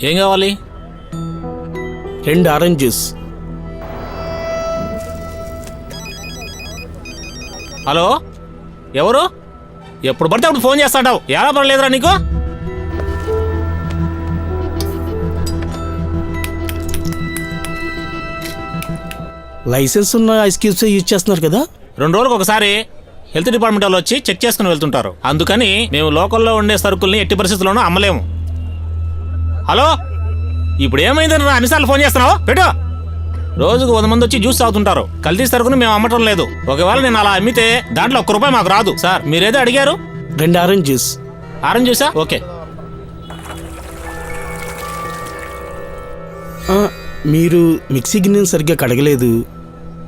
ఏం కావాలి? 2 orange juice. Hello, ఎవరు? ఎప్పుడు పడితే అప్పుడు ఫోన్ చేస్తాడావు. ఎలా పర్లేదురా నీకు? లైసెన్స్ ఉన్న ఐస్ క్యూబ్స్ యూజ్ చేస్తున్నారు కదా? 2 రోజులకు ఒకసారి హెల్త్ డిపార్ట్మెంట్ వాళ్ళు వచ్చి చెక్ చేసుకుని వెళ్తుంటారు. అందుకని మేము లోకల్లో ఉండే సరుకుల్ని ఎట్టి పరిస్థితుల్లోనూ అమ్మలేము. హలో, ఇప్పుడు ఏమైందని అన్నిసార్లు ఫోన్ చేస్తున్నావు? పెట్టు. రోజుకు 100 మంది వచ్చి జ్యూస్ తాగుతుంటారు. కల్తీ సరుకుని మేము అమ్మటం లేదు. ఒకవేళ నేను అలా అమ్మితే దాంట్లో ₹1 మాకు రాదు. సార్, మీరేదో అడిగారు? 2 ఆరెంజ్ జ్యూస్. ఆరెంజ్ జ్యూసా? ఓకే. మీరు మిక్సీ గిన్నెను సరిగ్గా కడగలేదు.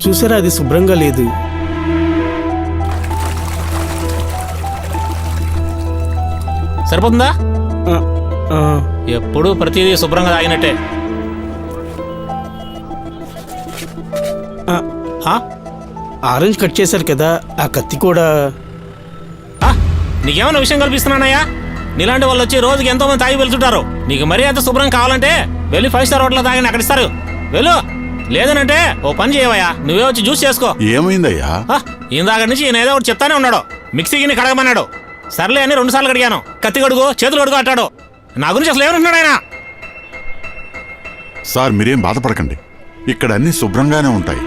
చూసారా, అది శుభ్రంగా లేదు. సరిపోతుందా? ఎప్పుడు ప్రతిదీ శుభ్రంగా తాగినట్టే. ఆరెంజ్ కట్ చేశారు కదా, ఆ కత్తి కూడా. నీకేమైనా విషయం కల్పిస్తున్నానయ్యా? నీలాంటి వాళ్ళు వచ్చి రోజుకి ఎంతో మంది తాగి వెళ్తుంటారు. నీకు మరీ అంత శుభ్రం కావాలంటే వెళ్ళి 5 స్టార్ హోటల్లో తాగిన అక్కడ ఇస్తారు. వెళ్ళు. లేదనంటే ఓ పని చేయవయ్యా, నువ్వే వచ్చి జ్యూస్ చేసుకో. ఏమైందయ్యా? ఇందాక నుంచి ఈయన ఏదో ఒకటి చెప్తానే ఉన్నాడు. మిక్సీ గిన్నె కడగమన్నాడు. సర్లే అని 2 సార్లు కడిగాను. కత్తి కడుగు, చేతులు కడుగు అంటాడు. నా గురించి అసలు ఏమంటున్నాడు ఆయన? సార్, మీరేం బాధపడకండి. ఇక్కడ అన్ని శుభ్రంగానే ఉంటాయి.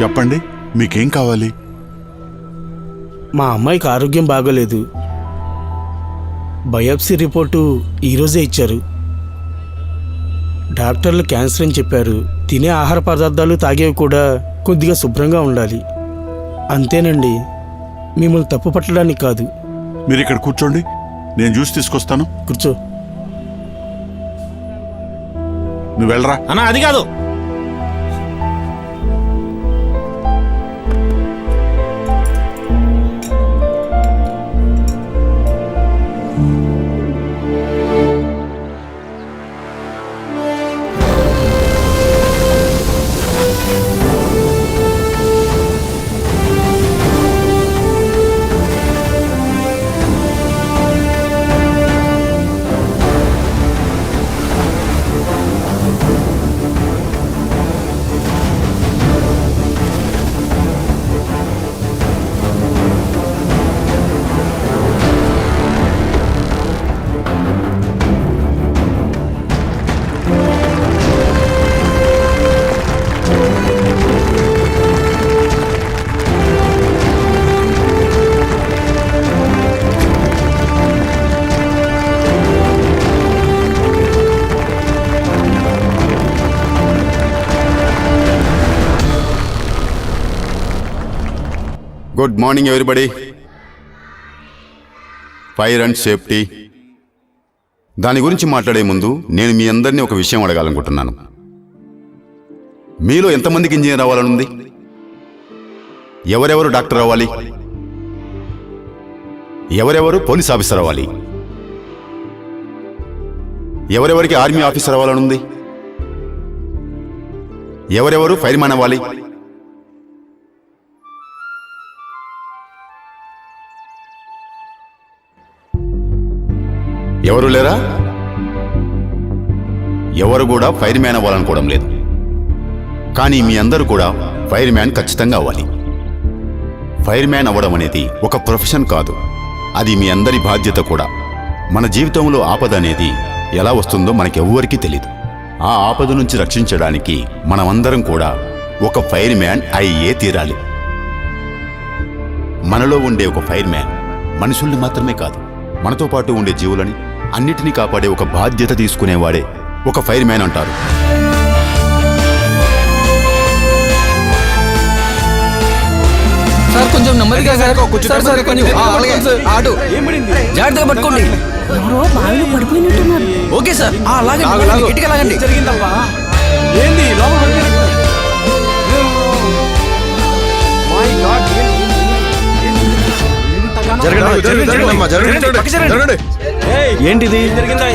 చెప్పండి, మీకేం కావాలి? మా అమ్మాయికి ఆరోగ్యం బాగోలేదు. బయాప్సీ రిపోర్టు ఈరోజే ఇచ్చారు. డాక్టర్లు క్యాన్సర్ అని చెప్పారు. తినే ఆహార పదార్థాలు తాగేవి కూడా కొద్దిగా శుభ్రంగా ఉండాలి. అంతేనండి, మిమ్మల్ని తప్పు పట్టడానికి కాదు. మీరు ఇక్కడ కూర్చోండి, నేను జ్యూస్ తీసుకొస్తాను. కూర్చో. నువ్వు వెళ్ళరా. అన్నా, అది కాదు. Good morning everybody. Fire and safety దాని గురించి మాట్లాడే ముందు నేను మీ అందరినీ ఒక విషయం అడగాలనుకుంటున్నాను. మీలో ఎంతమందికి ఇంజనీర్ అవ్వాలనుంది? ఎవరెవరు డాక్టర్ అవ్వాలి? ఎవరెవరు పోలీస్ ఆఫీసర్ అవ్వాలి? ఎవరెవరికి ఆర్మీ ఆఫీసర్ అవ్వాలనుంది? ఎవరెవరు ఫైర్మ్యాన్ అవ్వాలి? ఎవరు లేరా? ఎవరు కూడా ఫైర్ మ్యాన్ అవ్వాలనుకోవడం లేదు. కానీ మీ అందరూ కూడా ఫైర్ మ్యాన్ ఖచ్చితంగా అవ్వాలి. ఫైర్ మ్యాన్ అవ్వడం అనేది ఒక ప్రొఫెషన్ కాదు, అది మీ అందరి బాధ్యత కూడా. మన జీవితంలో ఆపద అనేది ఎలా వస్తుందో మనకెవ్వరికీ తెలీదు. ఆ ఆపద నుంచి రక్షించడానికి మనమందరం కూడా ఒక ఫైర్ మ్యాన్ అయ్యే తీరాలి. మనలో ఉండే ఒక ఫైర్ మ్యాన్ మనుషుల్ని మాత్రమే కాదు, మనతో పాటు ఉండే జీవులని అన్నిటినీ కాపాడే ఒక బాధ్యత తీసుకునేవాడే ఒక ఫైర్ మ్యాన్ అంటారు. సార్, కొంచెం నెమ్మదిగా సార్. సార్, కొంచెం ఆటో జాగ్రత్తగా పట్టుకోండి. ఓకే సార్, అలాగే గట్టిగా లాగండి. జరిగిందమ్మా, ఏంది ఏంటిది?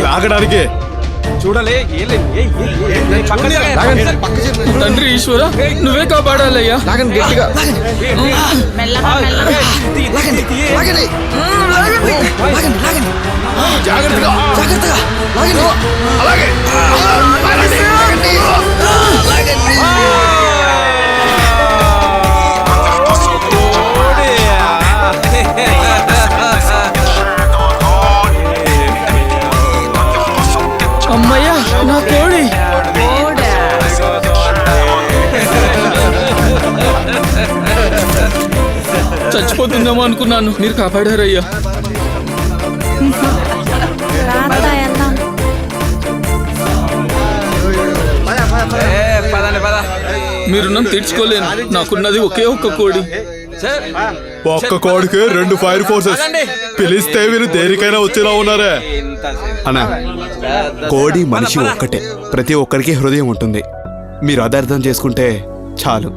లాగడానికి చూడలే. తండ్రి ఈశ్వర, నువ్వే కాపాడాలయ్యా. లాగండి గట్టిగా. జాగ్రత్తగా అలాగే చచ్చిపోతుందేమో అనుకున్నాను, మీరు కాపాడారయ్యా. మీరు నన్ను తీర్చుకోలేను, నాకున్నది ఒకే ఒక్క కోడి. ఒక్క కోడికి 2 ఫైర్ ఫోర్సెస్ పిలిస్తే వీరు దేనికైనా వచ్చేలా ఉన్నారే. అన్నా, కోడి మనిషి ఒక్కటే, ప్రతి ఒక్కరికి హృదయం ఉంటుంది. మీరు అది అర్థం చేసుకుంటే చాలు.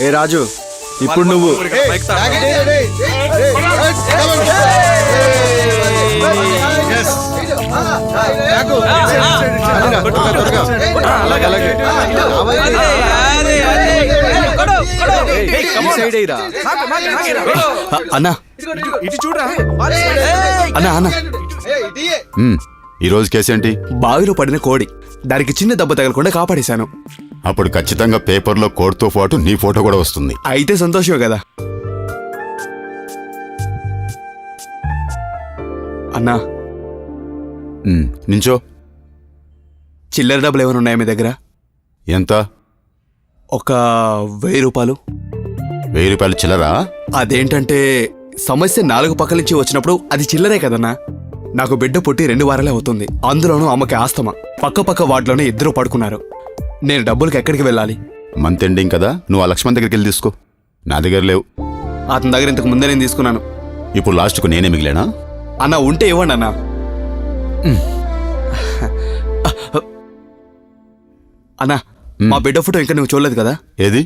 ఏ రాజు, ఇప్పుడు నువ్వు అన్నా అన్నా అన్నా ఈ రోజు కేసేంటి? బావిలో పడిన కోడి, దానికి చిన్న దెబ్బ తగలకుండా కాపాడేశాను. అప్పుడు ఖచ్చితంగా పేపర్లో కోడ్తో పాటు నీ ఫోటో కూడా వస్తుంది. అయితే సంతోషమే కదా అన్నా. నించో. చిల్లర డబ్బులు ఏమైనా ఉన్నాయా మీ దగ్గర? ఎంత? ఒక 1000 రూపాయలు. 1000 రూపాయలు చిల్లరా? అదేంటంటే సమస్య 4 పక్కల నుంచి వచ్చినప్పుడు అది చిల్లరే కదన్నా. నాకు బిడ్డ పుట్టి 2 వారాలే అవుతుంది. అందులోనూ అమ్మకి ఆస్తమా. పక్క వాటిలోనే 2 పడుకున్నారు. నేను డబ్బులకి ఎక్కడికి వెళ్ళాలి? మంత్ ఎండింగ్ కదా, నువ్వు ఆ లక్ష్మణ్ దగ్గరికి వెళ్ళి తీసుకో. నా దగ్గర లేవు. అతని దగ్గర ఇంతకు ముందే నేను తీసుకున్నాను. ఇప్పుడు లాస్ట్కు నేనే మిగిలేనా? అన్నా ఉంటే ఇవ్వండి అన్నా. అన్నా, మా బిడ్డ ఫోటో ఇంకా నువ్వు చూడలేదు కదా? ఏది?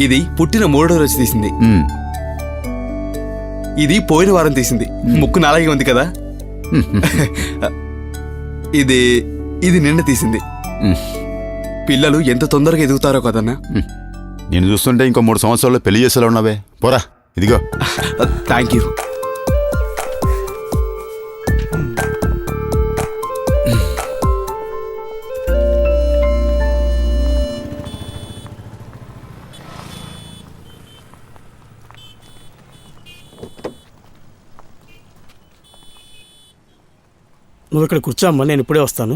ఇది పుట్టిన 3వ రోజు తీసింది. ఇది పోయిన వారం తీసింది. ముక్కు నాలాగే ఉంది కదా? ఇది నిన్న తీసింది. పిల్లలు ఎంత తొందరగా ఎదుగుతారో కదన్నా. నేను చూస్తుంటే ఇంకో 3 సంవత్సరాల్లో పెళ్లి చేసేలా ఉన్నావే. పోరా, ఇదిగో. Thank you. నువ్వు ఇక్కడ కూర్చోమ్మా, నేను ఇప్పుడే వస్తాను.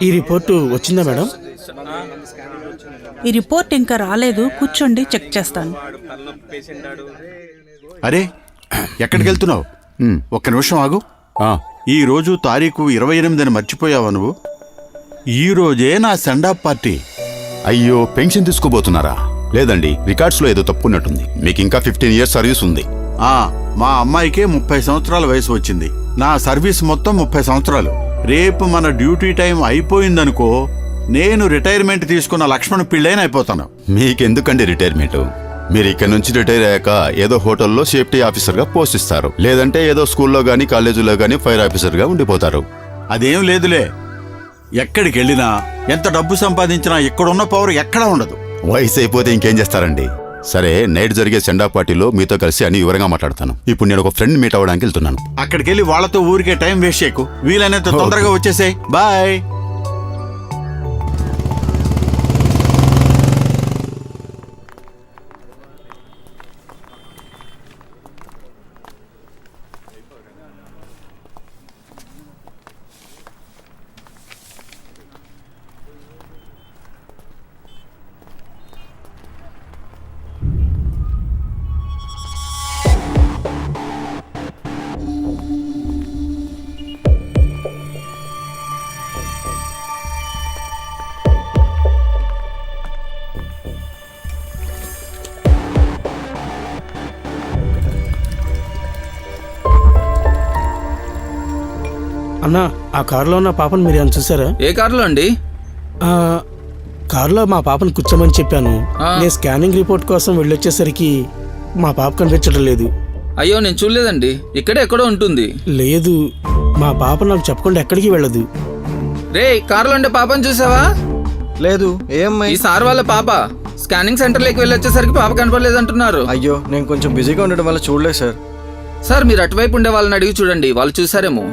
ఈ రిపోర్టు వచ్చిందా మేడం? ఈ రిపోర్ట్ ఇంకా రాలేదు, కూర్చోండి చెక్ చేస్తాను. అరే, ఎక్కడికి వెళ్తున్నావు? ఒక్క నిమిషం ఆగు. ఈ రోజు తారీఖు 28 మర్చిపోయావా నువ్వు? ఈ రోజే నా సెండాప్ పార్టీ. అయ్యో, పెన్షన్ తీసుకోబోతున్నారా? లేదండి, రికార్డ్స్లో ఏదో తప్పున్నట్టుంది. మీకు ఇంకా 15 ఇయర్స్ సర్వీస్ ఉంది. మా అమ్మాయికే 30 సంవత్సరాల వయసు వచ్చింది. నా సర్వీస్ మొత్తం 30 సంవత్సరాలు. రేపు మన డ్యూటీ టైం అయిపోయిందనుకో, నేను రిటైర్మెంట్ తీసుకున్న లక్ష్మణ్ పిళ్ళైన అయిపోతాను. మీకెందుకండి రిటైర్మెంట్? మీరు ఇక్కడ నుంచి రిటైర్ అయ్యాక ఏదో హోటల్లో సేఫ్టీ ఆఫీసర్గా పోస్ట్ ఇస్తారు, లేదంటే ఏదో స్కూల్లో గానీ కాలేజీలో గానీ ఫైర్ ఆఫీసర్గా ఉండిపోతారు. అదేం లేదులే. ఎక్కడికి వెళ్ళినా, ఎంత డబ్బు సంపాదించినా ఇక్కడున్న పవర్ ఎక్కడా ఉండదు. వయసు అయిపోతే ఇంకేం చేస్తారండి? సరే, నైట్ జరిగే సెండా పార్టీలో మీతో కలిసి అన్ని వివరంగా మాట్లాడతాను. ఇప్పుడు నేను ఒక ఫ్రెండ్ మీట్ అవ్వడానికి వెళ్తున్నాను. అక్కడికి వెళ్ళి వాళ్ళతో ఊరికే టైం వేస్ట్ చేయకు. వీలైనంత తొందరగా వచ్చేసేయ్. బాయ్. అన్నా, ఆ కారులో ఉన్న పాపను మీరు ఏమైనా చూసారా? ఏ కారులో అండి? కారులో మా పాపను కూర్చోమని చెప్పాను. నేను స్కానింగ్ రిపోర్ట్ కోసం వెళ్ళొచ్చేసరికి మా పాప కనిపించడం లేదు. అయ్యో, నేను చూడలేదండి. ఇక్కడే ఎక్కడో ఉంటుంది. లేదు, మా పాప నాకు చెప్పకుండా ఎక్కడికి వెళ్ళదు. రే, కారులో ఉండే పాపని చూసావా? లేదు. ఏమ్మాయి? ఈ సార్ వాళ్ళ పాప. స్కానింగ్ సెంటర్లోకి వెళ్ళొచ్చేసరికి పాప కనపడలేదంటున్నారు. అయ్యో, నేను కొంచెం బిజీగా ఉండడం వల్ల చూడలేదు సార్. సార్, మీరు అటువైపు ఉండే వాళ్ళని అడిగి చూడండి, వాళ్ళు చూసారేమో.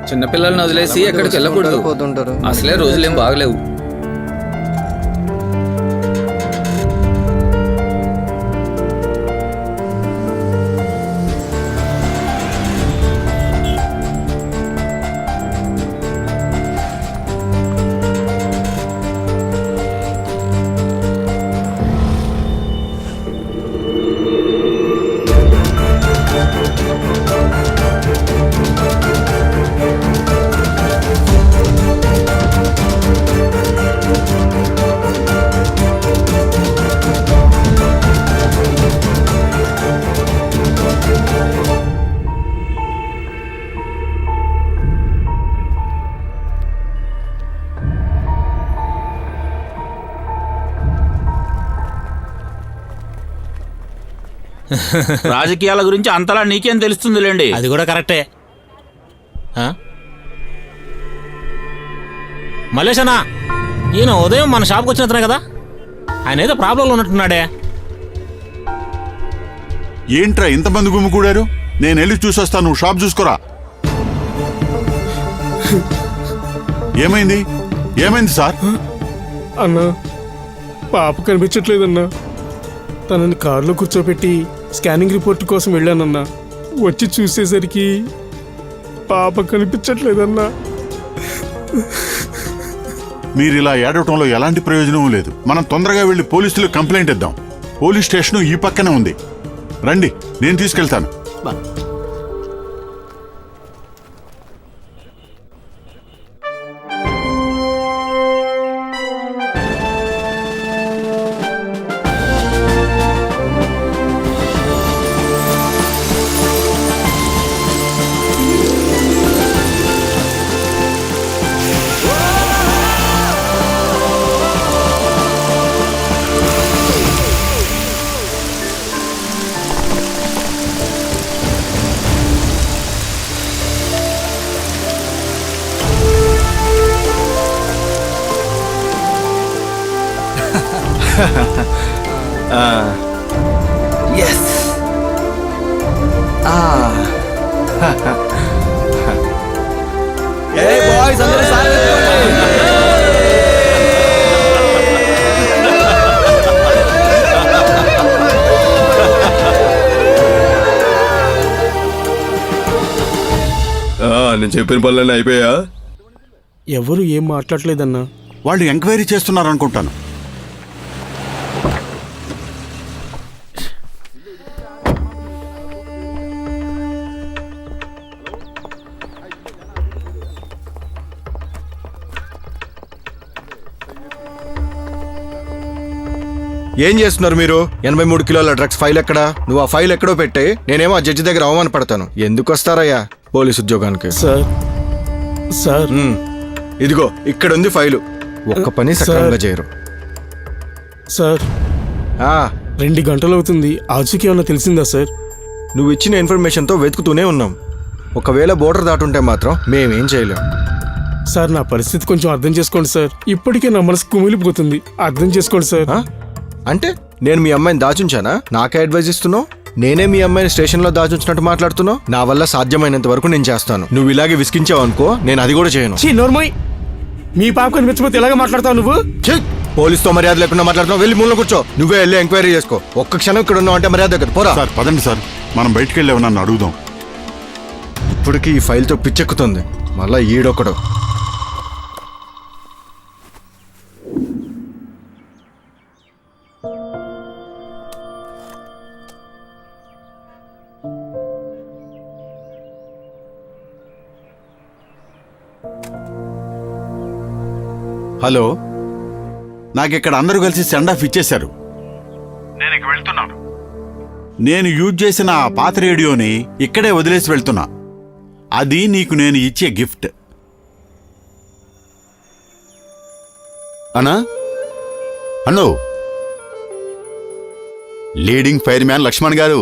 చిన్నపిల్లల్ని వదిలేసి ఎక్కడికి వెళ్ళకూడదు. పోతుంటారు. అసలే రోజులేం బాగలేవు. రాజకీయాల గురించి అంతలా నీకేం తెలుస్తుందిలేండి. అది కూడా కరెక్టే. ఆ? మల్లేశనా, ఈయన ఉదయం మన షాప్కి వచ్చినతనే కదా, ఆయన ఏదో ప్రాబ్లంలో ఉన్నట్టున్నాడే. ఏంట్రా ఇంతమంది గుమ్మికూడారు? నేను వెళ్ళి చూసొస్తాను, నువ్వు షాప్ చూసుకోరా. ఏమైంది? ఏమైంది సార్? అన్నా, పాప కనిపించట్లేదన్నా. తనని కారులో కూర్చోబెట్టి స్కానింగ్ రిపోర్ట్ కోసం వెళ్ళానన్నా. వచ్చి చూసేసరికి పాప కనిపించట్లేదన్నా. మీరు ఇలా ఏడవటంలో ఎలాంటి ప్రయోజనం లేదు. మనం తొందరగా వెళ్ళి పోలీసులకు కంప్లైంట్ ఇద్దాం. పోలీస్ స్టేషన్ ఈ పక్కనే ఉంది. రండి, నేను తీసుకెళ్తాను. ఎస్. బాయ్స్ అందరూ నేను చెప్పిన పనులన్నీ అయిపోయా? ఎవరు ఏం మాట్లాడలేదన్నా. వాళ్ళు ఎంక్వైరీ చేస్తున్నారు అనుకుంటాను. ఏం చేస్తున్నారు మీరు? 83 కిలోల డ్రగ్స్ ఫైల్ ఎక్కడా? నువ్వు ఆ ఫైల్ ఎక్కడో పెట్టే, నేనేమో ఆ జడ్జి దగ్గర అవమానపడతాను. ఎందుకు వస్తారయ్యా పోలీస్ ఉద్యోగానికి? సార్ సార్ ఇదిగో ఇక్కడ ఉంది ఫైలు. ఒక్క పని సక్రమంగా చేయరు. సార్ 2 గంటలు అవుతుంది. ఆచూకీ ఏమన్నా తెలిసిందా సార్? నువ్వు ఇచ్చిన ఇన్ఫర్మేషన్తో వెతుకుతూనే ఉన్నాం. ఒకవేళ బోర్డర్ దాటుంటే మాత్రం మేమేం చేయలేం. సార్, నా పరిస్థితి కొంచెం అర్థం చేసుకోండి సార్. ఇప్పటికే నా మనసు కుమిలిపోతుంది. అర్థం చేసుకోండి సార్. అంటే నేను మీ అమ్మాయిని దాచుంచానా? నాకే అడ్వైజ్ ఇస్తున్నావు? నేనే మీ అమ్మాయిని స్టేషన్లో దాచుంచినట్టు మాట్లాడుతున్నావు. నా వల్ల సాధ్యమైనంత వరకు నేను చేస్తాను. నువ్వు ఇలాగే విసిగించావు అనుకో, నేను అది కూడా చేయను. నోర్మోయ్, మీ పాప కనిపించకపోతే ఎలాగ మాట్లాడతావు నువ్వు? పోలీసుతో మర్యాద లేకుండా మాట్లాడుతున్నావు. వెళ్ళి మూల కూర్చో. నువ్వే వెళ్ళి ఎంక్వైరీ చేసుకో. ఒక్క క్షణం ఇక్కడ ఉన్నావు అంటే మర్యాద దగ్గర పోరా. సార్ పదండి సార్, మనం బయటికి వెళ్ళావు, నన్ను అడుగుదాం. ఇప్పటికీ ఈ ఫైల్తో పిచ్చెక్కుతుంది. మళ్ళా ఈడొకడు. హలో, నాకు ఇక్కడ అందరూ కలిసి సెండ్ ఆఫ్ ఇచ్చేశారు. నేను ఇక వెళ్తున్నాను. నేను యూజ్ చేసిన ఆ పాత రేడియోని ఇక్కడే వదిలేసి వెళ్తున్నా. అది నీకు నేను ఇచ్చే గిఫ్ట్. అన్నా అన్నో, లీడింగ్ ఫైర్ మ్యాన్ లక్ష్మణ్ గారు.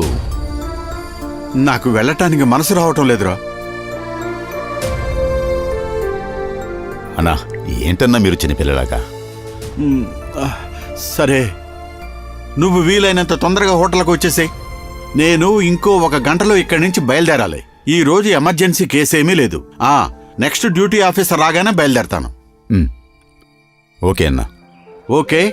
నాకు వెళ్ళటానికి మనసు రావటం లేదురా. అన్నా, ఏంటన్నా మీరు చిన్నపిల్లలాగా? సరే, నువ్వు వీలైనంత తొందరగా హోటల్కి వచ్చేసేయ్. నేను ఇంకో 1 గంటలో ఇక్కడి నుంచి బయలుదేరాలి. ఈ రోజు ఎమర్జెన్సీ కేసేమీ లేదు. నెక్స్ట్ డ్యూటీ ఆఫీసర్ రాగానే బయలుదేరతాను. ఓకే అన్నా. ఓకే.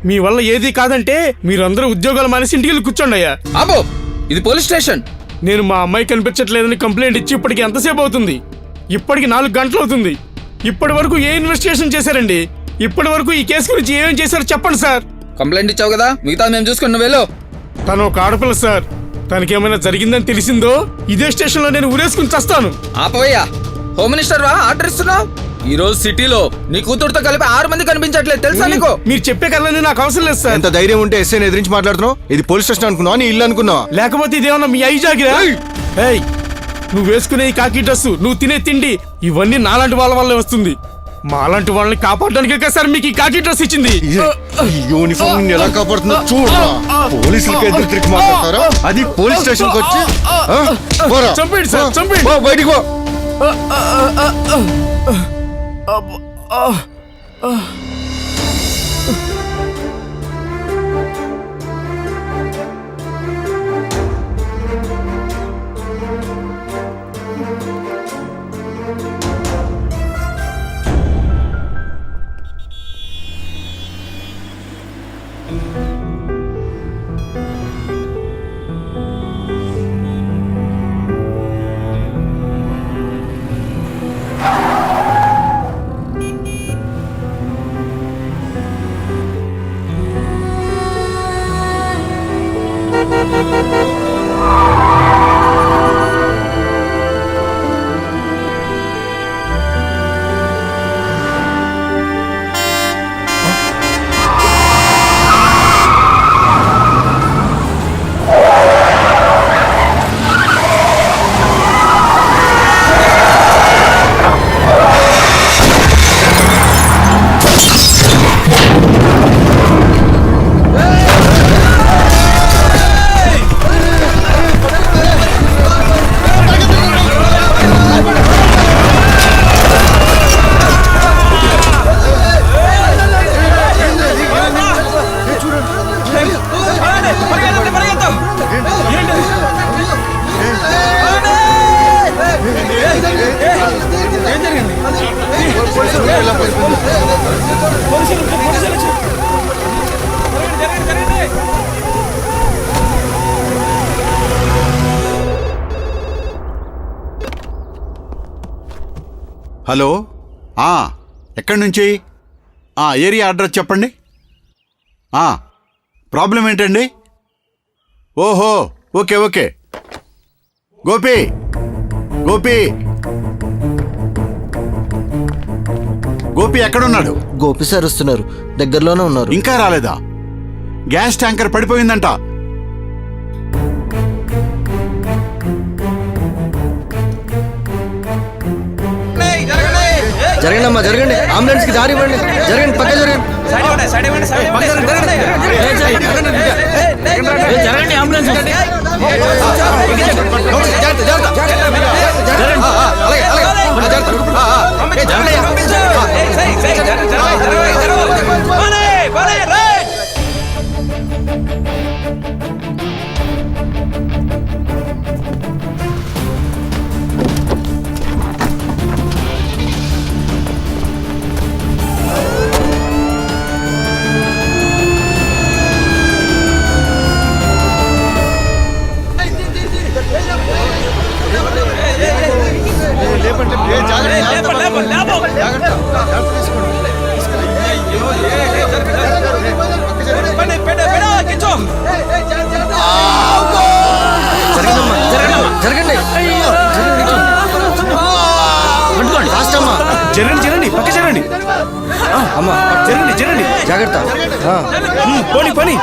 మీ వల్ల ఏది కాదంటే మీరందరూ ఉద్యోగాలు మానేసి ఇంటికి వెళ్ళి కూర్చోండి అయ్యా. అబ్బో, ఇది పోలీస్ స్టేషన్. నేను మా అమ్మాయి కనిపించట్లేదని కంప్లైంట్ ఇచ్చి ఇప్పటికి ఎంతసేపు అవుతుంది? ఇప్పటికి 4 గంటలు అవుతుంది. ఇప్పటి వరకు ఏ ఇన్వెస్టిగేషన్ చేశారండి? ఇప్పటి వరకు ఈ కేసు గురించి ఏమేం చేశారో చెప్పండి సార్. కంప్లైంట్ ఇచ్చావు కదా, మిగతా మేము చూసుకుని నువ్వు వెళ్ళు. తను ఒక ఆడపిల్ల సార్. తనకేమైనా జరిగిందని తెలిసిందో ఇదే స్టేషన్ లో నేను ఊరేసుకుని చస్తాను. ఆపవయ్యా, హోమ్ మినిస్టర్ వా ఆర్డర్ ఇస్తున్నావు? ఈ రోజు సిటీలో నీ కూతురుతో కలిపి 6 మంది కనిపించట్లేదు, తెలుసా నీకు? మీరు చెప్పే కళ్ళని నాకు అవసరం లేదు సార్. ఎంత ధైర్యం ఉంటే ఎస్ఐని ఎదిరించి మాట్లాడుతున్నావు? ఇది పోలీస్ స్టేషన్ అనుకున్నావా, నీ ఇల్లు అనుకున్నావా? లేకపోతే ఇదేమన్నా మీ అయ్యి జాగిరా? ఏయ్, నువ్వు వేసుకునే ఈ కాకి డ్రెస్సు, నువ్వు తినే తిండి, ఇవన్నీ నాలాంటి వాళ్ళ వల్లే వస్తుంది. మాలాంటి వాళ్ళని కాపాడడానికే సార్ మీకు ఈ కాకి డ్రెస్ ఇచ్చింది. యూనిఫామ్ ఎలా కాపాడుతుందో చూడరా. పోలీసులకి ఎదురు తిరిగి మాట్లాడతారా? అది పోలీస్ స్టేషన్ కి వచ్చి చంపేయండి సార్, చంపేయండి. బయటికి పో. హలో, ఎక్కడి నుంచి? ఏరియా అడ్రస్ చెప్పండి. ప్రాబ్లం ఏంటండి? ఓహో, ఓకే ఓకే. గోపి, గోపి, గోపి ఎక్కడున్నాడు? గోపి సార్ వస్తున్నారు, దగ్గరలోనే ఉన్నారు. ఇంకా రాలేదా? గ్యాస్ ట్యాంకర్ పడిపోయిందంట. జరగండి అమ్మా, జరగండి. అంబులెన్స్ కి దారి ఇవ్వండి. జరగండి, పక్క జరగండి. జరగండి, జరగండి, పక్క జరగండి. అమ్మా, జరగండి, జరగండి, జాగ్రత్త. పోనీ పోనీ,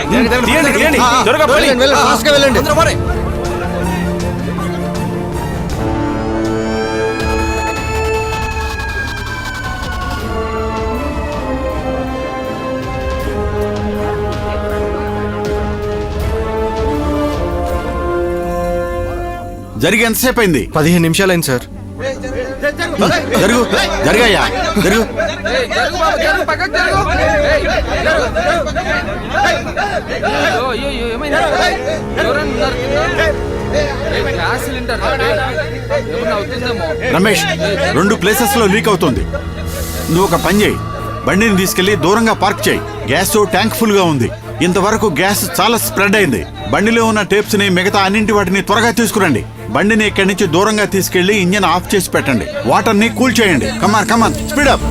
తీయండి, తీయండి, త్వరగా పోనీ. వెళ్ళండి, ఫాస్ట్గా వెళ్ళండి. జరిగి ఎంతసేపు అయింది? 15 నిమిషాలైంది సార్. జరుగు జరుగయ్యా జరుగు. ఏయ్, జరుగు బాబు, జరుగు, పక్కకు జరుగు. ఏయ్, జరుగు. అయ్యో, అయ్యో, అయ్యో, ఏమైంది? ఎవరైనా ఉన్నారు కింద? ఏయ్, గ్యాస్ సిలిండర్ ఏమన్నా అవుతుందేమో. రమేష్, 2 ప్లేసెస్ లో లీక్ అవుతుంది. నువ్వు ఒక పని చేయి, బండిని తీసుకెళ్లి దూరంగా పార్క్ చేయి. గ్యాస్ ట్యాంక్ ఫుల్ గా ఉంది. ఇంతవరకు గ్యాస్ చాలా స్ప్రెడ్ అయింది. బండిలో ఉన్న టేప్స్ ని మిగతా అన్నింటి వాటిని త్వరగా తీసుకురండి. బండిని ఇక్కడి నుంచి దూరంగా తీసుకెళ్లి ఇంజన్ ఆఫ్ చేసి పెట్టండి. వాటర్ ని కూల్ చేయండి. కమాన్ కమాన్, స్పీడప్.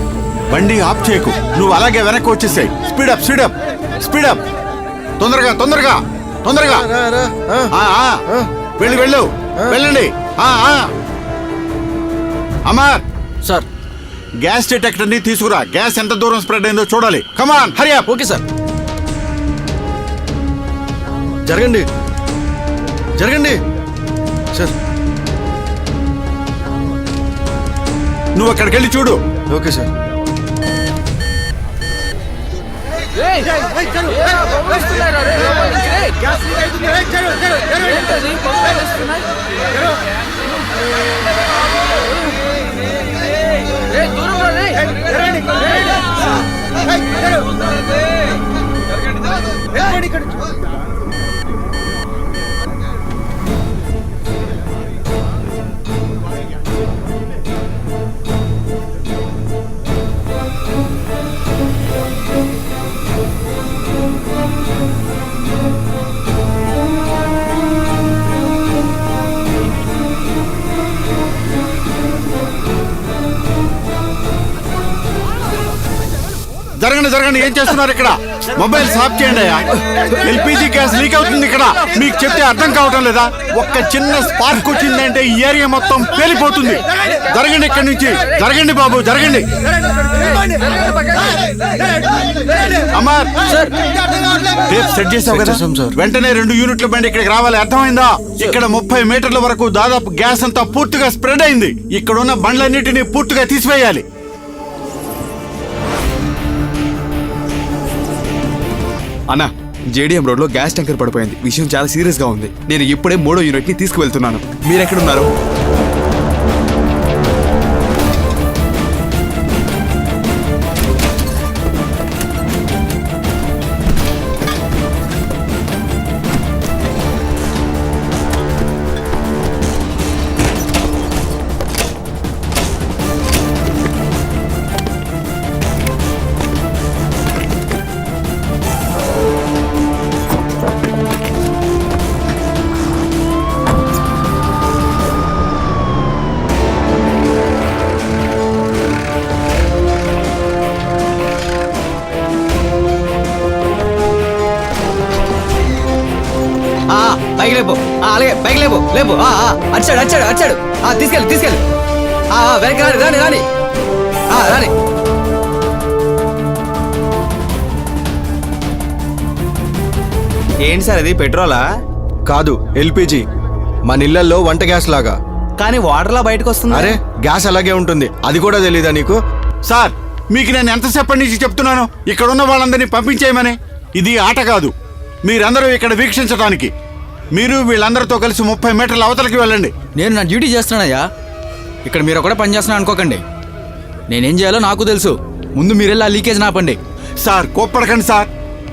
బండి ఆఫ్ చేయకు, నువ్వు అలాగే వెనక్కి వచ్చేసాయి. Speed up speed up speed up. తొందరగా తొందరగా తొందరగా. వెళ్ళు వెళ్ళు వెళ్ళండి. అమర్ సార్. గ్యాస్ డిటెక్టర్ ని తీసుకురా. గ్యాస్ ఎంత దూరం స్ప్రెడ్ అయిందో చూడాలి. కమాన్ హరి అప్. Okay sir. జరగండి జరగండి సార్. నువ్వు అక్కడికి వెళ్ళి చూడు. Okay sir. ఏయ్, ఏరా, బొమ్మలు వస్తున్నాయిరా, రే, లోపల నుంచి, రే. ఏంటది, బొమ్మలు వస్తున్నాయి? ఏయ్, దూరంగా రే. జరగండి జరగండి, ఏం చేస్తున్నారు ఇక్కడ? మొబైల్ ఆఫ్ చేయండి అయ్యా. ఎల్పిజి గ్యాస్ లీక్ అవుతుంది ఇక్కడ. మీకు చెప్తే అర్థం కావటం లేదా? ఒక్క చిన్న స్పార్క్ వచ్చిందంటే ఈ ఏరియా మొత్తం పేలిపోతుంది. జరగండి ఇక్కడి నుంచి, జరగండి బాబు జరగండి. అమర్ టేప్ సెట్ చేసావు కదా? వెంటనే 2 యూనిట్ల బండి ఇక్కడికి రావాలి, అర్థమైందా? ఇక్కడ 30 మీటర్ల వరకు దాదాపు గ్యాస్ అంతా పూర్తిగా స్ప్రెడ్ అయింది. ఇక్కడ ఉన్న బండ్లన్నిటిని పూర్తిగా తీసివేయాలి. అన్నా, జేడీఎం రోడ్ లో గ్యాస్ ట్యాంకర్ పడిపోయింది. విషయం చాలా సీరియస్ గా ఉంది. నేను ఇప్పుడే 3వ యూనిట్ ని తీసుకువెళ్తున్నాను. మీరెక్కడున్నారు? బైక్ లేపు, అలాగే బైక్ లేపు లేపు. అచ్చాడు అచ్చాడు అచ్చాడు. తీసుకెళ్ళి తీసుకెళ్ళి. వెనక్కి రాని రాని రాని రాని. ఏంటి సార్, అది పెట్రోలా? కాదు, ఎల్పిజి. మన ఇళ్లలో వంట గ్యాస్ లాగా. కానీ వాటర్ లా బయటకు వస్తుంది. అరే, గ్యాస్ అలాగే ఉంటుంది. అది కూడా తెలీదా నీకు? సార్, మీకు నేను ఎంతసేపటి నుంచి చెప్తున్నాను ఇక్కడ ఉన్న వాళ్ళందరినీ పంపించేయమని. ఇది ఆట కాదు. మీరందరూ ఇక్కడ వీక్షించడానికి. మీరు వీళ్ళందరితో కలిసి 30 మీటర్ల అవతలకి వెళ్ళండి. నేను నా డ్యూటీ చేస్తున్నానయ్యా. ఇక్కడ మీరు ఒకటే పని చేస్తున్నా అనుకోకండి. నేనేం చేయాలో నాకు తెలుసు. ముందు మీరెళ్ళి ఆ లీకేజ్ నాపండి. సార్ కోప్పడకండి సార్.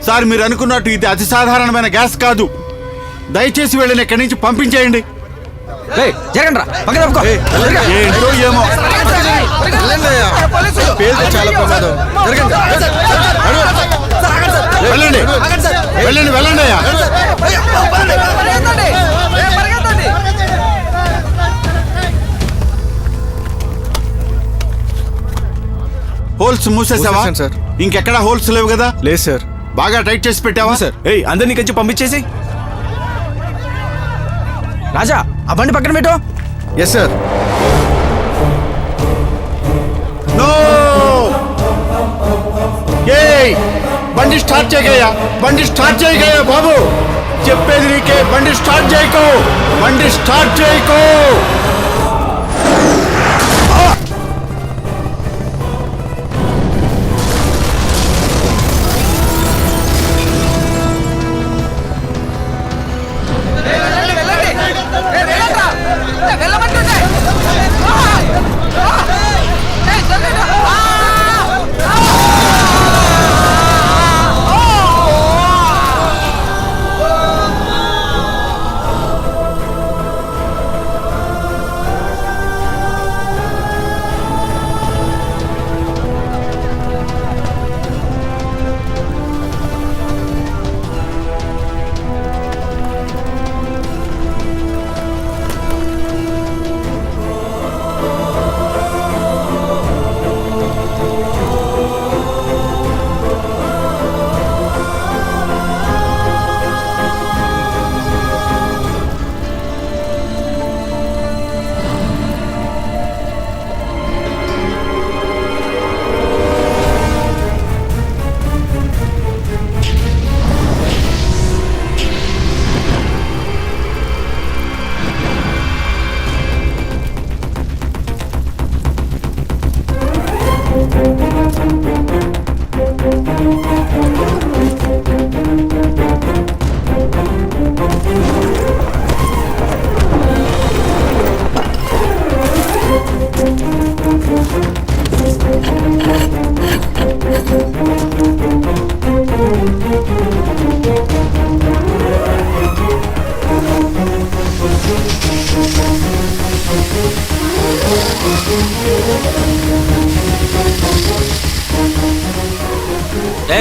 సార్, మీరు అనుకున్నట్టు ఇది అతి సాధారణమైన గ్యాస్ కాదు. దయచేసి వెళ్ళని ఇక్కడి నుంచి పంపించేయండి. జరగండి రా, పక్కన తప్పుకో. ఏంటో ఏమో. పేరుతో చాలా ప్రమాదం. జరగండి. వెళ్ళండి వెళ్ళండి వెళ్ళండి అయ్యా. హోల్స్ మూసేసావా? మూసేశాను సార్. ఇంకెక్కడ హోల్స్ లేవు కదా? లేదు సార్. బాగా టైట్ చేసి పెట్టావా? సార్. ఏయ్, అందరినీ కొంచెం పంపించేసి. రాజా, ఆ బండి పక్కన పెట్టు. Yes sir. నో! ఏయ్, బండి స్టార్ట్ చేయగయా, బండి స్టార్ట్ చేయగయా బాబు. చెప్పేది నీకే, బండి స్టార్ట్ చేయకు, బండి స్టార్ట్ చేయకు.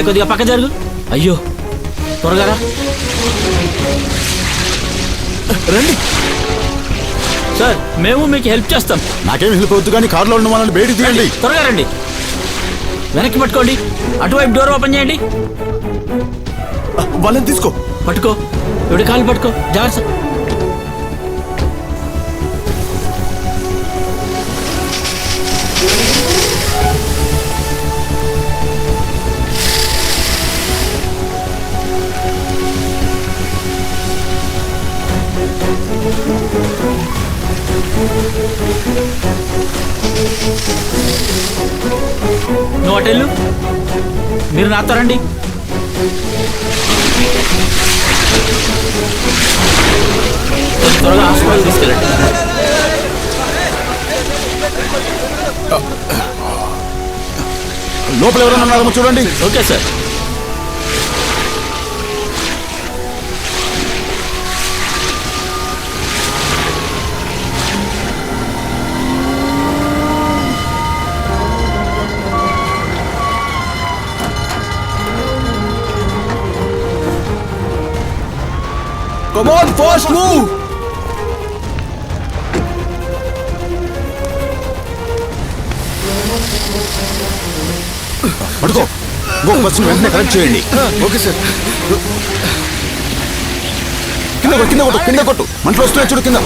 కొద్దిగా పక్క జరుగు. అయ్యో త్వరగా రా. రండి. సార్ మేము మీకు హెల్ప్ చేస్తాం. నాకేం హెల్ప్ అవుతుంది కానీ కారులో ఉన్న వాళ్ళని బయటికి తీయండి. త్వరగా రండి. వెనక్కి పట్టుకోండి. అటువైపు డోర్ ఓపెన్ చేయండి. వాళ్ళని తీసుకో. పట్టుకో. ఎవడి కాలు పట్టుకో. జాగ్రత్త. నువ్వు అటెళ్ళు. మీరు నాతో రండి. త్వరగా హాస్పిటల్ తీసుకెళ్ళండి. లోపల ఎవరైనా ఉన్నారో చూడండి. Okay sir. Come on, fast move! పడుకో. ఇంకొక బస్సును వెంటనే కనెక్ట్ చేయండి. Okay sir. కింద కొట్టు. మంటలు వస్తున్నాయి చూడు కింద.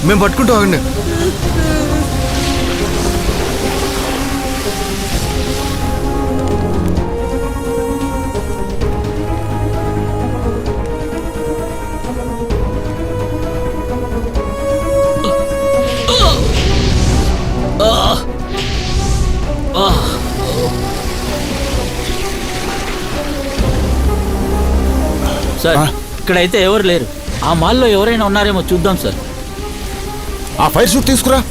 మేము పట్టుకుంటాం. ఆగండి. సార్ ఇక్కడైతే ఎవరు లేరు. ఆ మాల్లో ఎవరైనా ఉన్నారేమో చూద్దాం సార్. ఆ ఫైర్ షూట్ తీసుకురా.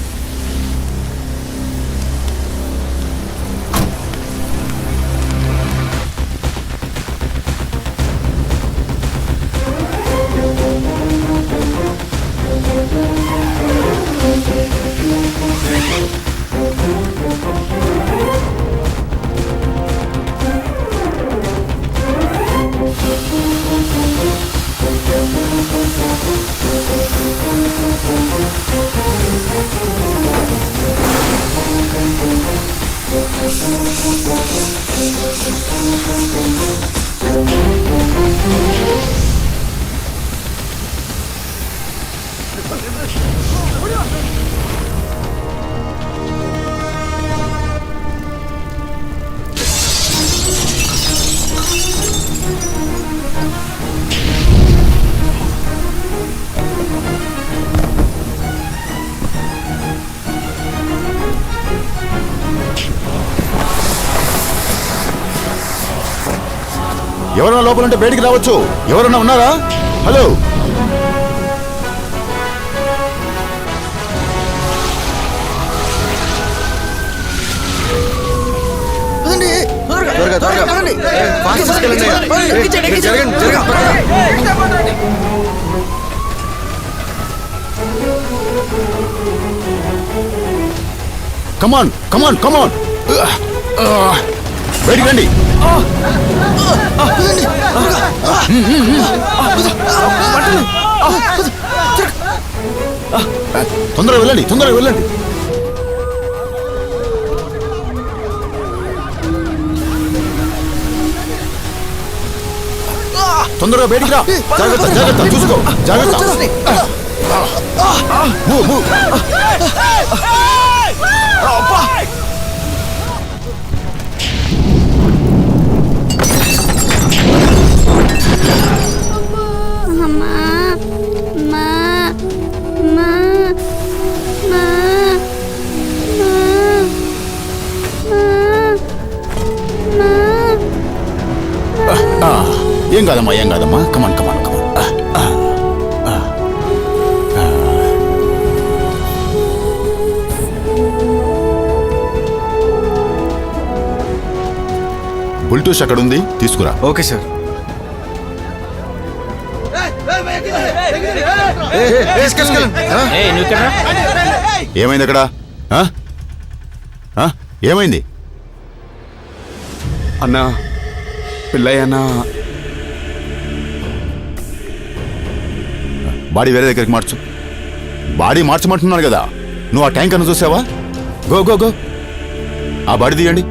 ఎవరైనా లోపలంటే బయటికి రావచ్చు. ఎవరైనా ఉన్నారా? హలో. కమాన్ కమాన్ కమాన్. బయటికి రండి. తొందరగా వెళ్ళండి. తొందరగా బయటికి రా. జాగ్రత్త చూసుకో. జాగ్రత్త. అమ్మా ఏం కాదమ్మా కమాన్ బుల్టూష్ అక్కడ ఉంది, తీసుకురా. Okay sir. ఏయ్, నువ్వు ఇక్కడ రా. ఏమైంది అక్కడ? ఏమైంది? అన్నా పిల్లయ్య అన్నా బాడీ వేరే దగ్గరికి మార్చు. బాడీ మార్చమంటున్నాను కదా, నువ్వు ఆ ట్యాంక్ అನ್ನು చూసావా? గో ఆ బాడీ తీయండి.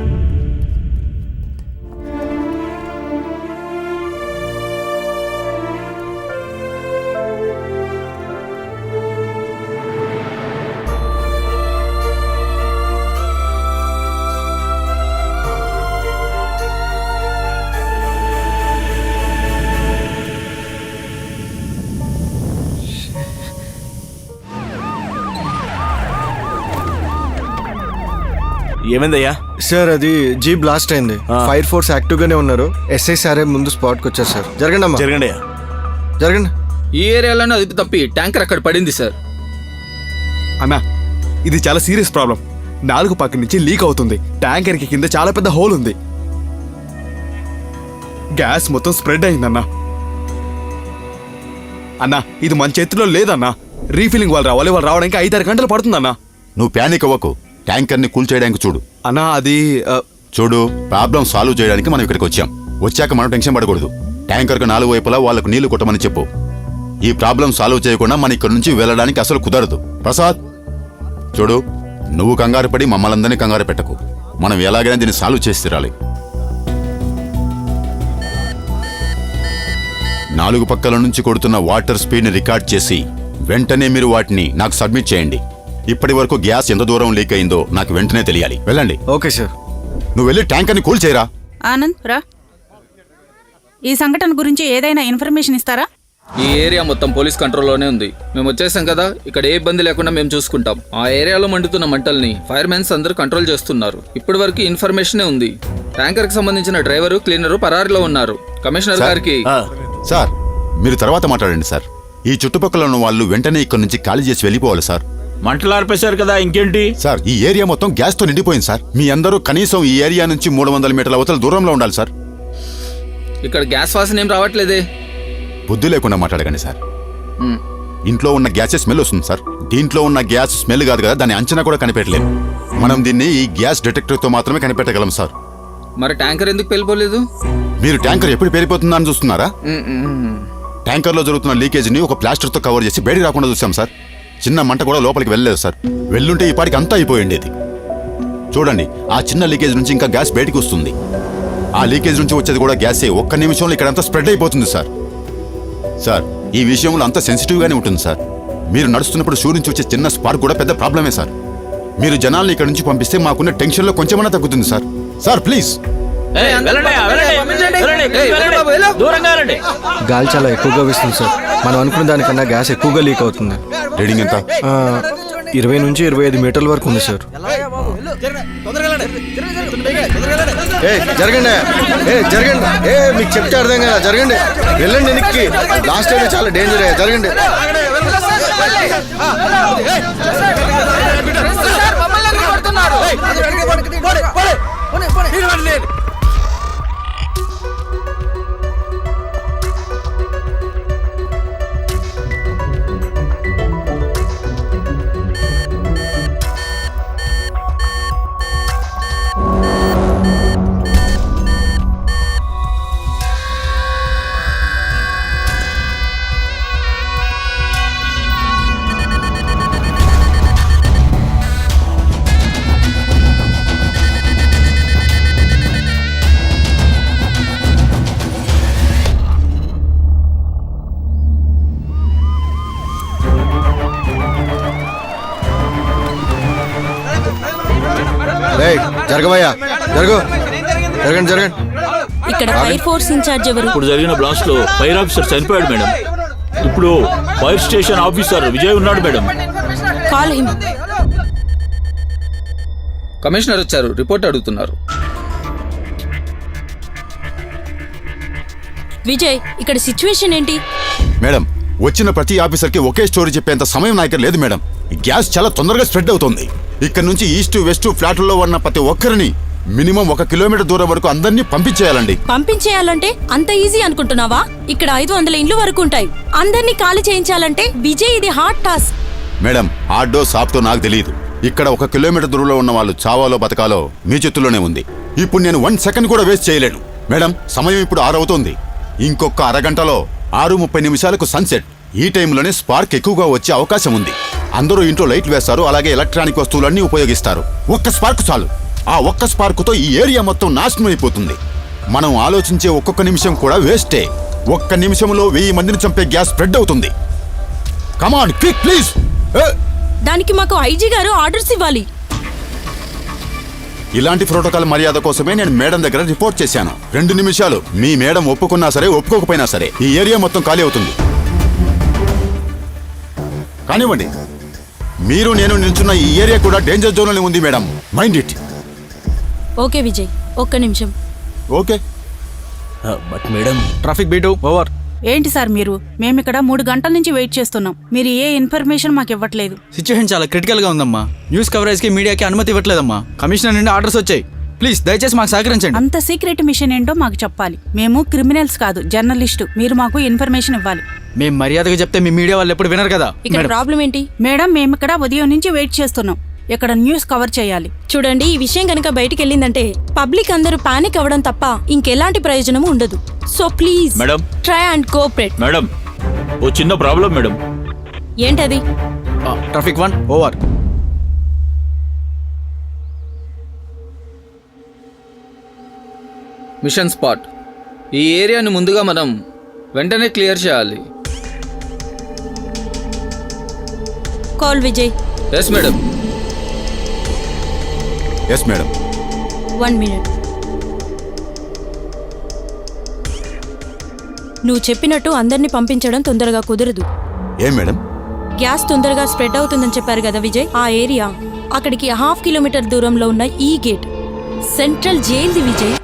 ఏమైందయ్యా? సార్ అది జీ బ్లాస్ట్ అయింది. ఫైర్ ఫోర్స్ యాక్టివ్ గానే ఉన్నారు. ఎస్ఐ సారే ముందు స్పాట్ కి వచ్చారు సార్. జరగండి అమ్మా, జరగండి. ఈ ఏరియాలోనే అదుపు తప్పి ట్యాంకర్ అక్కడ పడింది సార్. అన్నా ఇది చాలా సీరియస్ ప్రాబ్లం. 4 పక్క నుంచి లీక్ అవుతుంది. ట్యాంకర్ కి కింద చాలా పెద్ద హోల్ ఉంది. గ్యాస్ మొత్తం స్ప్రెడ్ అయిందన్నా. అన్నా ఇది మన చేతిలో లేదన్నా. రీఫిల్లింగ్ వాళ్ళు రావడానికి 5-6 గంటలు పడుతుందన్నా. నువ్వు ప్యానిక్ అవ్వకు, ట్యాంకర్ని కూల్ చేయడానికి చూడు. అన్నా అది చూడు, ప్రాబ్లం సాల్వ్ చేయడానికి మనం ఇక్కడికి వచ్చాం. వచ్చాక మనం టెన్షన్ పడకూడదు. ట్యాంకర్కు 4 వైపులా వాళ్ళకు నీళ్లు కొట్టమని చెప్పు. ఈ ప్రాబ్లం సాల్వ్ చేయకుండా మనం ఇక్కడ నుంచి వెళ్ళడానికి అసలు కుదరదు. ప్రసాద్ చూడు, నువ్వు కంగారు పడి మమ్మల్ందరినీ కంగారు పెట్టకు. మనం ఎలాగైనా దీన్ని సాల్వ్ చేసి తీరాలి. 4 పక్కల నుంచి కొడుతున్న వాటర్ స్పీడ్ని రికార్డ్ చేసి వెంటనే మీరు వాటిని నాకు సబ్మిట్ చేయండి. ఇప్పటి వరకు గ్యాస్ ఎంత దూరం లీక్ అయిందో నాకు వెంటనే తెలియాలి. వెళ్ళండి. Okay sir. నువ్వు వెళ్ళి ట్యాంకర్ని కూల్ చేయరా. ఆనంద్ రా. ఈ సంఘటన గురించి ఏదైనా ఇన్ఫర్మేషన్ ఇస్తారా? ఈ ఏరియా మొత్తం పోలీస్ కంట్రోల్లోనే ఉంది. మేము వచ్చేసాం కదా, ఇక్కడ ఏ ఇబ్బంది లేకుండా మేము చూసుకుంటాం. ఆ ఏరియాలో మండుతున్న మంటల్ని ఫైర్ మ్యాన్స్ అందరూ కంట్రోల్ చేస్తున్నారు. ఇప్పటి వరకు ఇన్ఫర్మేషనే ఉంది. ట్యాంకర్ కి సంబంధించిన డ్రైవరు, క్లీనరు పరారీలో ఉన్నారు. కమిషనర్ గారికి సార్ మీరు తర్వాత మాట్లాడండి సార్. ఈ చుట్టుపక్కల ఉన్న వాళ్ళు వెంటనే ఇక్కడ నుంచి ఖాళీ చేసి వెళ్ళిపోవాలి సార్. మంటలు ఆర్పేశారు కదా, ఇంకేంటి? సార్ ఈ ఏరియా మొత్తం గ్యాస్ తో నిండిపోయింది సార్. మీ అందరూ కనీసం ఈ ఏరియా నుంచి 300 మీటర్ల అవతల దూరంలో ఉండాలి సార్. ఇక్కడ గ్యాస్ వాసన ఏం రావట్లేదే. బుద్ధి లేకుండా మాట్లాడకండి సార్. ఇంట్లో ఉన్న గ్యాస్ స్మెల్ వస్తుంది సార్. దీంట్లో ఉన్న గ్యాస్ స్మెల్ కాదు కదా, దాని అంచనా కూడా కనిపెట్టలేదు. మనం దీన్ని ఈ గ్యాస్ డిటెక్టర్ తో మాత్రమే కనిపెట్టగలం సార్. మరి ట్యాంకర్ ఎందుకు వెళ్ళిపోలేదు? మీరు ట్యాంకర్ ఎప్పుడు పేలిపోతుందా అని చూస్తున్నారా? ట్యాంకర్ లో జరుగుతున్న లీకేజ్ ని ఒక ప్లాస్టర్ తో కవర్ చేసి బయటికి రాకుండా చూసాం సార్. చిన్న మంట కూడా లోపలికి వెళ్ళలేదు సార్. వెళ్ళుంటే ఈ పాటికి అంతా అయిపోయిండేది. చూడండి, ఆ చిన్న లీకేజ్ నుంచి ఇంకా గ్యాస్ బయటికి వస్తుంది. ఆ లీకేజ్ నుంచి వచ్చేది కూడా గ్యాసే. ఒక్క నిమిషంలో ఇక్కడంతా స్ప్రెడ్ అయిపోతుంది సార్. సార్ ఈ విషయంలో అంతా సెన్సిటివ్ గానే ఉంటుంది సార్. మీరు నడుస్తున్నప్పుడు షూ నుంచి వచ్చే చిన్న స్పార్క్ కూడా పెద్ద ప్రాబ్లమే సార్. మీరు జనాల్ని ఇక్కడ నుంచి పంపిస్తే మాకున్న టెన్షన్ లో కొంచెమన్నా తగ్గుతుంది సార్. Sir please. గాలి చాలా ఎక్కువగా వీస్తుంది సార్. మనం అనుకున్న దానికన్నా గ్యాస్ ఎక్కువగా లీక్ అవుతుంది. రీడింగ్ ఎంత? 20 నుంచి 25 మీటర్ల వరకు ఉంది సార్. జరగండి, జరగండి. మీకు చెప్తే అర్థం కదా, జరగండి. వెళ్ళండి వెనక్కి. లాస్ట్ టైం చాలా డేంజర్. జరగండి. జరగవయ్యా, జరగండి, జరగండి. ఇక్కడ ఫైర్ ఫోర్స్ ఇన్ఛార్జ్ ఎవరు? ఇప్పుడు జరిగిన బ్లాస్ట్ లో ఫైర్ ఆఫీసర్ చనిపోయాడు మేడం. ఇప్పుడు ఫైర్ స్టేషన్ ఆఫీసర్ విజయ్ ఉన్నాడు మేడం. Call him. కమిషనర్ వచ్చారు, రిపోర్ట్ అడుగుతున్నారు. విజయ్, ఇక్కడ సిచ్యువేషన్ ఏంటి? మేడం, వచ్చిన ప్రతి ఆఫీసర్కి ఒకే స్టోరీ చెప్పేంత సమయం నా దగ్గర లేదు మేడం. ఈ గ్యాస్ చాలా తొందరగా స్ప్రెడ్ అవుతుంది. ఇక్కడ నుంచి ఈస్ట్ వెస్ట్ ఫ్లాట్లలో ఉన్న ప్రతి ఒక్కరిని మినిమం 1 కిలోమీటర్ దూరం వరకు అందరినీ పంపించేయాలండి. పంపించేయాలంటే అంత ఈజీ అనుకుంటున్నావా? ఇక్కడ 500 ఇండ్లు వరకు ఉంటాయి. అందరినీ ఖాళీ చేయించాలంటే విజయ్, ఇది హార్డ్ టాస్క్. మేడం, హార్డో సాఫ్టో నాకు తెలియదు. ఇక్కడ 1 కిలోమీటర్ దూరంలో ఉన్న వాళ్ళు చావాలో బతకాలో మీ చేతుల్లోనే ఉంది. ఇప్పుడు నేను 1 సెకండ్ కూడా వేస్ట్ చేయలేను. మేడం, సమయం ఇప్పుడు 6 అవుతుంది. ఇంకొక అరగంటలో 6:30 సన్సెట్. ఈ టైంలోనే స్పార్క్ ఎక్కువగా వచ్చే అవకాశం ఉంది. అందరూ ఇంట్లో లైట్లు వేస్తారు, అలాగే ఎలక్ట్రానిక్ వస్తువులన్నీ ఉపయోగిస్తారు. ఒక్క స్పార్క్ చాలు. ఆ ఒక్క స్పార్కుతో ఈ ఏరియా మొత్తం నాశనం అయిపోతుంది. మనం ఆలోచించే ఒక్కొక్క నిమిషం కూడా వేస్టే. 1 నిమిషంలో 1000 మందిని చంపే గ్యాస్ స్ప్రెడ్ అవుతుంది. Come on quick please. దానికి మాకు ఐజీ గారు ఆర్డర్స్ ఇవ్వాలి. ఇలాంటి ప్రోటోకాల్ మర్యాద కోసమే నేను మేడం దగ్గర రిపోర్ట్ చేశాను. 2 నిమిషాలు. మీ మేడం ఒప్పుకున్నా సరే ఒప్పుకోకపోయినా సరే ఈ ఏరియా మొత్తం ఖాళీ అవుతుంది. కానివ్వండి. మీరు నేను నిల్చున్న ఈ ఏరియా కూడా డేంజర్ జోన్లోనే ఉంది madam. Mind it. Okay Vijay, 1 నిమిషం. Okay. But madam, traffic beat over. ఏంటి సార్ మీరు? మేమిక్కడ 3 గంటల నుంచి వెయిట్ చేస్తున్నాం. మీరు ఏ ఇన్ఫర్మేషన్ మాకు ఇవ్వట్లేదు. సిచ్యువేషన్ చాలా క్రిటికల్ గా ఉందమ్మా. న్యూస్ కవరేజ్ కి మీడియాకి అనుమతి ఇవ్వట్లేదమ్మా. కమిషనర్ నుండి ఆర్డర్స్ వచ్చాయి. ప్లీజ్ దయచేసి మాకు సహకరించండి. అంత సీక్రెట్ మిషన్ ఏంటో మాకు చెప్పాలి. మేము క్రిమినల్స్ కాదు, జర్నలిస్టు. మీరు మాకు ఇన్ఫర్మేషన్ ఇవ్వాలి. మేము మర్యాదగా చెప్తే మీ మీడియా వాళ్ళు ఎప్పుడు వినరు కదా. ఇక్కడ ప్రాబ్లం ఏంటి? మేడం, మేమిక్కడ ఉదయం నుంచి వెయిట్ చేస్తున్నాం. ఇక్కడ న్యూస్ కవర్ చేయాలి. చూడండి, ఈ విషయం కనుక బయటికి వెళ్ళిందంటే పబ్లిక్ అందరూ పానిక్ అవ్వడం తప్ప ఇంకెలాంటి ప్రయోజనము ఉండదు. So please madam, try and cooperate. Madam, ఓ చిన్న ప్రాబ్లం మేడం. ఏంటది? Traffic 1 over. Mission spot. ఈ ఏరియాని ముందుగా మనం వెంటనే క్లియర్ చేయాలి. Call Vijay. Yes madam. Yes madam. 1 minute. నువ్వు చెప్పినట్టు అందరినీ పంపించడం తొందరగా కుదరదు. ఏం మేడం? గ్యాస్ తొందరగా స్ప్రెడ్ అవుతుందని చెప్పారు కదా విజయ్. ఆ ఏరియా అక్కడికి 1/2 కిలోమీటర్ దూరంలో ఉన్న ఈ గేట్ సెంట్రల్ జైల్ది విజయ్.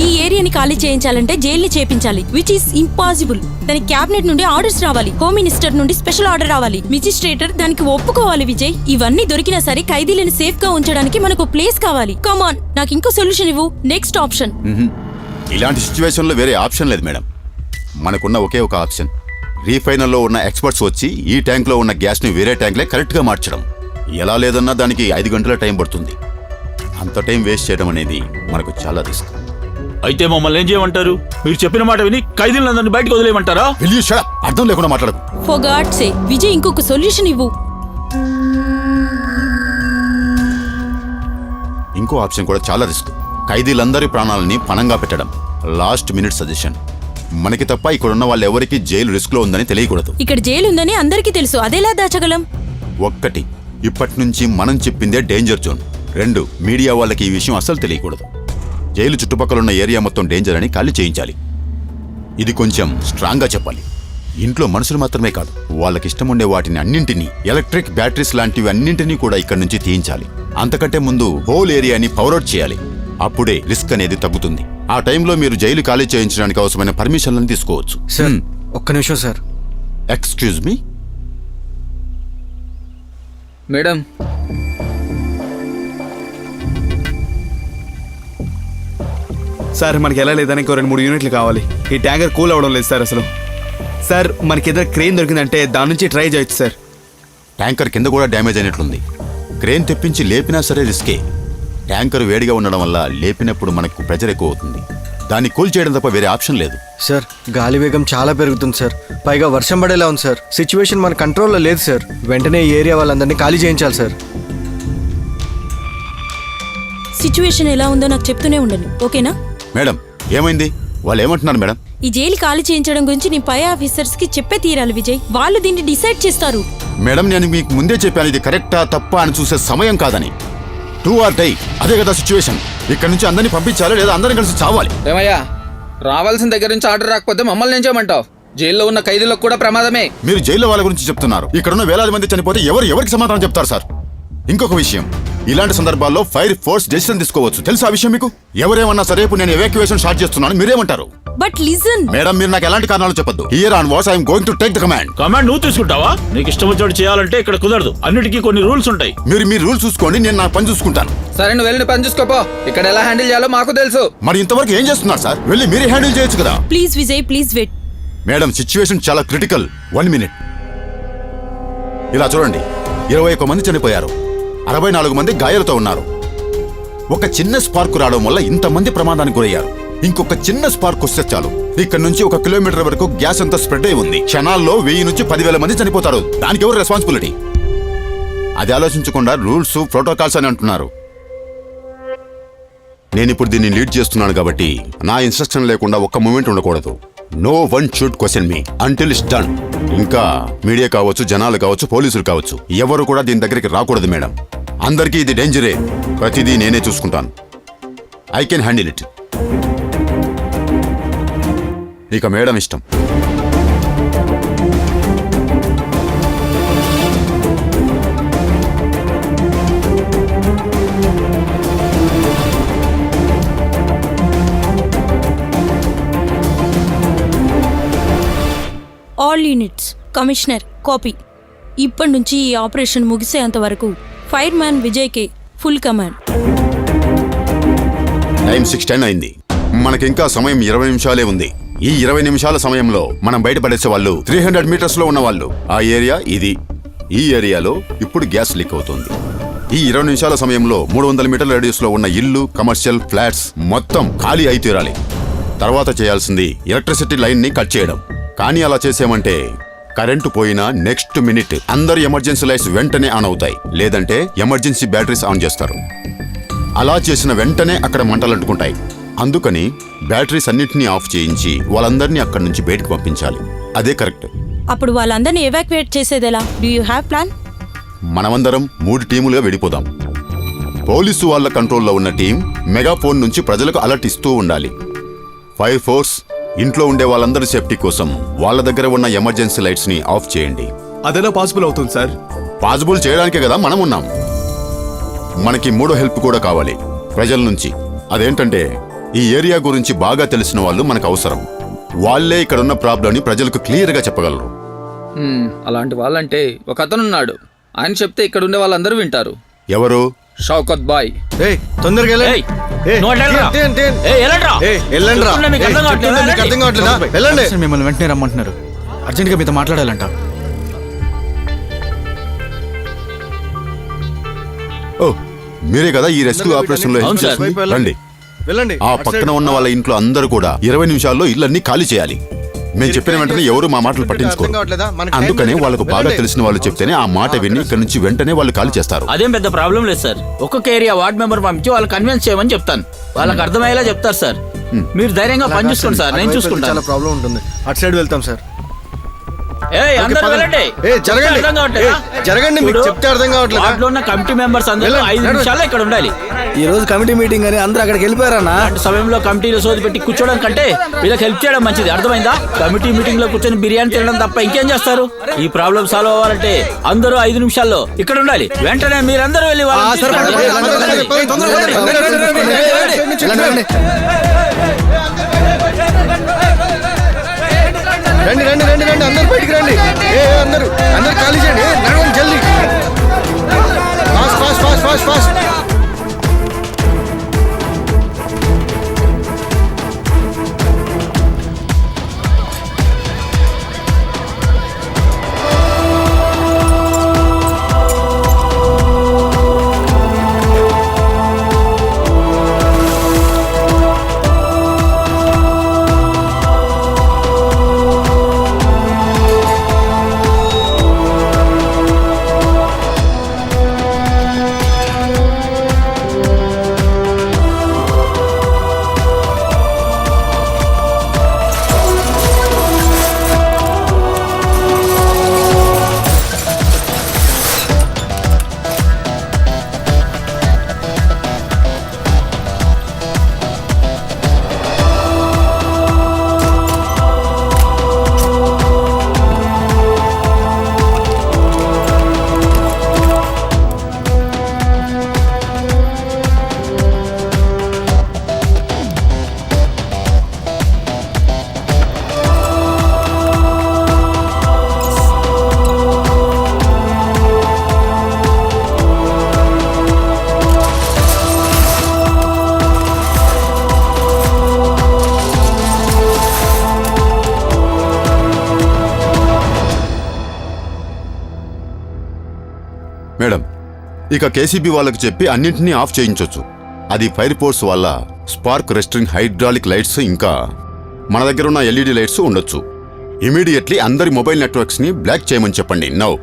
ఈ ఏరియాని ఖాళీ చేయించాలంటే జైల్ని చేపించాలి, విచ్ ఈస్ ఇంపాసిబుల్. దానికి క్యాబినెట్ నుండి ఆర్డర్స్ రావాలి, హోమ్ మినిస్టర్ నుండి స్పెషల్ ఆర్డర్ రావాలి, మెజిస్ట్రేటర్ దానికి ఒప్పుకోవాలి విజయ్. ఇవన్నీ దొరికినా సరే ఖైదీలను సేఫ్ గా ఉంచడానికి మనకు ప్లేస్ కావాలి. కమాన్, నాకు ఇంకో సొల్యూషన్ ఇవ్వు. Next option. ఇలాంటి సిచ్యువేషన్ లో వేరే ఆప్షన్ లేదు మేడం. మనకున్న ఒకే ఒక ఆప్షన్, రీఫైనల్లో ఉన్న ఎక్స్పర్ట్స్ వచ్చి ఈ ట్యాంక్ లో ఉన్న గ్యాస్ ని వేరే ట్యాంక్ లో కరెక్ట్ గా మార్చడం. ఎలా లేదన్నా దానికి 5 గంటల టైం పడుతుంది. అంత టైం వేస్ట్ చేయడం అనేది మనకు చాలా రిస్క్. అయితే మమ్మల్ని ఏం చేయమంటారు? మీరు చెప్పిన మాట విని ఖైదీలందరినీ బయటకు వదిలేయమంటారా? అర్థం లేకుండా మాట్లాడదు. ఫర్ గాడ్స్ సేక్ విజయ్, ఇంకొక సొల్యూషన్ ఇవ్వు. ఇంకో ఆప్షన్ కూడా చాలా రిస్క్. ఖైదీలందరి ప్రాణాలని పణంగా పెట్టడం. Last minute suggestion. మనకి తప్ప ఇక్కడున్న వాళ్ళు ఎవరికి జైలు రిస్క్ లో ఉందని తెలియకూడదు. ఇక్కడ జైలు ఉందని అందరికీ తెలుసు, అదేలా దాచగలం? 1, ఇప్పటి నుంచి మనం చెప్పిందే డేంజర్ జోన్. 2, మీడియా వాళ్ళకి ఈ విషయం అస్సలు తెలియకూడదు. జైలు చుట్టుపక్కల ఉన్న ఏరియా మొత్తం డేంజర్ అని ఖాళీ చేయించాలి. ఇది కొంచెం స్ట్రాంగ్గా చెప్పాలి. ఇంట్లో మనుషులు మాత్రమే కాదు, వాళ్ళకిష్టం ఉండే వాటిని అన్నింటినీ, ఎలక్ట్రిక్ బ్యాటరీస్ లాంటివి అన్నింటినీ కూడా ఇక్కడి నుంచి తీయించాలి. అంతకంటే ముందు హోల్ ఏరియాని పవర్అవుట్ చేయాలి. అప్పుడే రిస్క్ అనేది తగ్గుతుంది. ఆ టైంలో మీరు జైలు ఖాళీ చేయించడానికి అవసరమైన పర్మిషన్లను తీసుకోవచ్చు. సార్, 1 నిమిషం sir. Excuse me madam, sir, మనకి ఎలా లేదని ఇంకో 2-3 యూనిట్లు కావాలి. ఈ ట్యాంకర్ కూల్ అవ్వడం లేదు సార్ అసలు. సార్, మనకి ఏదైనా క్రెయిన్ దొరికిందంటే దాని నుంచి ట్రై చేయొచ్చు సార్. ట్యాంకర్ కింద కూడా డ్యామేజ్ అయినట్లుంది. క్రేన్ తెప్పించి లేపినా సరే రిస్కే. ట్యాంకర్ వేడిగా ఉండడం వల్ల లేపినప్పుడు మనకు ప్రెజర్ ఎక్కువ అవుతుంది. దాన్ని కూల్ చేయడం తప్ప వేరే ఆప్షన్ లేదు. సార్, గాలి వేగం చాలా పెరుగుతుంది సార్. పైగా వర్షం పడేలా ఉంది సార్. సిచ్యువేషన్ మన కంట్రోల్లో లేదు సార్. వెంటనే ఈ ఏరియా వాళ్ళందరినీ ఖాళీ చేయించాలి సార్. సిచ్యువేషన్ ఎలా ఉందో నాకు చెప్తూనే ఉండండి, ఓకేనా? మేడం, ఏమైంది? వాళ్ళు ఏమంటున్నారు మేడం? ఈ జైలు ఖాళీ చేయించడం గురించి నీ పై ఆఫీసర్స్ కి చెప్పే తీరాలి విజయ్. వాళ్ళు దీన్ని డిసైడ్ చేస్తారు. మేడం, నేను మీకు ముందే చెప్పాను ఇది కరెక్టా తప్పా అని చూసే సమయం కాదని. 2 or die, అదే కదా సిచ్యువేషన్. ఇక్కడ నుంచి అందరినీ పంపించాలి, లేదా అందరం కలిసి చావాలి. ఏమయ్యా, రావాల్సిన దగ్గర నుంచి ఆర్డర్ రాకపోతే మమ్మల్ని ఏం చేయమంటావు? జైల్లో ఉన్న ఖైదీలకు కూడా ప్రమాదమే. మీరు జైల్లో వాళ్ళ గురించి చెప్తున్నారు. ఇక్కడున్న వేలాది మంది చనిపోతే ఎవరికి సమాధానం చెప్తారు సార్? ఇంకొక విషయం, ఇలాంటి సందర్భాల్లో ఫైర్ ఫోర్స్ డెసిషన్ తీసుకోవచ్చు. తెలుసా ఆ విషయం మీకు? ఎవరేమన్నా సరే ఇప్పుడు నేను ఎవాక్యుయేషన్ స్టార్ట్ చేస్తున్నాను, మీరేమంటారు? బట్ లిజన్ మేడం, మీరు నాకు ఎలాంటి కారణాలు చెప్పొద్దు. Here on was I'm going to take the command. Command నువ్వు తీసుకుంటావా? నీకు ఇష్టం వచ్చినట్టు చేయాలంటే ఇక్కడ కుదరదు. అన్నిటికీ కొన్ని రూల్స్ ఉంటాయి. మీరు మీ రూల్స్ చూసుకోండి, నేను నా పని చూసుకుంటాను. సరే, నువ్వు వెళ్ళి పని చూసుకోపో. ఇక్కడ ఎలా హ్యాండిల్ చేయాలో మాకు తెలుసు. మరి ఇంతవరకు ఏం చేస్తున్నారు సార్? వెళ్ళి మీరే హ్యాండిల్ చేయొచ్చు కదా. Please Vijay, please wait. Madam, situation చాలా క్రిటికల్. 1 మినిట్. ఇలా చూడండి, 21 మంది చనిపోయారు, 64 మంది గాయాలతో ఉన్నారు. ఒక చిన్న స్పార్క్ రావడం వల్ల ఇంతమంది ప్రమాదానికి గురయ్యారు. ఇంకొక చిన్న స్పార్క్ వస్తే చాలు, ఇక్కడ నుంచి 1 కిలోమీటర్ వరకు గ్యాస్ అంతా స్ప్రెడ్ అయి ఉంది. క్షణాల్లో 1000 నుంచి 10,000 మంది చనిపోతారు. దానికి ఎవరు రెస్పాన్సిబిలిటీ? అది ఆలోచించకుండా రూల్స్, ప్రోటోకాల్స్ అని అంటున్నారు. నేను ఇప్పుడు దీన్ని లీడ్ చేస్తున్నాను కాబట్టి నా ఇన్స్ట్రక్షన్ లేకుండా ఒక్క మూమెంట్ ఉండకూడదు. No one should question me until it's done. ఇంకా మీడియా కావచ్చు, జనాలు కావచ్చు, పోలీసులు కావచ్చు, ఎవరు కూడా దీని దగ్గరికి రాకూడదు మేడం. అందరికీ ఇది డేంజరే. ప్రతిదీ నేనే చూసుకుంటాను. I can handle it. ఇక మేడం ఇష్టం. All units, commissioner copy. ఇప్పటి నుంచి ఈ ఆపరేషన్ ముగిసేంత వరకు ఫైర్ మ్యాన్ విజయ్కే ఫుల్ కమాండ్. టైం 6:10 అయింది. మనకింకా సమయం 20 నిమిషాలే ఉంది. ఈ 20 నిమిషాల సమయంలో మనం బయటపడేసే వాళ్ళు 300 మీటర్స్ లో ఉన్న వాళ్ళు. ఆ ఏరియా ఇది. ఈ ఏరియాలో ఇప్పుడు గ్యాస్ లీక్ అవుతుంది. ఈ 20 నిమిషాల సమయంలో 300 మీటర్ల రేడియస్ లో ఉన్న ఇల్లు, కమర్షియల్ ఫ్లాట్స్ మొత్తం ఖాళీ అయి తీరాలి. తర్వాత చేయాల్సింది ఎలక్ట్రిసిటీ లైన్ ని కట్ చేయడం. కానీ అలా చేసామంటే కరెంటు పోయినా నెక్స్ట్ మినిట్ అందరు ఎమర్జెన్సీ లైట్స్ వెంటనే ఆన్ అవుతాయి, లేదంటే ఎమర్జెన్సీ బ్యాటరీస్ ఆన్ చేస్తారు. అలా చేసిన వెంటనే అక్కడ మంటలు అంటుకుంటాయి. అందుకని బ్యాటరీస్ అన్నింటినీ ఆఫ్ చేయించి వాళ్ళందరినీ అక్కడి నుంచి బయటకు పంపించాలి. అదే కరెక్ట్. అప్పుడు వాళ్ళందరినీ ఎవాక్యుయేట్ చేసేదెలా? Do you have plan? మనమందరం 3 టీములుగా విడిపోదాం. పోలీసు వాళ్ళ కంట్రోల్లో ఉన్న టీం మెగాఫోన్ నుంచి ప్రజలకు అలర్ట్ ఇస్తూ ఉండాలి. ఫైర్ ఫోర్స్ ఇంట్లో ఉండే వాళ్ళందరి సేఫ్టీ కోసం వాళ్ళ దగ్గర ఉన్న ఎమర్జెన్సీ లైట్స్ ని ఆఫ్ చేయండి. అదెలా పాసిబుల్ అవుతుంది సార్? పాసిబుల్ చేయడానికే కదా మనం ఉన్నాం. మనకి 3వ హెల్ప్ కూడా కావాలి, ప్రజల నుంచి. అదేంటంటే ఈ ఏరియా గురించి బాగా తెలిసిన వాళ్ళు మనకు అవసరం. వాళ్ళే ఇక్కడున్న ప్రాబ్లంని ప్రజలకు క్లియర్గా చెప్పగలరు. అలాంటి వాళ్ళంటే ఒక అతనున్నాడు. ఆయన చెప్తే ఇక్కడ ఉండే వాళ్ళందరూ వింటారు. ఎవరు? షౌకత్ బాయ్. తొందరగా మిమ్మల్ని వెంటనే రమ్మంటున్నారు. అర్జెంట్గా మీతో మాట్లాడాలంట. ఓ, మీరే కదా ఈ రెస్క్యూ ఆపరేషన్ లో రండి. వెళ్ళండి. ఆ పక్కన ఉన్న వాళ్ళ ఇంట్లో అందరూ కూడా 20 నిమిషాల్లో ఇళ్ళన్నీ ఖాళీ చేయాలి. మేము చెప్పిన వెంటనే ఎవరు మా మాటలు పట్టించుకోరు. అందుకనే వాళ్ళకు బాగా తెలిసిన వాళ్ళు చెప్తేనే ఆ మాట విని ఇక్కడ నుంచి వెంటనే వాళ్ళు ఖాళీ చేస్తారు. అదేం పెద్ద ప్రాబ్లం లేదు సార్. ఒక్కొక్క ఏరియా వార్డ్ మెంబర్ పంపించి వాళ్ళు కన్విన్స్ చేయమని చెప్తాను. వాళ్ళకి అర్థమయ్యేలా చెప్తారు సార్. మీరు ధైర్యంగా పని చూసుకోండి సార్, నేను చూసుకుంటాను. చాలా ప్రాబ్లం ఉంటుంది. అటు సైడ్ వెళ్తాం సార్. జరగండి, మీకు చెప్తే అర్థం కావట్లేదు. వార్డులో ఉన్న కమిటీ మెంబర్స్ అందరూ 5 నిమిషాల్లో ఇక్కడ ఉండాలి. ఈ రోజు కమిటీ మీటింగ్ అని అందరూ అక్కడికి వెళ్ళిపోయారన్నా. సమయంలో కమిటీలో సోది పెట్టి కూర్చోవడం కంటే వీళ్ళకి హెల్ప్ చేయడం మంచిది. అర్థమైందా? కమిటీ మీటింగ్ లో కూర్చొని బిర్యానీ తినడం తప్ప ఇంకేం చేస్తారు? ఈ ప్రాబ్లం సాల్వ్ అవ్వాలంటే అందరూ 5 నిమిషాల్లో ఇక్కడ ఉండాలి. వెంటనే మీరందరూ వెళ్ళి రండి రండి రండి రండి, అందరు బయటికి రండి. అందరూ ఖాళీ చేయండి. నడవండి జల్దీ. Fast fast fast fast fast. ఇక కేసీబీ వాళ్ళకి చెప్పి అన్నింటినీ ఆఫ్ చేయించొచ్చు. అది ఫైర్ ఫోర్స్ వల్ల స్పార్క్ రెస్ట్రింగ్ హైడ్రాలిక్ లైట్స్ ఇంకా మన దగ్గర ఉన్న ఎల్ఈడి లైట్స్ ఉండొచ్చు. ఇమీడియట్లీ అందరి మొబైల్ నెట్వర్క్స్ ని బ్లాక్ చేయమని చెప్పండి. నౌ.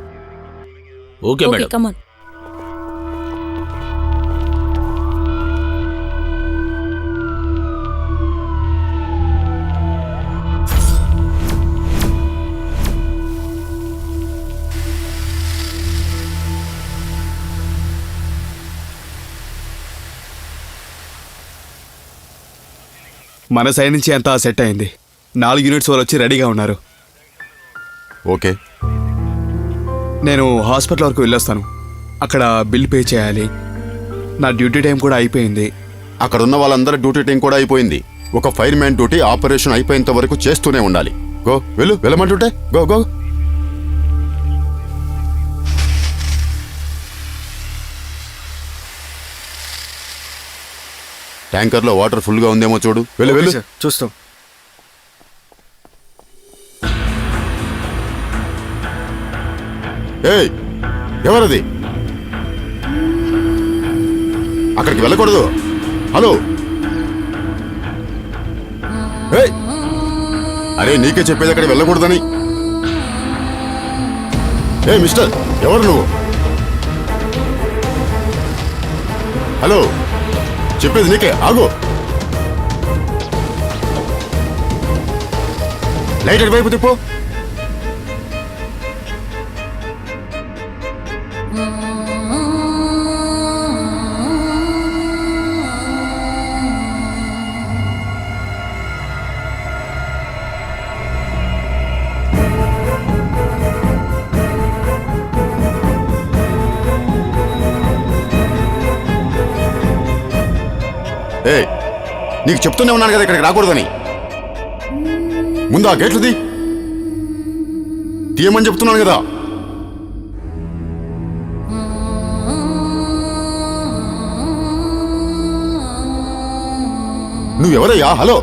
Okay madam. కమాన్. మన సైడ్ నుంచి అంతా సెట్ అయింది. 4 యూనిట్స్ వాళ్ళు వచ్చి రెడీగా ఉన్నారు. ఓకే, నేను హాస్పిటల్ వరకు వెళ్ళొస్తాను. అక్కడ బిల్ పే చేయాలి. నా డ్యూటీ టైం కూడా అయిపోయింది. అక్కడ ఉన్న వాళ్ళందరి డ్యూటీ టైం కూడా అయిపోయింది. ఒక ఫైర్ మ్యాన్ డ్యూటీ ఆపరేషన్ అయిపోయేంత వరకు చేస్తూనే ఉండాలి. గో, వెళ్ళమంటుంటే గో గో. ట్యాంకర్లో వాటర్ ఫుల్గా ఉందేమో చూడు. వెళ్ళు. చూస్తాం. ఏయ్, ఎవరది? అక్కడికి వెళ్ళకూడదు. హలో. ఏయ్, అరే నీకే చెప్పేది అక్కడ వెళ్ళకూడదని. ఏ మిస్టర్, ఎవరు నువ్వు? హలో, చెప్పేది నీకే. ఆగు. లైట్ అటువైపు తిప్పు. ఏ, నీకు చెప్తూనే ఉన్నాను కదా ఇక్కడికి రాకూడదని. ముందు ఆ గేట్లు తీయమని చెప్తున్నాను కదా. నువ్వెవరయ్యా? హలో.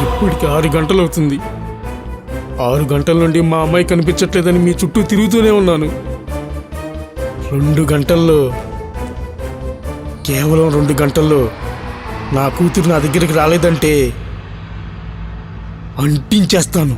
ఇప్పటికి 6 గంటలు అవుతుంది. 6 గంటల నుండి మా అమ్మాయి కనిపించట్లేదని మీ చుట్టూ తిరుగుతూనే ఉన్నాను. 2 గంటల్లో, కేవలం 2 గంటల్లో నా కూతురు నా దగ్గరికి రాలేదంటే అంటించేస్తాను.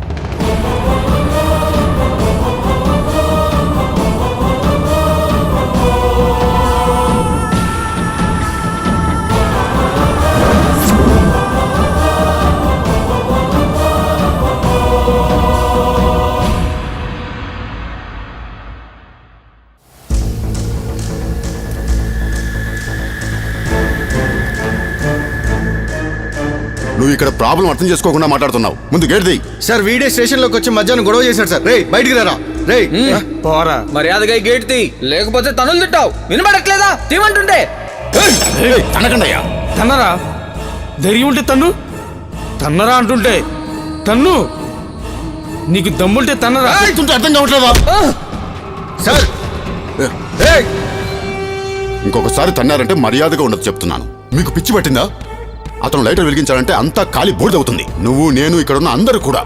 నువ్వు ఇక్కడ ప్రాబ్లం అర్థం చేసుకోకుండా మాట్లాడుతున్నావు. ముందు గేట్ ది. సార్ వీడే స్టేషన్లోకి వచ్చి మధ్యాహ్నం గొడవ చేశాడు సార్. రేయ్ బయటికి రారా. రేయ్ పోరా. మర్యాదగా ఈ గేట్ తీ, లేకపోతే తనులు తిట్టావు. వినబడట్లేదా? తీమంటుంటే. తనకండయ్యా. తన్నరా? ధైర్యం ఉంటే తన్నరా అంటుంటే తన్ను. నీకు దమ్ముంటే తన్నరా. అర్థం కావట్లేదా సార్? ఇంకొకసారి తన్నారంటే మర్యాదగా ఉండదు చెప్తున్నాను. మీకు పిచ్చి పట్టిందా? అతను లైటర్ వెలిగించాలంటే అంతా ఖాళీ బూడిదవుతుంది. నువ్వు, నేను, ఇక్కడున్న అందరూ కూడా.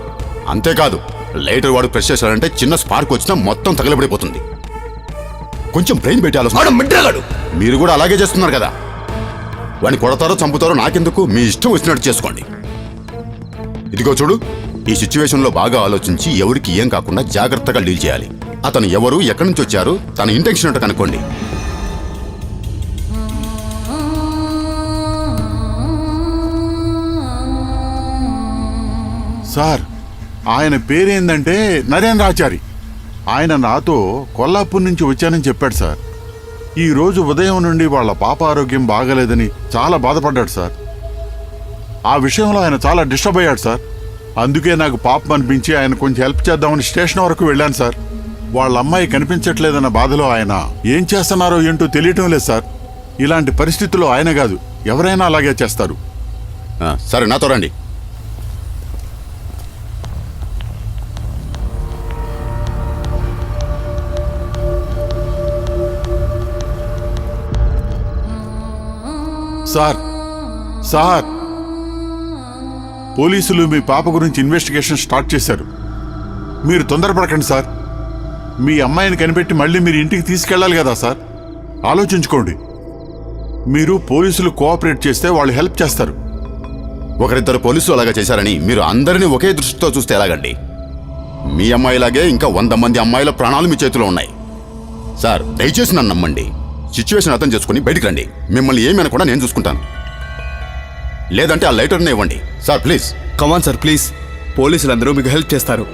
అంతేకాదు, లైటర్ వాడు ప్రెస్ చేశాడంటే చిన్న స్పార్క్ వచ్చినా మొత్తం తగలబడిపోతుంది. కొంచెం బ్రెయిన్ పెట్టి ఆలోచన. మీరు కూడా అలాగే చేస్తున్నారు కదా. వాడిని కొడతారో చంపుతారో నాకెందుకు, మీ ఇష్టం వచ్చినట్టు చేసుకోండి. ఇదిగో చూడు, ఈ సిచ్యువేషన్లో బాగా ఆలోచించి ఎవరికి ఏం కాకుండా జాగ్రత్తగా డీల్ చేయాలి. అతను ఎవరు, ఎక్కడి నుంచి వచ్చారు, తన ఇంటెన్షన్ ఏంటో కనుక్కోండి. సార్, ఆయన పేరేందంటే నరేంద్రాచారి. ఆయన నాతో కొల్లాపూర్ నుంచి వచ్చానని చెప్పాడు సార్. ఈ రోజు ఉదయం నుండి వాళ్ళ పాప ఆరోగ్యం బాగలేదని చాలా బాధపడ్డాడు సార్. ఆ విషయంలో ఆయన చాలా డిస్టర్బ్ అయ్యాడు సార్. అందుకే నాకు పాపం అనిపించి ఆయన కొంచెం హెల్ప్ చేద్దామని స్టేషన్ వరకు వెళ్ళాను సార్. వాళ్ళ అమ్మాయి కనిపించట్లేదన్న బాధలో ఆయన ఏం చేస్తున్నారో ఏంటో తెలియటం లేదు సార్. ఇలాంటి పరిస్థితుల్లో ఆయన కాదు, ఎవరైనా అలాగే చేస్తారు. సరే, నాతో రండి. సార్, సార్, పోలీసులు మీ పాప గురించి ఇన్వెస్టిగేషన్ స్టార్ట్ చేశారు. మీరు తొందరపడకండి సార్. మీ అమ్మాయిని కనిపెట్టి మళ్ళీ మీరు ఇంటికి తీసుకెళ్ళాలి కదా సార్. ఆలోచించుకోండి. మీరు పోలీసులు కోఆపరేట్ చేస్తే వాళ్ళు హెల్ప్ చేస్తారు. ఒకరిద్దరు పోలీసులు అలాగా చేశారని మీరు అందరినీ ఒకే దృష్టితో చూస్తే ఎలాగండి? మీ అమ్మాయిలాగే ఇంకా 100 మంది అమ్మాయిల ప్రాణాలు మీ చేతిలో ఉన్నాయి. సార్ దయచేసి నన్ను నమ్మండి. సిచ్యువేషన్ అర్థం చేసుకుని బయటికి రండి. మిమ్మల్ని ఏమి అనకుండా నేను చూసుకుంటాను. లేదంటే ఆ లైటర్నే ఇవ్వండి sir, please. Come on sir please, పోలీసులందరూ మీకు హెల్ప్ చేస్తారు.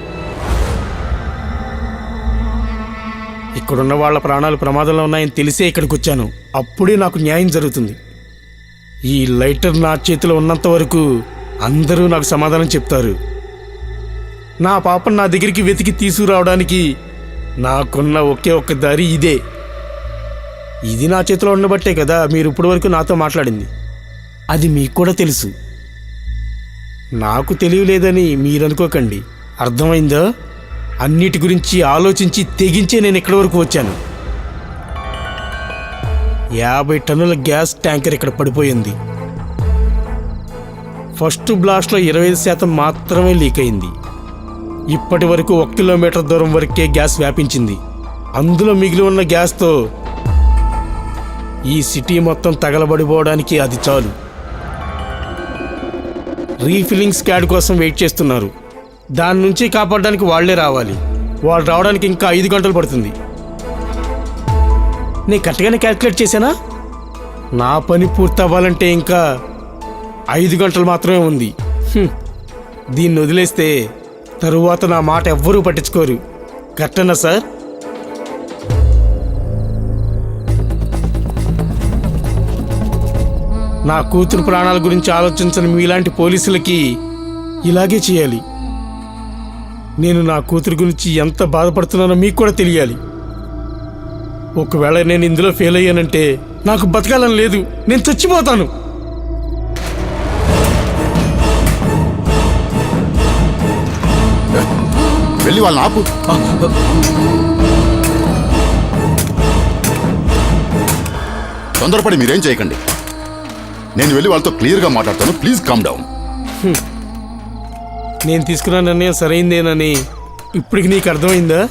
ఇక్కడున్న వాళ్ళ ప్రాణాలు ప్రమాదంలో ఉన్నాయని తెలిసే ఇక్కడికి వచ్చాను. అప్పుడే నాకు న్యాయం జరుగుతుంది. ఈ లైటర్ నా చేతిలో ఉన్నంత వరకు అందరూ నాకు సమాధానం చెప్తారు. నా పాపను నా దగ్గరికి వెతికి తీసుకురావడానికి నాకున్న ఒకే ఒక్క దారి ఇదే. ఇది నా చేతిలో ఉండబట్టే కదా మీరు ఇప్పటి వరకు నాతో మాట్లాడింది. అది మీకు కూడా తెలుసు. నాకు తెలియలేదని మీరు అనుకోకండి. అర్థమైందా? అన్నిటి గురించి ఆలోచించి తెగించే నేను ఇక్కడి వరకు వచ్చాను. 50 టన్నుల గ్యాస్ ట్యాంకర్ ఇక్కడ పడిపోయింది. ఫస్ట్ బ్లాస్ట్లో 25% మాత్రమే లీక్ అయింది. ఇప్పటి వరకు 1 కిలోమీటర్ దూరం వరకే గ్యాస్ వ్యాపించింది. అందులో మిగిలి ఉన్న గ్యాస్తో ఈ సిటీ మొత్తం తగలబడిపోవడానికి అది చాలు. రీఫిల్లింగ్ స్క్వాడ్ కోసం వెయిట్ చేస్తున్నారు. దాని నుంచి కాపాడడానికి వాళ్లే రావాలి. వాళ్ళు రావడానికి ఇంకా 5 గంటలు పడుతుంది. నేను కరెక్ట్గానే క్యాల్కులేట్ చేశానా? నా పని పూర్తి అవ్వాలంటే ఇంకా 5 గంటలు మాత్రమే ఉంది. దీన్ని వదిలేస్తే తరువాత నా మాట ఎవ్వరూ పట్టించుకోరు. కరెక్టేనా సార్? నా కూతురు ప్రాణాల గురించి ఆలోచించని మీలాంటి పోలీసులకి ఇలాగే చేయాలి. నేను నా కూతురు గురించి ఎంత బాధపడుతున్నానో మీకు కూడా తెలియాలి. ఒకవేళ నేను ఇందులో ఫెయిల్ అయ్యానంటే నాకు బతకాలని లేదు, నేను చచ్చిపోతాను. వెళ్ళి వాళ్ళని ఆపు. తొందరపడి మీరేం చేయకండి. నేను వెళ్ళి వాళ్ళతో క్లియర్గా మాట్లాడతాను. Please calm down. నేను తీసుకున్న నిర్ణయం సరైందేనని ఇప్పటికి నీకు అర్థమైందా?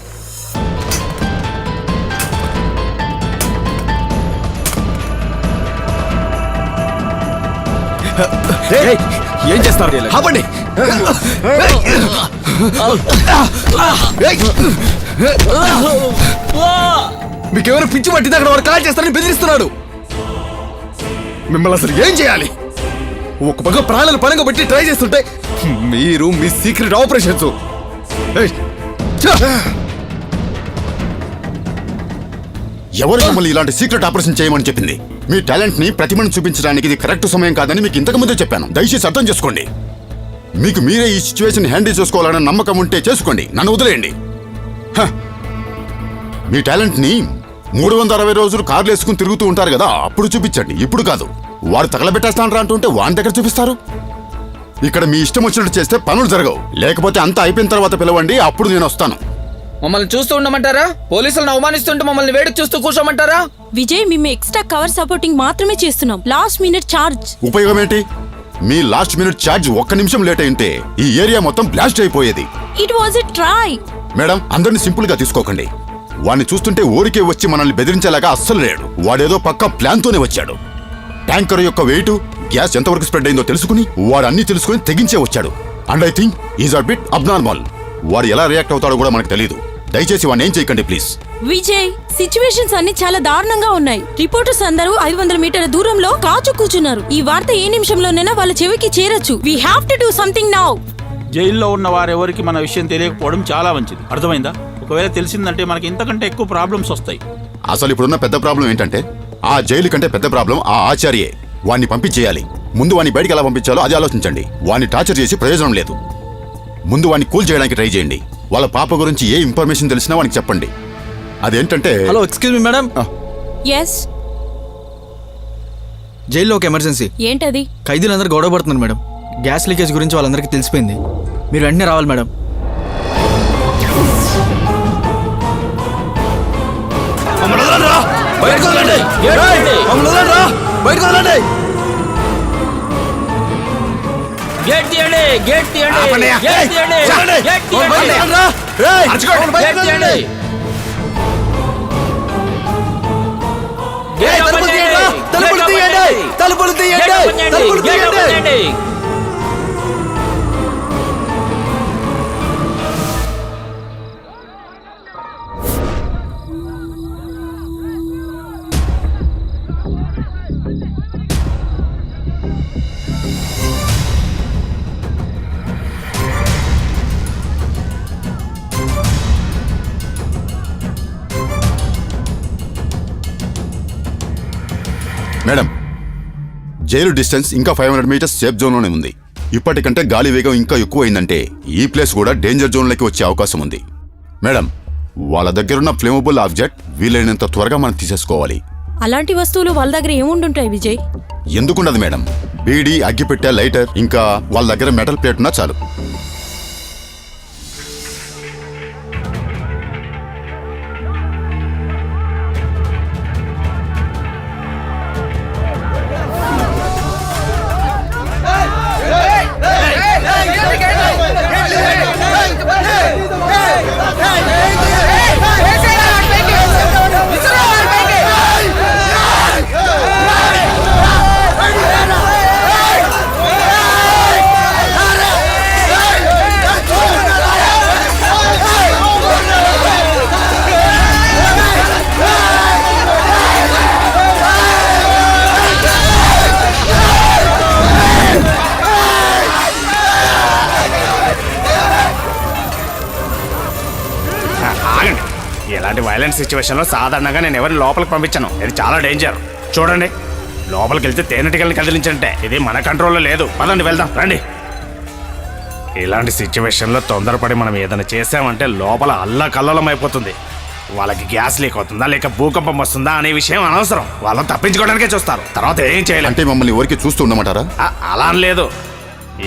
ఏం చేస్తారు? ఆపండి. మీకెవరు పిచ్చి పట్టింది? అక్కడ వాడు కాల్ చేస్తారని బెదిరిస్తున్నాడు. మిమ్మల్ని అసలు ఏం చేయాలి? ఒక పక్క ప్రాణాలు పనంగా పెట్టి ట్రై చేస్తుంటే మీరు మీ సీక్రెట్ ఆపరేషన్స్. ఎవరు మిమ్మల్ని ఇలాంటి సీక్రెట్ ఆపరేషన్ చేయమని చెప్పింది? మీ టాలెంట్ ని ప్రతిభను చూపించడానికి ఇది కరెక్ట్ సమయం కాదని మీకు ఇంతకు ముందే చెప్పాను. దయచేసి అర్థం చేసుకోండి. మీకు మీరే ఈ సిచ్యువేషన్ హ్యాండిల్ చేసుకోవాలన్న నమ్మకం ఉంటే చేసుకోండి, నన్ను వదిలేయండి. మీ టాలెంట్ ని 360 రోజులు కార్లు వేసుకుని తిరుగుతూ ఉంటారు కదా, అప్పుడు చూపించండి. ఇప్పుడు కాదు. వాడు తగలబెట్టేస్తాను అంటుంటే వాడి దగ్గర చూపిస్తారు. ఇక్కడ మీ ఇష్టం వచ్చినట్టు చేస్తే పనులు జరగవు. లేకపోతే అంతా అయిపోయిన తర్వాత పిలవండి, అప్పుడు నేను వస్తాను. మమ్మల్ని చూస్తూ ఉండమంటారా? పోలీసులను అవమానిస్తుంటే మమ్మల్ని వేడికి చూస్తూ కూర్చోమంటారా? విజయ్, మేము ఎక్స్ట్రా కవర్ సపోర్టింగ్ మాత్రమే చేస్తున్నాం. Last minute charge. ఉపయోగం ఏంటి? మీ లాస్ట్ మినిట్ ఛార్జ్ 1 నిమిషం లేట్ అయింటే ఈ ఏరియా మొత్తం బ్లాస్ట్ అయిపోయేది. It was a try. Madam, అందరిని సింపుల్ గా తీసుకోకండి. వాడిని చూస్తుంటే ఊరికే వచ్చి మనల్ని బెదిరించేలాగా అస్సలు లేడు. వాడేదో పక్క ప్లాన్ తోనే వచ్చాడు. ట్యాంకర్ యొక్క వెయిట్, గ్యాస్ ఎంతవరకు స్ప్రెడ్ అయిందో తెలుసుకుని వాడు అన్ని తెలుసుకుని తెగించే వచ్చాడు. And I think is a bit abnormal. వాడు ఎలా రియాక్ట్ అవుతాడో కూడా మనకు తెలియదు. దయచేసి వాడిని ఏం చేయకండి ప్లీజ్. విజయ్, సిచ్యువేషన్స్ అన్ని చాలా దారుణంగా ఉన్నాయి. రిపోర్టర్స్ అందరూ 500 మీటర్ల దూరంలో కాచు కూర్చున్నారు. ఈ వార్త ఏ నిమిషంలోనైనా వాళ్ళ చెవికి చేరొచ్చు. We have to do something now. జైల్లో ఉన్న వారెవరికి మన విషయం తెలియకపోవడం చాలా మంచిది. అర్థమైందా? ఒకవేళ తెలిసిందంటే మనకి ఇంతకంటే ఎక్కువ ప్రాబ్లమ్స్ వస్తాయి. అసలు ఇప్పుడున్న పెద్ద ప్రాబ్లం ఏంటంటే ఆ జైలు కంటే పెద్ద ప్రాబ్లం ఆ ఆచార్యే. వాణ్ణి పంపించేయాలి. ముందు వాణ్ణి బయటికి ఎలా పంపించాలో అది ఆలోచించండి. వాణ్ణి టార్చర్ చేసి ప్రయోజనం లేదు. ముందు వాణ్ణి కూల్ చేయడానికి ట్రై చేయండి. వాళ్ళ పాప గురించి ఏ ఇన్ఫర్మేషన్ తెలిసినా వానికి చెప్పండి. అదేంటంటే hello, excuse me madam. Yes, జైల్లో ఒక ఎమర్జెన్సీ. ఏంటది? ఖైదీలందరూ గొడవ పడుతున్నారు మేడం. గ్యాస్ లీకేజ్ గురించి వాళ్ళందరికీ తెలిసిపోయింది. మీరు వెంటనే రావాలి మేడం. గేట్ తీయండి గేట్ తీయండి ఆపండి. గేట్ తీయండి చూడండి. గేట్ తీయండి గేట్ తీయండి గేట్ ఓపెన్ చేయండి తలుపులు తీయండి తలుపులు గేట్ ఓపెన్ చేయండి గేట్ ఓపెన్ చేయండి మేడం, జైలు డిస్టెన్స్ ఇంకా 500 మీటర్స్ సేఫ్ జోన్లోనే ఉంది. ఇప్పటికంటే గాలి వేగం ఇంకా ఎక్కువైందంటే ఈ ప్లేస్ కూడా డేంజర్ జోన్లోకి వచ్చే అవకాశం ఉంది. మేడం, వాళ్ళ దగ్గరున్న ఫ్లేమబుల్ ఆబ్జెక్ట్ వీలైనంత త్వరగా మనం తీసేసుకోవాలి. అలాంటి వస్తువులు వాళ్ళ దగ్గర ఏముండుంటాయి విజయ్? ఎందుకుండదు మేడం, బీడీ, అగ్గిపెట్టె, లైటర్, ఇంకా వాళ్ళ దగ్గర మెటల్ ప్లేట్ ఉన్నా చాలు. ఆగండి. ఇలాంటి వైలెంట్ సిచ్యువేషన్లో సాధారణంగా నేను ఎవరిని లోపలికి పంపించను. ఇది చాలా డేంజర్. చూడండి, లోపలికి వెళ్తే తేనెటికల్ని కదిలించంటే ఇది మన కంట్రోల్లో లేదు. పదండి వెళ్దాం, రండి. ఇలాంటి సిచ్యువేషన్లో తొందరపడి మనం ఏదైనా చేసామంటే లోపల అల్లకల్లోలం అయిపోతుంది. వాళ్ళకి గ్యాస్ లీక్ అవుతుందా లేక భూకంపం వస్తుందా అనే విషయం అనవసరం. వాళ్ళని తప్పించుకోవడానికే చూస్తారు, తర్వాత ఏం చేయలేం. అంటే మమ్మల్ని ఊరికి చూస్తూ ఉండమంటారా? అలా అని లేదు.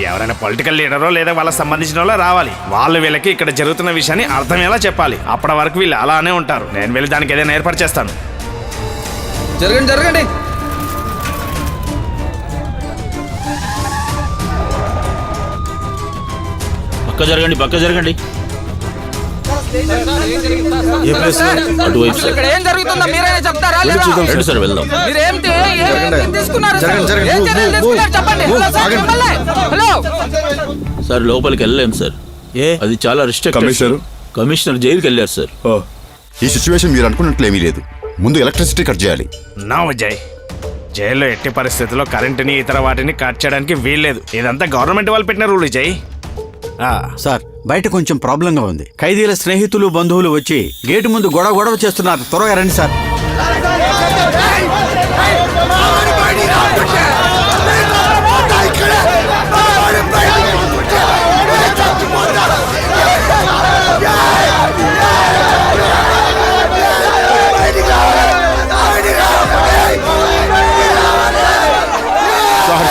ఎవరైనా పొలిటికల్ లీడరో లేదా వాళ్ళకి సంబంధించిన వాళ్ళో రావాలి. వాళ్ళు వీళ్ళకి ఇక్కడ జరుగుతున్న విషయాన్ని అర్థమయ్యేలా చెప్పాలి. అప్పటి వరకు వీళ్ళు అలానే ఉంటారు. నేను వెళ్ళి దానికి ఏదైనా ఏర్పాటు చేస్తాను. జరగండి జరగండి. పక్క జరగండి పక్క జరగండి అటువైపు సార్. ఇక్కడ ఏం జరుగుతుందో మీరైనా చెప్తారా లేదా? రండి సార్ వెళ్దాం. మీరేం తీసుకున్నారు సార్? ఏం చర్యలు తీసుకున్నారు చెప్పండి. హలో సార్, మిమ్మల్ని. హలో సార్ లోపలికి వెళ్ళలేం సార్. అది చాలా రిస్ట్రిక్ట్. కమిషనర్ జైలుకి వెళ్ళారు సార్. ఈ సిచ్యువేషన్ మీరు అనుకున్నట్లు ఏమీ లేదు. ముందు ఎలక్ట్రిసిటీ కట్ చేయాలి. నా విజయ్, జైల్లో ఎట్టి పరిస్థితుల్లో కరెంటుని ఇతర వాటిని కట్ చేయడానికి వీల్లేదు. ఇదంతా గవర్నమెంట్ వాళ్ళు పెట్టిన రూల్ విజయ్. సార్, బయట కొంచెం ప్రాబ్లంగా ఉంది. ఖైదీల స్నేహితులు, బంధువులు వచ్చి గేటు ముందు గొడవ చేస్తున్నారు. త్వరగా రండి సార్.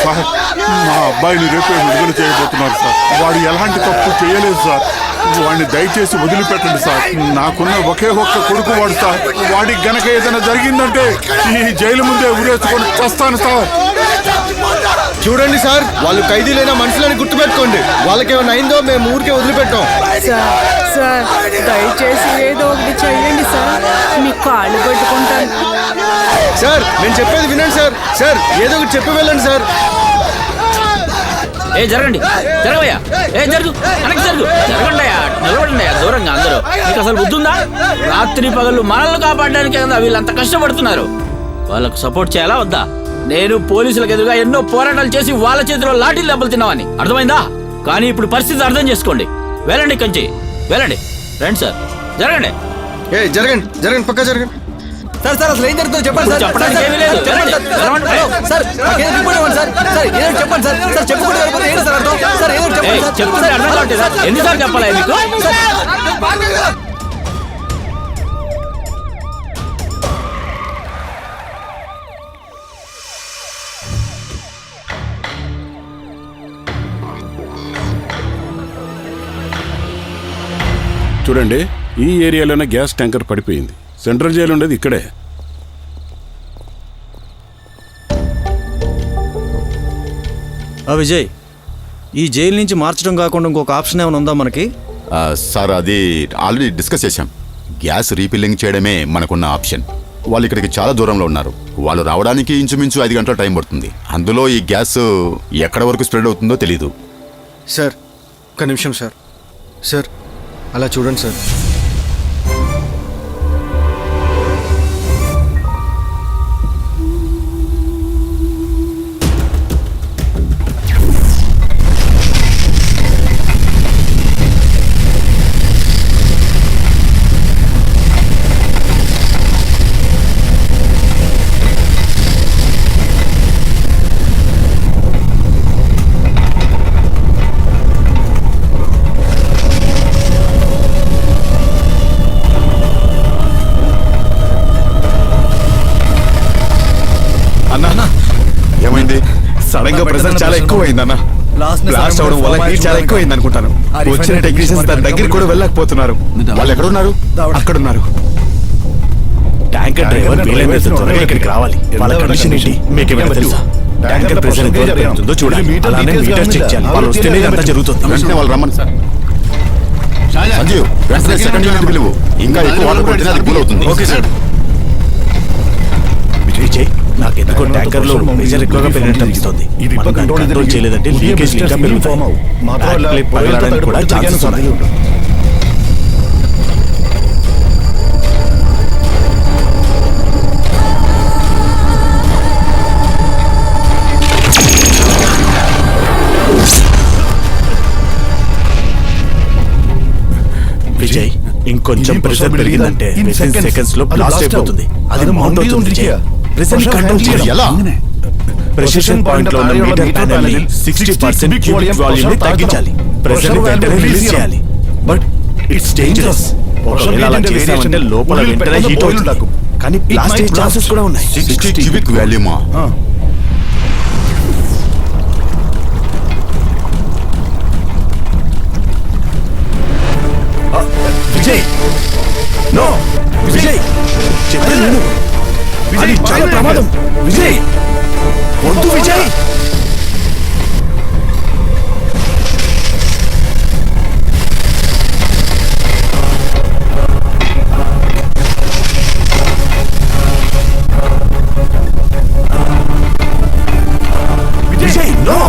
సార్, మా అబ్బాయిని రేపే విడుదల చేయబోతున్నారు సార్. వాడు ఎలాంటి తప్పు చేయలేదు సార్. వాడిని దయచేసి వదిలిపెట్టండి సార్. నాకున్న ఒకే ఒక్క కొడుకు వాడు సార్. వాడికి గనక ఏదైనా జరిగిందంటే ఈ జైలు ముందే ఉరేసుకొని చస్తాను సార్. చూడండి సార్, వాళ్ళు ఖైదీలైన మనుషులని గుర్తుపెట్టుకోండి. వాళ్ళకేమైనా అయిందో మేము ఊరికే వదిలిపెట్టాం. సార్ దయచేసి ఏదో ఒకటి చెయ్యండి సార్, మీ కాళ్ళు పట్టుకుంటాను. సార్ నేను చెప్పేది వినండి సార్. సార్ ఏదో ఒకటి చెప్పి వెళ్ళండి సార్. ఏ జరగండి జరగవయ్యా. ఏ జరుగు వెనక్కి జరుగు. జరగండి నిలబడండి దూరంగా. అందరూ మీకు అసలు బుద్ధి ఉందా? రాత్రి పగళ్ళు మనల్ని కాపాడడానికి కదా వీళ్ళంత కష్టపడుతున్నారు. వాళ్ళకు సపోర్ట్ చేయాలా వద్దా? నేను పోలీసులకు ఎదురుగా ఎన్నో పోరాటాలు చేసి వాళ్ళ చేతిలో లాఠీలు దెబ్బలు తిన్నామని అర్థమైందా? కానీ ఇప్పుడు పరిస్థితి అర్థం చేసుకోండి. వెళ్ళండి కంచి వెళ్ళండి. రండి సార్, జరగండి. జరగండి జరగండి పక్క జరగండి. సార్ సార్ అసలు ఏం జరుగుతుందో చెప్పండి సార్. చెప్పడానికి ఏమీ లేదు. చెప్పండి సార్. సార్ మాకేదో రిపోర్ట్ ఇవ్వండి సార్. సార్ ఏదో చెప్పండి సార్. సార్ చెప్పుకుంటే వెళ్ళిపోతే ఏంటి సార్ అర్థం? సార్ ఏదో చెప్పండి సార్. చెప్తుంటే అర్థం కావట్లేదు సార్. ఎన్నిసార్లు చెప్పాలా మీకు? చూడండి, ఈ ఏరియాలోనే గ్యాస్ ట్యాంకర్ పడిపోయింది. సెంట్రల్ జైలు ఉండేది ఇక్కడే. విజయ్, ఈ జైలు నుంచి మార్చడం కాకుండా ఇంకొక ఆప్షన్ ఏమైనా ఉందా మనకి? సార్ అది ఆల్రెడీ డిస్కస్ చేశాం. గ్యాస్ రీఫిల్లింగ్ చేయడమే మనకున్న ఆప్షన్. వాళ్ళు ఇక్కడికి చాలా దూరంలో ఉన్నారు. వాళ్ళు రావడానికి ఇంచుమించు 5 గంటల టైం పడుతుంది. అందులో ఈ గ్యాస్ ఎక్కడ వరకు స్ప్రెడ్ అవుతుందో తెలీదు. సార్ ఒక్క నిమిషం సార్. సార్ అలా చూడండి సార్. ఏమైంది? సడన్ గా ప్రెషర్ చాలా ఎక్కువైంది అన్న. బ్లాస్ట్ అవడం వల్ల హీట్ చాలా ఎక్కువైంది అనుకుంటాను. వచ్చిన టెక్నీషియన్స్ దాని దగ్గర కూడా వెళ్ళకపోతున్నారు. వాళ్ళు ఎక్కడున్నారు? అక్కడున్నారు. ట్యాంకర్ డ్రైవర్ వీలైనంత త్వరగా ఇక్కడికి రావాలి. వాళ్ళ కండిషన్ ఏంటి మీకేమైనా తెలుసా? ట్యాంకర్ ప్రెషర్ ఎంత ఉంటుందో చూడాలి. అలానే మీటర్ చెక్ చేయాలి. వాళ్ళు వస్తేనే ఇదంతా జరుగుతుంది. వెంటనే వాళ్ళు రమ్మని సార్. సంజీవ్ వెంటనే సెకండ్ యూనిట్ పిలువు. ఇంకా ఎక్కువ వాటర్ పడితే అది కూల్ అవుతుంది. Okay sir. విజయ్ నాకు ఎందుకో ట్యాంకర్ లో ప్రెషర్ ఎక్కువగా పెరిగినట్టు అనిపిస్తుంది. మనం దాన్ని కంట్రోల్ చేయలేదంటే లీకేజ్ ఇంకా పెరుగుతాయి. పగలడానికి కూడా ఛాన్సెస్ ఉన్నాయి. విజయ్ ఇంకొంచెం ప్రెషర్ పెరిగిందంటే సెకండ్స్ లో బ్లాస్ట్ అయిపోతుంది. అది మౌంట్ అవుతుంది. విజయ్ ప్రెషర్ కంట్రోల్ చేయాలి. ఎలా? ప్రెసిషన్ పాయింట్ లో ఉన్న మీటర్ ప్యానెల్ ని 60% క్యూబిక్ వాల్యూమ్ ని తగ్గించాలి. ప్రెషర్ ని వెంటనే రిలీజ్ చేయాలి. But it's dangerous. ఒకవేళ అలా చేసామంటే లోపల వెంటనే హీట్ అవుతుంది. కానీ బ్లాస్ట్ అయ్యే ఛాన్సెస్ కూడా ఉన్నాయి. 60 క్యూబిక్ వాల్యూమా? విజయ్ నో విజయ్ చెప్పేది విను. అది చాలా ప్రమాదం. విజయ్ వద్దు Vijay. Vijay no.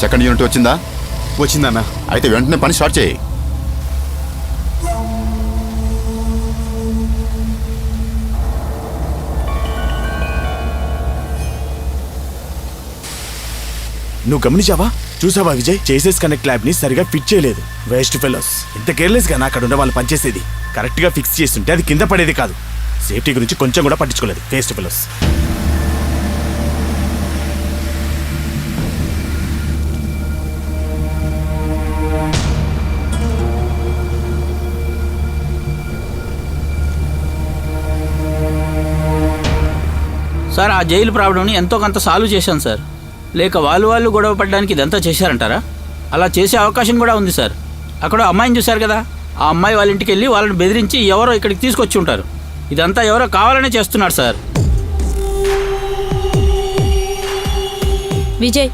Second unit వచ్చిందా? వచ్చిందన్న. అయితే వెంటనే పని స్టార్ట్ చేయి. నువ్వు గమనించావా? చూసావా విజయ్, చేసేస్ కనెక్ట్ ల్యాబ్ ని సరిగా ఫిట్ చేయలేదు. Waste fellows. ఇంత కేర్లెస్ గా అక్కడ ఉన్న వాళ్ళు పనిచేసేది. కరెక్ట్ గా ఫిక్స్ చేస్తుంటే అది కింద పడేది కాదు. సేఫ్టీ గురించి కొంచెం కూడా పట్టించుకోలేదు. Waste fellows. సార్ ఆ జైలు ప్రాబ్లంని ఎంతో కొంత సాల్వ్ చేశాను సార్. లేక వాళ్ళు గొడవ పడడానికి ఇదంతా చేశారంటారా? అలా చేసే అవకాశం కూడా ఉంది సార్. అక్కడ అమ్మాయిని చూశారు కదా, ఆ అమ్మాయి వాళ్ళ ఇంటికి వెళ్ళి వాళ్ళని బెదిరించి ఎవరో ఇక్కడికి తీసుకొచ్చి ఉంటారు. ఇదంతా ఎవరో కావాలనే చేస్తున్నారు సార్. విజయ్,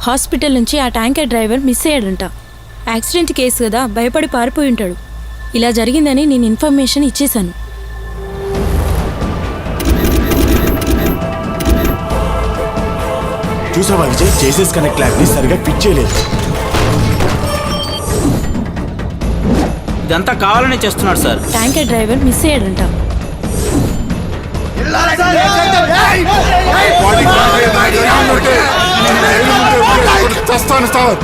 హాస్పిటల్ నుంచి ఆ ట్యాంకర్ డ్రైవర్ మిస్ అయ్యాడంట. యాక్సిడెంట్ కేసు కదా, భయపడి పారిపోయి ఉంటాడు. ఇలా జరిగిందని నేను ఇన్ఫర్మేషన్ ఇచ్చేశాను. చూసావా విజయ్, చేసేస్ కనెక్ట్ ల్యాబ్ ని సరిగా ఫిట్ చేయలేదు. ఇదంతా కావాలనే చేస్తున్నారు సార్. ట్యాంకర్ డ్రైవర్ మిస్ అయ్యాడంట. చేస్తాను సార్.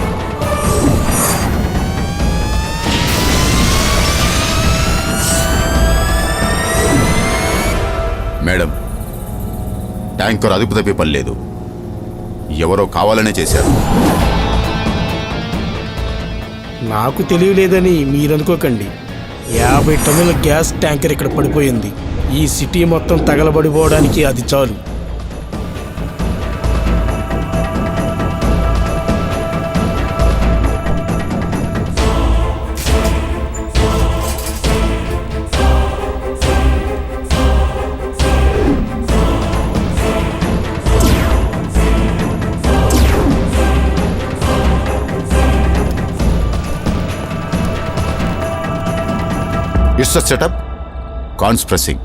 మేడం, ట్యాంకర్ అదుపు తప్పి పనిలేదు. ఎవరో కావాలనే చేశారు. నాకు తెలియలేదని మీరనుకోకండి. 50 టన్నుల గ్యాస్ ట్యాంకర్ ఇక్కడ పడిపోయింది. ఈ సిటీ మొత్తం తగలబడిపోవడానికి అది చాలు. It's a setup, conspiring.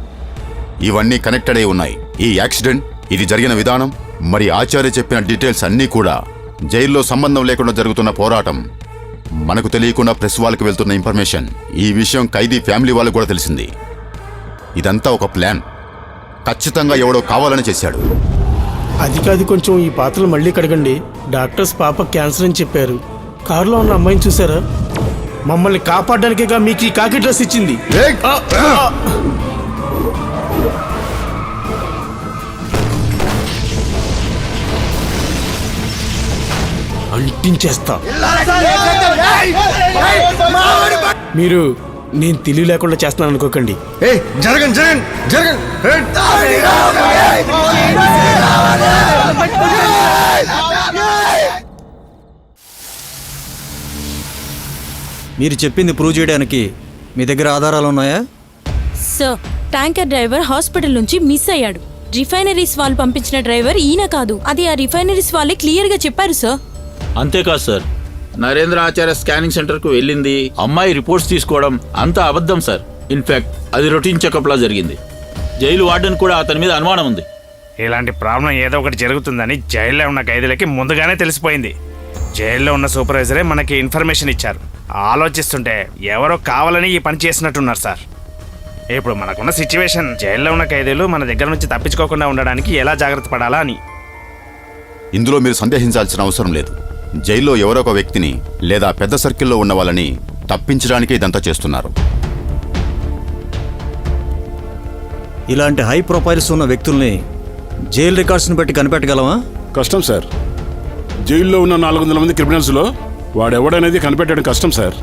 ఇవన్నీ కనెక్టెడ్ అయి ఉన్నాయి. ఈ యాక్సిడెంట్, ఇది జరిగిన విధానం, మరి ఆచార్య చెప్పిన డీటెయిల్స్ అన్నీ కూడా జైల్లో సంబంధం లేకుండా జరుగుతున్న పోరాటం, మనకు తెలియకుండా ప్రెస్ వాళ్ళకి వెళ్తున్న ఇన్ఫర్మేషన్, ఈ విషయం ఖైదీ ఫ్యామిలీ వాళ్ళకు కూడా తెలిసింది. ఇదంతా ఒక ప్లాన్. ఖచ్చితంగా ఎవడో కావాలని చేశాడు. అది కాదు, కొంచెం ఈ పాత్రలు మళ్ళీ కడగండి. డాక్టర్స్ పాప క్యాన్సర్ అని చెప్పారు. కారులో ఉన్న అమ్మాయిని చూసారా? మమ్మల్ని కాపాడడానికేగా మీకు ఈ కాకి డ్రెస్ ఇచ్చింది. అంటించేస్తా. మీరు నేను తెలివి లేకుండా చేస్తున్నాను అనుకోకండి. జరగండి జరగండి జరగండి. మీరు చెప్పింది ప్రూవ్ చేయడానికి మీ దగ్గర ఆధారాలు ఉన్నాయా? సార్, ట్యాంకర్ డ్రైవర్ హాస్పిటల్ నుంచి మిస్ అయ్యాడు. రిఫైనరీస్ వాళ్ళు పంపించిన డ్రైవర్ ఈయన కాదు. అది ఆ రిఫైనరీస్ వాళ్ళే క్లియర్ గా చెప్పారు సార్. అంతేకాదు సార్, నరేంద్ర ఆచార్య స్కానింగ్ సెంటర్కు వెళ్ళింది, అమ్మాయి రిపోర్ట్స్ తీసుకోవడం అంతా అబద్ధం సార్. ఇన్ఫాక్ట్ అది రొటీన్ చెకప్లా జరిగింది. జైలు వార్డెన్ కూడా అతని మీద అనుమానం ఉంది. ఇలాంటి ప్రాబ్లం ఏదో ఒకటి జరుగుతుందని జైల్లో ఉన్న ఖైదీలకి ముందుగానే తెలిసిపోయింది. జైల్లో ఉన్న సూపర్వైజరే మనకి ఇన్ఫర్మేషన్ ఇచ్చారు. ఆలోచిస్తుంటే ఎవరో కావాలని ఈ పని చేసినట్టున్నారు సార్. ఇప్పుడు మనకున్న సిచ్యువేషన్, జైల్లో ఉన్న ఖైదీలు మన దగ్గర నుంచి తప్పించుకోకుండా ఉండడానికి ఎలా జాగ్రత్త పడాలా అని. ఇందులో మీరు సందేహించాల్సిన అవసరం లేదు. జైల్లో ఎవరో ఒక వ్యక్తిని లేదా పెద్ద సర్కిల్లో ఉన్న వాళ్ళని తప్పించడానికి ఇదంతా చేస్తున్నారు. ఇలాంటి హై ప్రొఫైల్స్ ఉన్న వ్యక్తుల్ని జైలు రికార్డ్స్ని బట్టి కనిపెట్టగలమా? కష్టం సార్. జైల్లో ఉన్న 400 మంది క్రిమినల్స్లో వాడెవడనేది కనిపెట్టడం కష్టం సార్.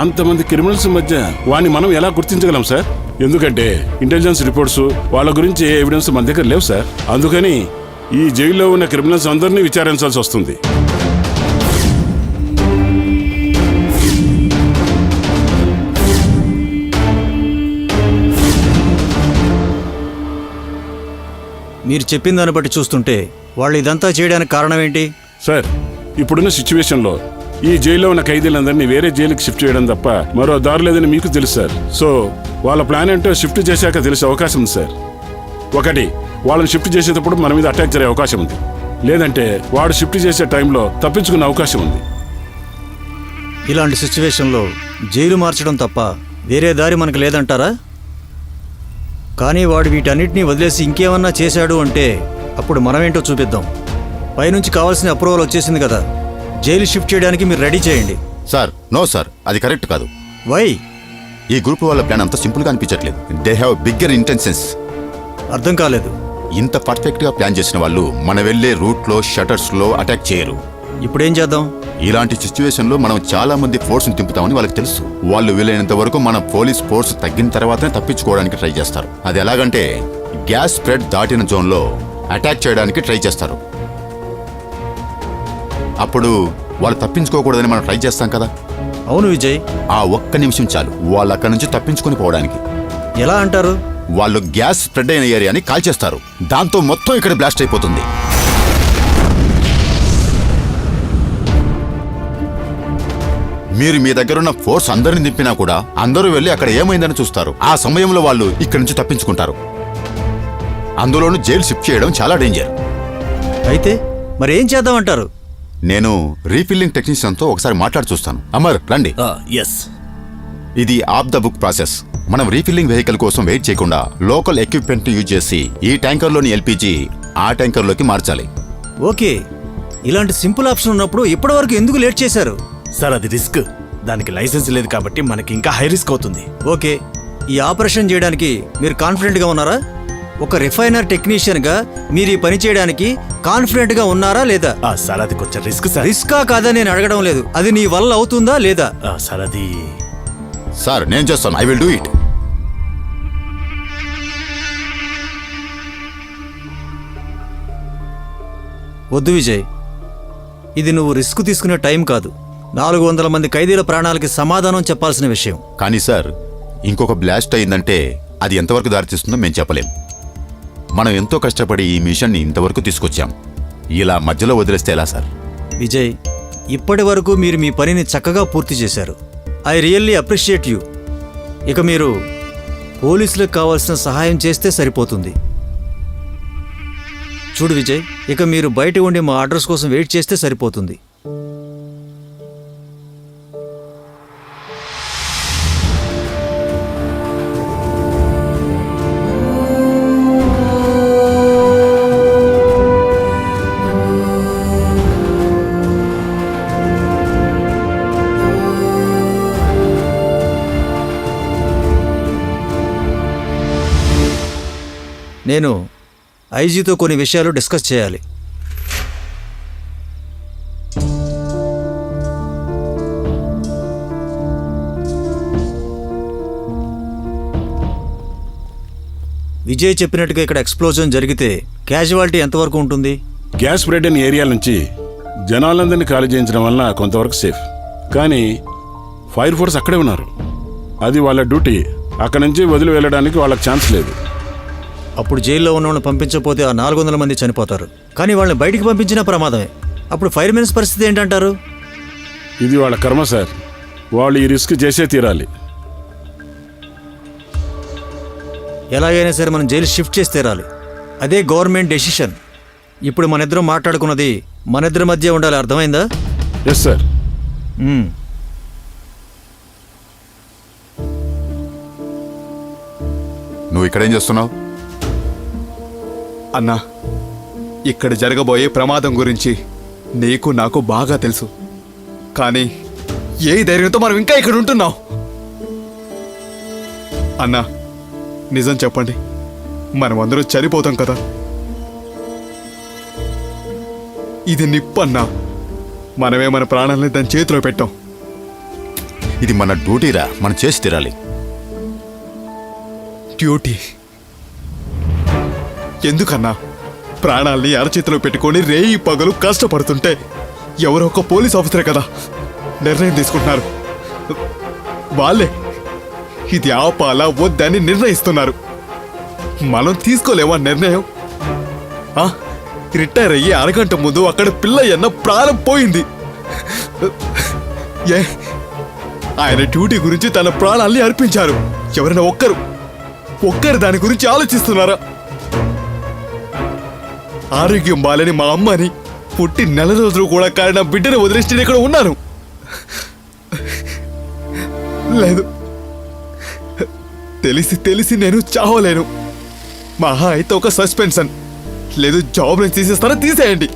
అంతమంది క్రిమినల్స్ మధ్య వాడిని మనం ఎలా గుర్తించగలం సార్? ఎందుకంటే ఇంటెలిజెన్స్ రిపోర్ట్స్ వాళ్ళ గురించి ఏ ఎవిడెన్స్ మన దగ్గర లేవు సార్. అందుకని ఈ జైల్లో ఉన్న క్రిమినల్స్ అందరినీ విచారించాల్సి వస్తుంది. మీరు చెప్పిన దాన్ని బట్టి చూస్తుంటే వాళ్ళు ఇదంతా చేయడానికి కారణం ఏంటి? సార్, ఇప్పుడున్న సిచ్యువేషన్లో ఈ జైల్లో ఉన్న ఖైదీలందరినీ వేరే జైలుకి షిఫ్ట్ చేయడం తప్ప మరో దారి లేదని మీకు తెలుసు సార్. సో వాళ్ళ ప్లాన్ ఏంటో షిఫ్ట్ చేశాక తెలిసే అవకాశం ఉంది సార్. ఒకటి, వాళ్ళని షిఫ్ట్ చేసేటప్పుడు మన మీద అటాక్ జరిగే అవకాశం ఉంది. లేదంటే వాడు షిఫ్ట్ చేసే టైంలో తప్పించుకునే అవకాశం ఉంది. ఇలాంటి సిచ్యువేషన్లో జైలు మార్చడం తప్ప వేరే దారి మనకు లేదంటారా? కానీ వాడు వీటన్నిటినీ వదిలేసి ఇంకేమన్నా చేశాడు అంటే అప్పుడు మనమేంటో చూపిద్దాం. పైనుంచి కావాల్సిన అప్రూవల్ వచ్చేసింది కదా, జైలు షిఫ్ట్ చేయడానికి మీరు రెడీ చేయండి. సార్ నో సార్, అది కరెక్ట్ కాదు. వై? ఈ గ్రూప్ వాళ్ళ ప్లాన్ అంత సింపుల్గా అనిపించట్లేదు. They have bigger intentions. అర్థం కాలేదు. ఇంత పర్ఫెక్ట్గా ప్లాన్ చేసిన వాళ్ళు మన వెళ్ళే రూట్లో షటర్స్లో అటాక్ చేయరు. ఇప్పుడేం చేద్దాం? ఇలాంటి సిచ్యువేషన్లో మనం చాలా మంది ఫోర్స్ని తింపుతామని వాళ్ళకి తెలుసు. వాళ్ళు వీలైనంత వరకు మన పోలీస్ ఫోర్స్ తగ్గిన తర్వాతనే తప్పించుకోవడానికి ట్రై చేస్తారు. అది ఎలాగంటే గ్యాస్ స్ప్రెడ్ దాటిన జోన్లో అటాక్ చేయడానికి ట్రై చేస్తారు. అప్పుడు వాళ్ళు తప్పించుకోకూడదని మనం ట్రై చేస్తాం కదా. అవును విజయ్. ఆ ఒక్క నిమిషం చాలు వాళ్ళు అక్కడి నుంచి తప్పించుకొని పోవడానికి. ఎలా అంటారు? వాళ్ళు గ్యాస్ స్ప్రెడ్ అయిన ఏరియాని కాల్చేస్తారు. దాంతో మొత్తం ఇక్కడ బ్లాస్ట్ అయిపోతుంది. మీరు మీ దగ్గరున్న ఫోర్స్ అందరిని దింపినా కూడా అందరూ వెళ్ళి అక్కడ ఏమైందని చూస్తారు. ఆ సమయంలో వాళ్ళు ఇక్కడి నుంచి తప్పించుకుంటారు. అందులోనూ జైలు షిఫ్ట్ చేయడం చాలా డేంజర్. అయితే మరి ఏం చేద్దామంటారు? నేను రీఫిల్లింగ్ టెక్నీషియన్తో ఒకసారి మాట్లాడి చూస్తాను. అమర్ రండి. ఎస్. ఇది ఆఫ్ ద బుక్ ప్రాసెస్. మనం రీఫిల్లింగ్ వెహికల్ కోసం వెయిట్ చేయకుండా లోకల్ ఎక్విప్మెంట్ యూజ్ చేసి ఈ ట్యాంకర్లోని ఎల్పీజీ ఆ ట్యాంకర్లోకి మార్చాలి. ఓకే, ఇలాంటి సింపుల్ ఆప్షన్ ఉన్నప్పుడు ఇప్పటివరకు ఎందుకు లేట్ చేశారు? సార్ అది రిస్క్, దానికి లైసెన్స్ లేదు కాబట్టి మనకి ఇంకా హై రిస్క్ అవుతుంది. ఓకే, ఈ ఆపరేషన్ చేయడానికి మీరు కాన్ఫిడెంట్గా ఉన్నారా? ఒక రిఫైనర్ టెక్నీషియన్గా మీరు ఈ పని చేయడానికి కాన్ఫిడెంట్గా ఉన్నారా లేదా? సార్ అది కొంచెం రిస్క్ సార్. రిస్కా కాదా నేను అడగడం లేదు, అది నీ వల్ల అవుతుందా లేదా? సార్ అది సార్ నేను చేస్తాను. I will do it. వద్దు విజయ్, ఇది నువ్వు రిస్క్ తీసుకునే టైం కాదు. 400 మంది ఖైదీల ప్రాణాలకి సమాధానం చెప్పాల్సిన విషయం. కానీ సార్ ఇంకొక బ్లాస్ట్ అయిందంటే అది ఎంతవరకు దారితీస్తుందో మేము చెప్పలేం. మనం ఎంతో కష్టపడి ఈ మిషన్ని ఇంతవరకు తీసుకొచ్చాం. ఇలా మధ్యలో వదిలేస్తే ఎలా సార్? విజయ్, ఇప్పటి వరకు మీరు మీ పనిని చక్కగా పూర్తి చేశారు. I really appreciate you. ఇక మీరు పోలీసులకు కావాల్సిన సహాయం చేస్తే సరిపోతుంది. చూడు విజయ్, ఇక మీరు బయట ఉండి మా ఆర్డర్స్ కోసం వెయిట్ చేస్తే సరిపోతుంది. నేను ఐజీతో కొన్ని విషయాలు డిస్కస్ చేయాలి. విజయ్ చెప్పినట్టుగా ఇక్కడ ఎక్స్ప్లోజన్ జరిగితే క్యాజువాలిటీ ఎంతవరకు ఉంటుంది? గ్యాస్ స్ప్రెడ్ అయిన ఏరియా నుంచి జనాలందరినీ ఖాళీ చేయించడం వల్ల కొంతవరకు సేఫ్. కానీ ఫైర్ ఫోర్స్ అక్కడే ఉన్నారు. అది వాళ్ళ డ్యూటీ. అక్కడి నుంచి వదిలి వెళ్ళడానికి వాళ్ళకి ఛాన్స్ లేదు. అప్పుడు జైల్లో ఉన్న వాళ్ళని పంపించకపోతే ఆ 400 మంది చనిపోతారు. కానీ వాళ్ళని బయటికి పంపించినా ప్రమాదమే. అప్పుడు ఫైర్మెన్స్ పరిస్థితి ఏంటంటారు? ఇది వాళ్ళ కర్మ సార్. వాళ్ళు ఈ రిస్క్ చేసే తీరాలి. ఎలాగైనా సరే మనం జైలు షిఫ్ట్ చేసి తీరాలి. అదే గవర్నమెంట్ డెసిషన్. ఇప్పుడు మనిద్దరం మాట్లాడుకున్నది మనిద్దరి మధ్య ఉండాలి. అర్థమైందా? Yes sir. నువ్వు ఇక్కడేం చేస్తున్నావు? అన్నా, ఇక్కడ జరగబోయే ప్రమాదం గురించి నీకు నాకు బాగా తెలుసు. కానీ ఏ ధైర్యంతో మనం ఇంకా ఇక్కడ ఉంటున్నాం? అన్నా నిజం చెప్పండి, మనం అందరూ చనిపోతాం కదా. ఇది నిప్పన్నా. మనమే మన ప్రాణాలని దాని చేతిలో పెట్టాం. ఇది మన డ్యూటీరా, మనం చేసి తీరాలి. డ్యూటీ ఎందుకన్నా? ప్రాణాల్ని అరచేతిలో పెట్టుకొని రేయి పగలు కష్టపడుతుంటే ఎవరో ఒక పోలీస్ ఆఫీసరే కదా నిర్ణయం తీసుకుంటున్నారు. వాళ్ళే ఇది ఆపాలా వద్దని నిర్ణయిస్తున్నారు. మనం తీసుకోలేమా నిర్ణయం? రిటైర్ అయ్యి అరగంట ముందు అక్కడ పిల్లయ్యన్న ప్రాణం పోయింది. ఆయన డ్యూటీ గురించి తన ప్రాణాల్ని అర్పించారు. ఎవరైనా ఒక్కరు దాని గురించి ఆలోచిస్తున్నారా? ఆరోగ్యం బాలేని మా అమ్మని పుట్టి నెల రోజులు కూడా కారణం బిడ్డను వదిలేసి నేను ఇక్కడ ఉన్నాను. లేదు, తెలిసి నేను చావలేను. మహా అయితే ఒక సస్పెన్షన్. లేదు, జాబ్ నుంచి తీసేస్తారా? తీసేయండి.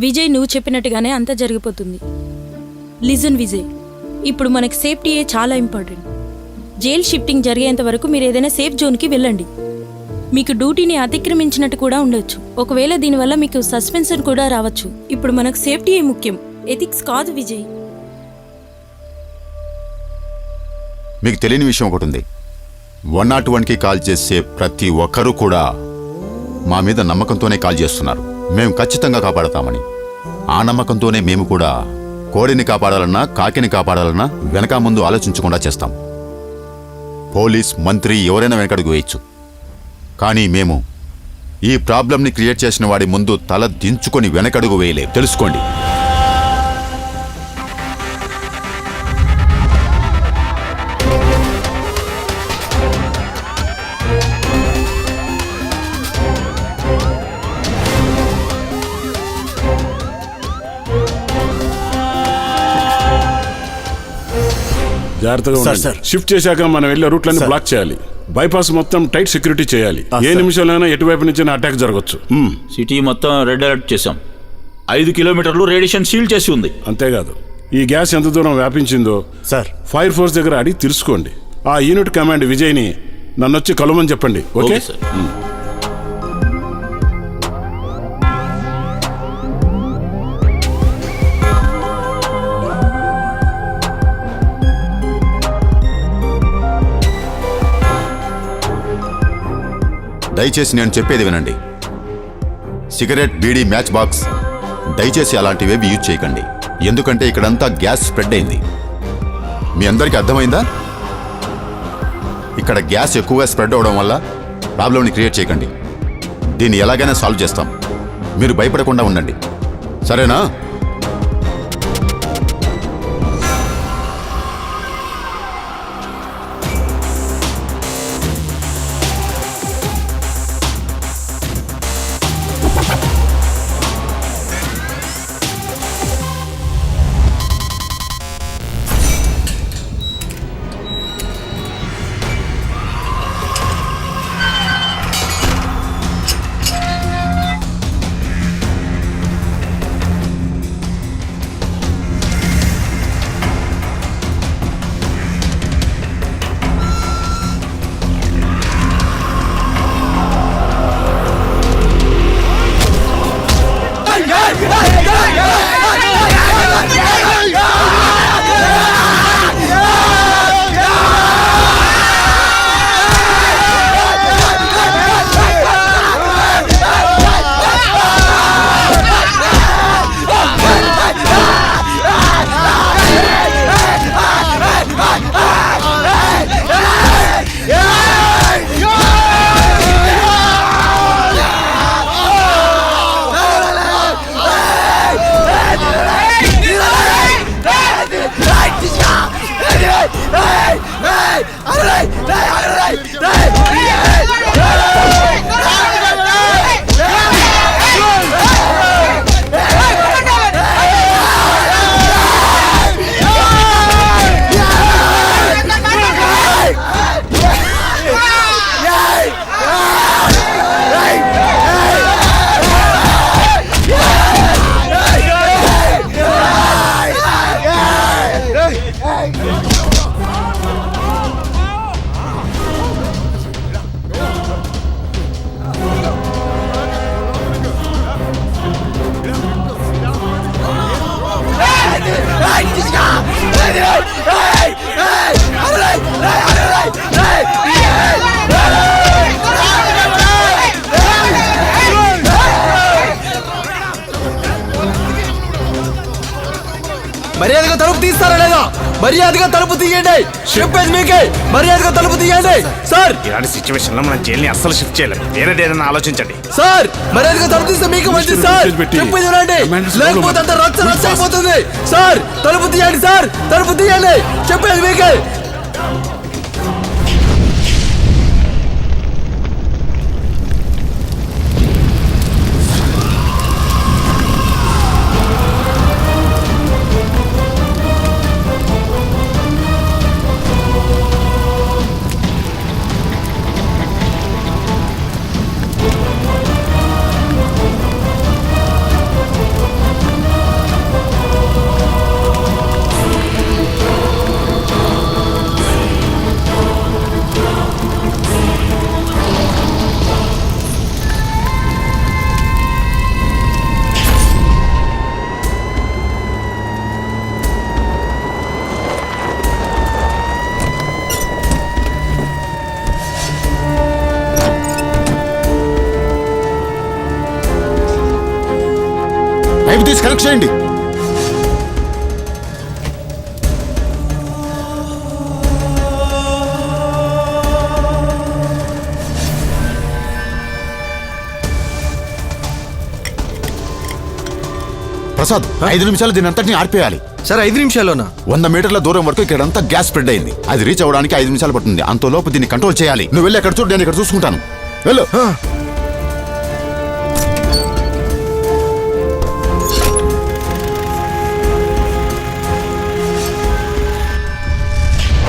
విజయ్, నువ్వు చెప్పినట్టుగానే అంతా జరిగిపోతుంది. లిజన్ విజయ్, ఇప్పుడు మనకి సేఫ్టీయే చాలా ఇంపార్టెంట్. జైల్ షిఫ్టింగ్ జరిగేంత వరకు మీరు ఏదైనా సేఫ్ జోన్కి వెళ్ళండి. మీకు డ్యూటీని అతిక్రమించినట్టు కూడా ఉండొచ్చు. ఒకవేళ దీనివల్ల మీకు సస్పెన్షన్ కూడా రావచ్చు. ఇప్పుడు మనకు సేఫ్టీయే ముఖ్యం, ఎథిక్స్ కాదు విజయ్. మీకు తెలియని విషయం ఒకటి ఉంది. 101కి కాల్ చేసే ప్రతి ఒక్కరూ కూడా మా మీద నమ్మకంతోనే కాల్ చేస్తున్నారు. మేము ఖచ్చితంగా కాపాడతామని. ఆ నమ్మకంతోనే మేము కూడా కోడిని కాపాడాలన్నా కాకిని కాపాడాలన్నా వెనక ముందు ఆలోచించకుండా చేస్తాం. పోలీస్, మంత్రి ఎవరైనా వెనకడుగు వేయచ్చు. కానీ మేము ఈ ప్రాబ్లంని క్రియేట్ చేసిన వాడి ముందు తల దించుకొని వెనకడుగు వేయలే. తెలుసుకోండి. జాగ్రత్తగా ఉండండి. షిఫ్ట్ చేశాక మనం వెళ్ళే రూట్లన్నీ బ్లాక్ చేయాలి. బైపాస్ మొత్తం టైట్ సెక్యూరిటీ చేయాలి. ఏ నిమిషంలోనైనా ఎటువైపు నుంచి అటాక్ జరగచ్చు. సిటీ మొత్తం రెడ్ అలర్ట్ చేశాం. 5 కిలోమీటర్లు రేడియేషన్ సీల్ చేసి ఉంది. అంతేకాదు, ఈ గ్యాస్ ఎంత దూరం వ్యాపించిందో ఫైర్ ఫోర్స్ దగ్గర అడిగి తెలుసుకోండి. ఆ యూనిట్ కమాండ్ విజయ్ని నన్నొచ్చి కలవమని చెప్పండి. Okay sir. దయచేసి నేను చెప్పేది వినండి. సిగరెట్, బీడీ, మ్యాచ్ బాక్స్ దయచేసి అలాంటివేవి యూజ్ చేయకండి. ఎందుకంటే ఇక్కడంతా గ్యాస్ స్ప్రెడ్ అయింది. మీ అందరికీ అర్థమైందా? ఇక్కడ గ్యాస్ ఎక్కువగా స్ప్రెడ్ అవడం వల్ల ప్రాబ్లంని క్రియేట్ చేయకండి. దీన్ని ఎలాగైనా సాల్వ్ చేస్తాం. మీరు భయపడకుండా ఉండండి, సరేనా? మర్యాదగా తలుపు తీయండి. చెప్పేది మీకే, మర్యాదగా తలుపు తీయండి. సార్ ఇలాంటి సిచ్యువేషన్ లో మనం జైల్ని అస్సలు షిఫ్ట్ చేయలేము. వేరేది ఏదైనా ఆలోచించండి. సార్ మర్యాదగా తలుపు తీస్తే మీకు మంచిది సార్. చెప్పేది వినండి, లేకపోతే అంత రచ్చ రచ్చ అయిపోతుంది. సార్ తలుపు తీయండి, సార్ తలుపు తీయండి. చెప్పేది మీకే. పైపు తీసి కనెక్ట్ చేయండి. ప్రసాద్ 5 నిమిషాలు దీని అంతటిని ఆర్పేయాలి. సార్ 5 నిమిషాల్లోనా? 100 మీటర్ల దూరం వరకు ఇక్కడంతా గ్యాస్ స్ప్రెడ్ అయింది. అది రీచ్ అవ్వడానికి 5 నిమిషాలు పడుతుంది. అంతలోపు దీన్ని కంట్రోల్ చేయాలి. నువ్వు వెళ్ళి అక్కడ చూడు, నేను ఇక్కడ చూసుకుంటాను. వెళ్ళు.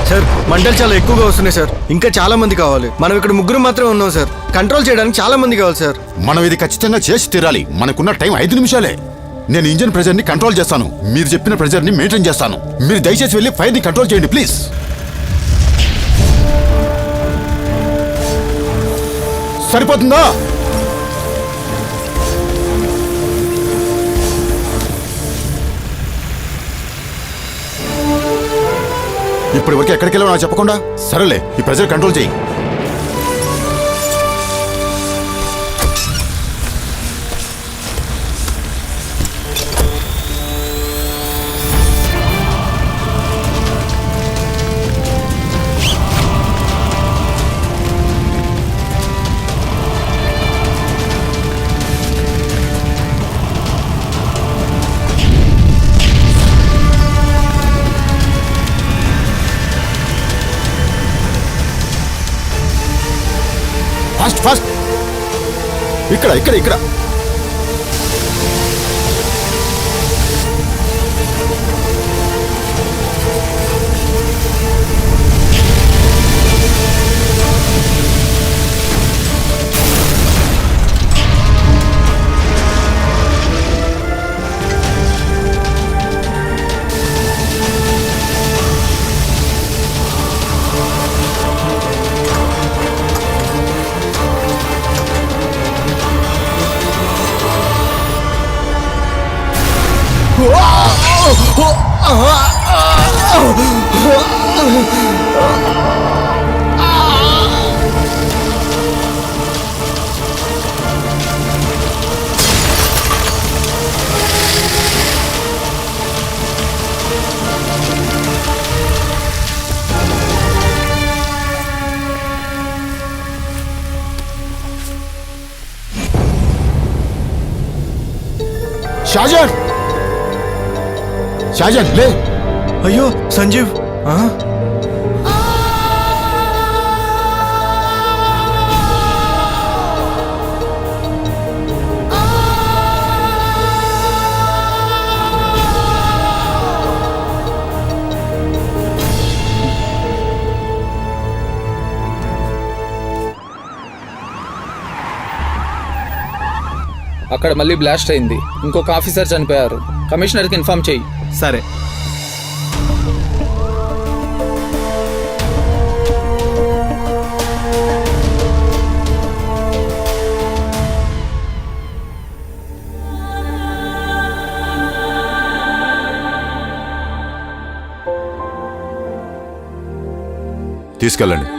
సార్ మంటలు చాలా ఎక్కువగా వస్తున్నాయి సార్. ఇంకా చాలా మంది కావాలి. మనం ఇక్కడ ముగ్గురు మాత్రమే ఉన్నాం సార్. కంట్రోల్ చేయడానికి చాలా మంది కావాలి సార్. మనం ఇది ఖచ్చితంగా చేసి తీరాలి. మనకున్న టైం 5 నిమిషాలే. నేను ఇంజిన్ ప్రెజర్ ని కంట్రోల్ చేస్తాను. మీరు చెప్పిన ప్రెజర్ ని మెయింటైన్ చేస్తాను. మీరు దయచేసి వెళ్ళి ఫైర్ ని కంట్రోల్ చేయండి ప్లీజ్. సరిపోతుందా? ఇప్పటి వరకు ఎక్కడికి వెళ్ళావు నాకు చెప్పకుండా? సరేలే, ఈ ప్రెజర్ కంట్రోల్ చేయి. Fast fast. ఇక్కడ ఇక్కడ ఇక్కడ. షాజాన్, షాజాన్ లే. అయ్యో సంజీవ్. అక్కడ మళ్ళీ బ్లాస్ట్ అయింది. ఇంకొక ఆఫీసర్ చనిపోయారు. కమిషనర్కి ఇన్ఫార్మ్ చెయ్యి. సరే. తీసుకెళ్ళండి.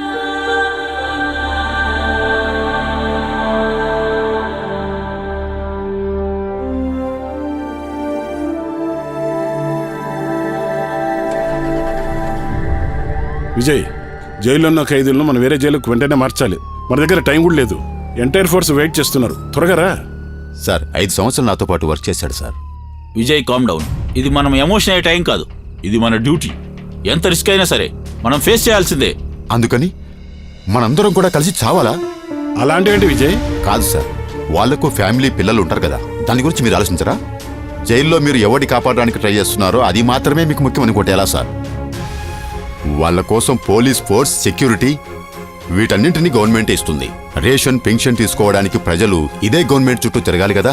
విజయ్, జైల్లో ఉన్న ఖైదీలను మనం వేరే జైలుకు వెంటనే మార్చాలి. మన దగ్గర టైం కూడా లేదు. ఎంటైర్ ఫోర్స్ వెయిట్ చేస్తున్నారు. త్వరగా రా. సార్ 5 సంవత్సరాలు నాతో పాటు వర్క్ చేశాడు సార్. Vijay calm down. ఇది మనం ఎమోషన్ అయ్యే టైం కాదు, ఇది మన డ్యూటీ. ఎంత రిస్క్ అయినా సరే మనం ఫేస్ చేయాల్సిందే. అందుకని మనందరం కూడా కలిసి చావాలా? అలాంటివేంటి విజయ్? కాదు సార్, వాళ్లకు ఫ్యామిలీ పిల్లలు ఉంటారు కదా, దాని గురించి మీరు ఆలోచించరా? జైల్లో మీరు ఎవరిని కాపాడడానికి ట్రై చేస్తున్నారో అది మాత్రమే మీకు ముఖ్యం అనుకోండి ఎలా సార్? వాళ్ళ కోసం పోలీస్ ఫోర్స్, సెక్యూరిటీ వీటన్నింటినీ గవర్నమెంట్ ఇస్తుంది. రేషన్, పెన్షన్ తీసుకోవడానికి ప్రజలు ఇదే గవర్నమెంట్ చుట్టూ తిరగాలి కదా.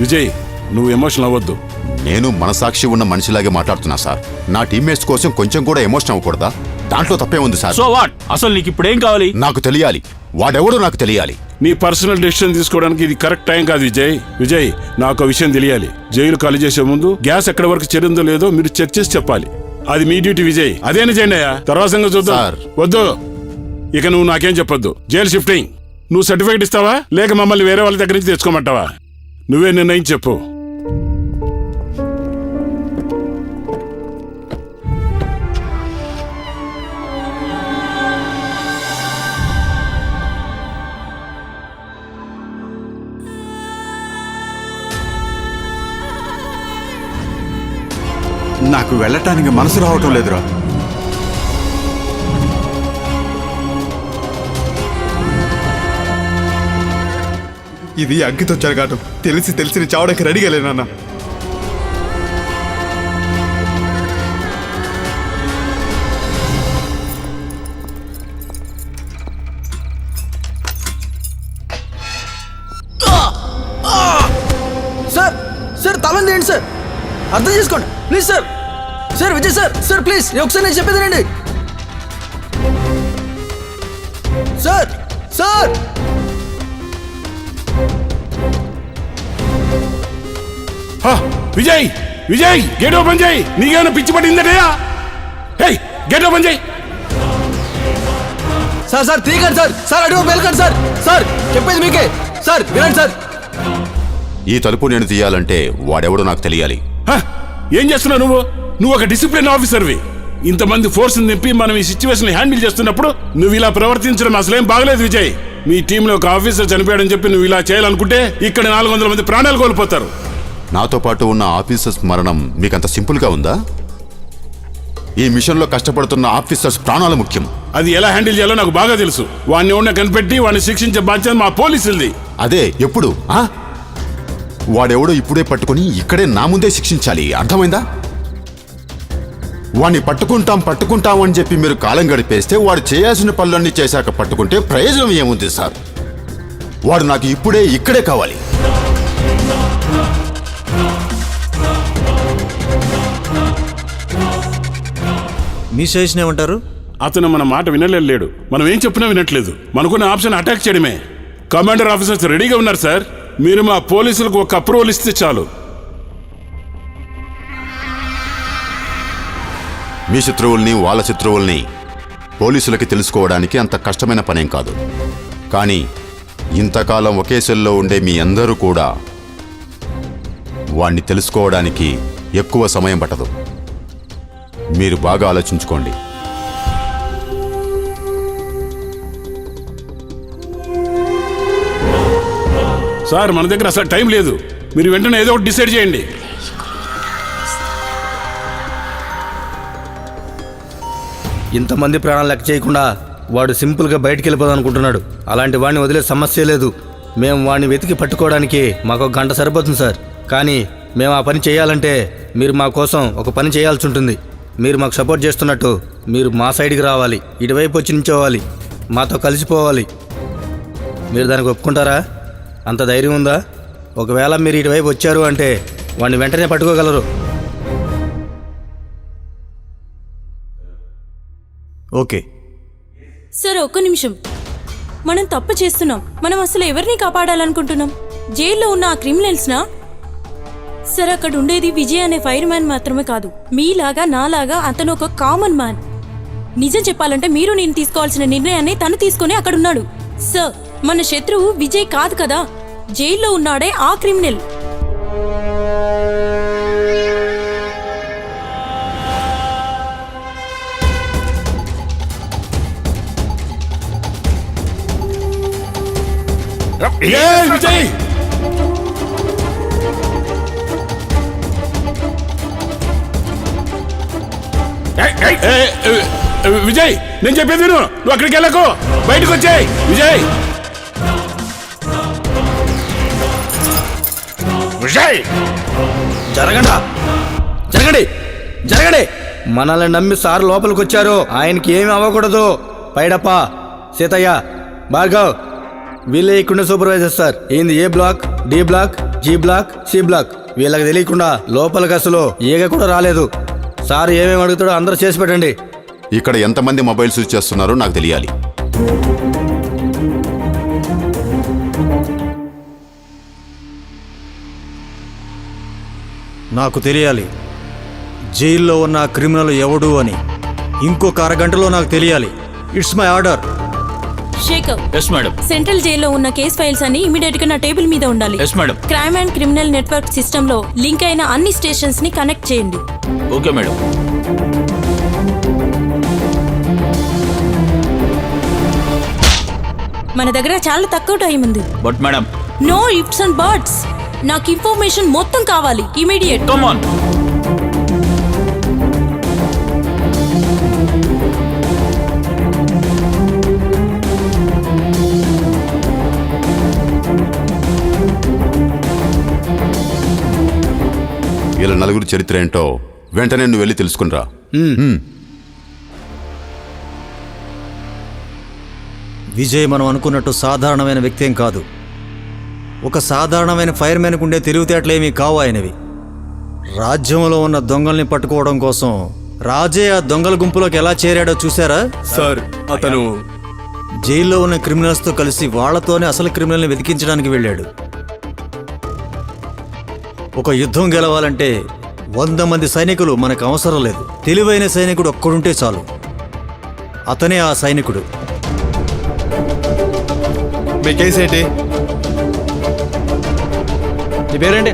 విజయ్, నువ్వు ఎమోషనల్ అవ్వద్దు. నేను మనసాక్షి ఉన్న మనిషిలాగే మాట్లాడుతున్నా సార్. నా టీమ్మేట్స్ కోసం కొంచెం కూడా ఎమోషన్ అవ్వకూడదా? దాంట్లో తప్పే ఉంది సార్. So what? అసలు నీకు ఇప్పుడు ఏం కావాలి? నాకు తెలియాలి, వాడెవడో నాకు తెలియాలి. నీ పర్సనల్ డెసిషన్ తీసుకోవడానికి ఇది కరెక్ట్ టైం కాదు విజయ్. విజయ్, నాకు ఆ విషయం తెలియాలి. జైలు ఖాళీ చేసే ముందు గ్యాస్ ఎక్కడి వరకు చేరిందో లేదో మీరు చెక్ చేసి చెప్పాలి. అది మీ డ్యూటీ విజయ్. అదేనా చేయండి అయ్యా, తర్వాత సంగతి చూద్దాం. వద్దు, ఇక నువ్వు నాకేం చెప్పొద్దు. Jail shifting. నువ్వు సర్టిఫికేట్ ఇస్తావా లేక మమ్మల్ని వేరే వాళ్ళ దగ్గర నుంచి తెచ్చుకోమంటావా? నువ్వే నిర్ణయం చెప్పు. నాకు వెళ్ళటానికి మనసు రావటం లేదురా. ఇది అగ్గితో జరగాటం. తెలిసి తెలిసి చావడానికి రెడీగా లేనన్నా. సార్ సార్ తలంది ఏంటి సార్? అర్థం చేసుకోండి please sir. Sir Vijay sir, sir please ఒకసారి నేను చెప్పేది రండి sir. Sir Vijay, Vijay gate open చేయి. నీకేమైనా పిచ్చి పట్టిందటయా? హే, గేట్ ఓపెన్ చేయి. సార్ సార్ తీయకండి సార్. సార్ అడుగు వెళ్ళకండి సార్. సార్ చెప్పేది మీకే సార్, వినండి సార్. ఈ తలుపు నేను తీయాలంటే వాడెవడో నాకు తెలియాలి. ఏం చేస్తున్నావు నువ్వు? నువ్వు ఒక డిసిప్లిన్ ఆఫీసర్వి. ఇంతమంది ఫోర్స్ నింపి మనం ఈ సిచ్యువేషన్ హ్యాండిల్ చేస్తున్నప్పుడు నువ్వు ఇలా ప్రవర్తించడం అసలేం బాగలేదు విజయ్. మీ టీంలో ఒక ఆఫీసర్ చనిపోయాడని చెప్పి నువ్వు ఇలా చేయాలనుకుంటే ఇక్కడ 400 మంది ప్రాణాలు కోల్పోతారు. నాతో పాటు ఉన్న ఆఫీసర్స్ మరణం మీకంత సింపుల్గా ఉందా? ఈ మిషన్లో కష్టపడుతున్న ఆఫీసర్స్ ప్రాణాలు ముఖ్యం. అది ఎలా హ్యాండిల్ చేయాలో నాకు బాగా తెలుసు. వాడిని ఉన్న కనిపెట్టి వాడిని శిక్షించే బాధ్యత మా పోలీసులది. అదే ఎప్పుడు? వాడెవడో ఇప్పుడే పట్టుకుని ఇక్కడే నా ముందే శిక్షించాలి, అర్థమైందా? వాడిని పట్టుకుంటాం అని చెప్పి మీరు కాలం గడిపేస్తే వాడు చేయాల్సిన పనులన్నీ చేశాక పట్టుకుంటే ప్రయోజనం ఏముంది సార్? వాడు నాకు ఇప్పుడే ఇక్కడే కావాలి. మీ సజెషన్ ఏమంటారు? అతను మన మాట వినలేడు. మనం ఏం చెప్పినా వినట్లేదు. మనకున్న ఆప్షన్ అటాక్ చేయడమే. కమాండర్ ఆఫీసర్స్ రెడీగా ఉన్నారు సార్. మీరు మా పోలీసులకు ఒక అప్రూవల్ ఇస్తే చాలు. మీ శత్రువుల్ని వాళ్ళ శత్రువుల్ని పోలీసులకి తెలుసుకోవడానికి అంత కష్టమైన పనేం కాదు. కానీ ఇంతకాలం ఒకే సెల్లో ఉండే మీ అందరూ కూడా వాణ్ణి తెలుసుకోవడానికి ఎక్కువ సమయం పట్టదు. మీరు బాగా ఆలోచించుకోండి. సార్, మన దగ్గర అసలు టైం లేదు. మీరు వెంటనే ఏదో ఒకటి డిసైడ్ చేయండి. ఇంతమంది ప్రాణాలు లెక్క చేయకుండా వాడు సింపుల్గా బయటికి వెళ్ళిపోదాం అనుకుంటున్నాడు. అలాంటి వాడిని వదిలే సమస్య లేదు. మేము వాడిని వెతికి పట్టుకోవడానికి మాకు 1 గంట సరిపోతుంది సార్. కానీ మేము ఆ పని చేయాలంటే మీరు మా కోసం ఒక పని చేయాల్సి ఉంటుంది. మీరు మాకు సపోర్ట్ చేస్తున్నట్టు మీరు మా సైడ్కి రావాలి, ఇటువైపు వచ్చి నించోవాలి, మాతో కలిసిపోవాలి. మీరు దానికి ఒప్పుకుంటారా? అంత ధైర్యం ఉందా? ఒకవేళ మీరు ఇటువైపు వచ్చారు అంటే వాడిని వెంటనే పట్టుకోగలరు. ఓకే సార్ ఒక్క నిమిషం. మనం తప్పు చేస్తున్నాం. మనం అసలు ఎవరిని కాపాడాలనుకుంటున్నాం? జైల్లో ఉన్న ఆ క్రిమినల్స్నా? సార్ అక్కడ ఉండేది విజయ్ అనే ఫైర్ మ్యాన్ మాత్రమే కాదు. మీలాగా నాలాగా అతను ఒక కామన్ మ్యాన్. నిజం చెప్పాలంటే మీరు నేను తీసుకోవాల్సిన నిర్ణయాన్ని తను తీసుకొని అక్కడున్నాడు. సార్ మన శత్రువు విజయ్ కాదు కదా, జైల్లో ఉన్నాడే ఆ క్రిమినల్. విజయ్ విజయ్ నేను చెప్పేది విను. నువ్వు అక్కడికి వెళ్ళకు, బయటకు వచ్చాయి. విజయ్ విజయ్ జరగండి జరగండి జరగండి. మనల్ని నమ్మి సార్ లోపలికి వచ్చారు, ఆయనకి ఏమి అవ్వకూడదు. పైడప్ప, సీతయ్య, భార్గవ్ వీళ్ళే ఇక్కడ సూపర్వైజర్ సార్. ఏంది A block, D block, G block, C block. వీళ్ళకి తెలియకుండా లోపలికి అసలు ఈగ కూడా రాలేదు. సార్ ఏమేమి అడుగుతాడో అందరూ చేసి పెట్టండి. ఇక్కడ ఎంతమంది మొబైల్స్ యూజ్ చేస్తున్నారో నాకు తెలియాలి. నాకు తెలియాలి జైల్లో ఉన్న ఆ క్రిమినల్ ఎవడు అని. ఇంకొక అరగంటలో నాకు తెలియాలి. It's my order. Shekhar, yes madam. Central జైల్లో ఉన్న కేస్ ఫైల్స్ అన్ని ఇమీడియట్ గా నా టేబుల్ మీద ఉండాలి. Yes madam. Crime and criminal network system లో లింక్ అయిన అన్ని స్టేషన్స్ ని కనెక్ట్ చేయండి. Okay madam. మన దగ్గర చాలా తక్కువ టైం ఉంది. But madam, no ifs and buts. నాకు ఇన్ఫర్మేషన్ మొత్తం కావాలి, ఇమీడియట్. Come on. వీళ్ళ నలుగురు చరిత్ర ఏంటో వెంటనే నువ్వు వెళ్ళి తెలుసుకునిరా. విజయ్ మనం అనుకున్నట్టు సాధారణమైన వ్యక్తి ఏం కాదు. ఒక సాధారణమైన ఫైర్ మ్యాన్కు ఉండే తెలివితేటలేమీ కావు ఆయనవి. రాజ్యంలో ఉన్న దొంగల్ని పట్టుకోవడం కోసం రాజే ఆ దొంగల గుంపులోకి ఎలా చేరాడో చూసారా సార్? అతను జైల్లో ఉన్న క్రిమినల్స్తో కలిసి వాళ్లతోనే అసలు క్రిమినల్ని వెతికించడానికి వెళ్ళాడు. ఒక యుద్ధం గెలవాలంటే 100 మంది సైనికులు మనకు అవసరం లేదు. తెలివైన సైనికుడు ఒక్కడుంటే చాలు. అతనే ఆ సైనికుడు. మీ కేసు ఏంటి? నీ పేరేంటి?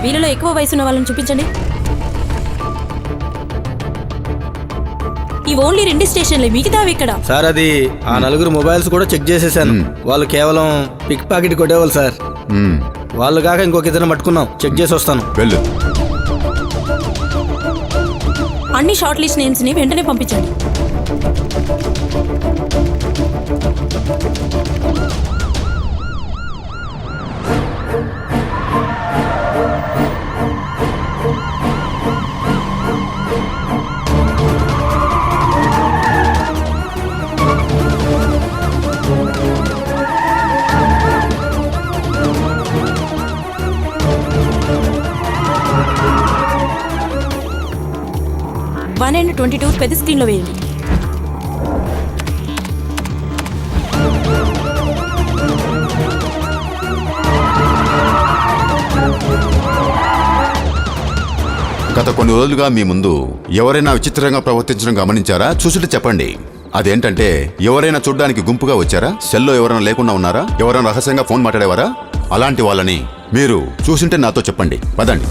వీళ్ళలో ఎక్కువ వయసున్న వాళ్ళని చూపించండి. ఈ ఓన్లీ 2 స్టేషన్లే, మిగతావి ఇక్కడ. సార్ అది ఆ నలుగురు మొబైల్స్ కూడా చెక్ చేసేసాను. వాళ్ళు కేవలం పిక్ పాకెట్ కొట్టేవాళ్ళు సార్. వాళ్ళు కాక ఇంకొక ఇద్దరు పట్టుకున్నాం. చెక్ చేసి వస్తాను. వెళ్ళు. అన్ని షార్ట్ లిస్ట్ నేమ్స్ ని వెంటనే పంపించండి. వన్ అండ్ 22 పెద్ద స్క్రీన్ లో వేయండి. గత కొన్ని రోజులుగా మీ ముందు ఎవరైనా విచిత్రంగా ప్రవర్తించడం గమనించారా? చూసుంటే చెప్పండి. అదేంటంటే ఎవరైనా చూడ్డానికి గుంపుగా వచ్చారా? సెల్లో ఎవరైనా లేకుండా ఉన్నారా? ఎవరైనా రహస్యంగా ఫోన్ మాట్లాడేవారా? అలాంటి వాళ్ళని మీరు చూసుంటే నాతో చెప్పండి. పదండి.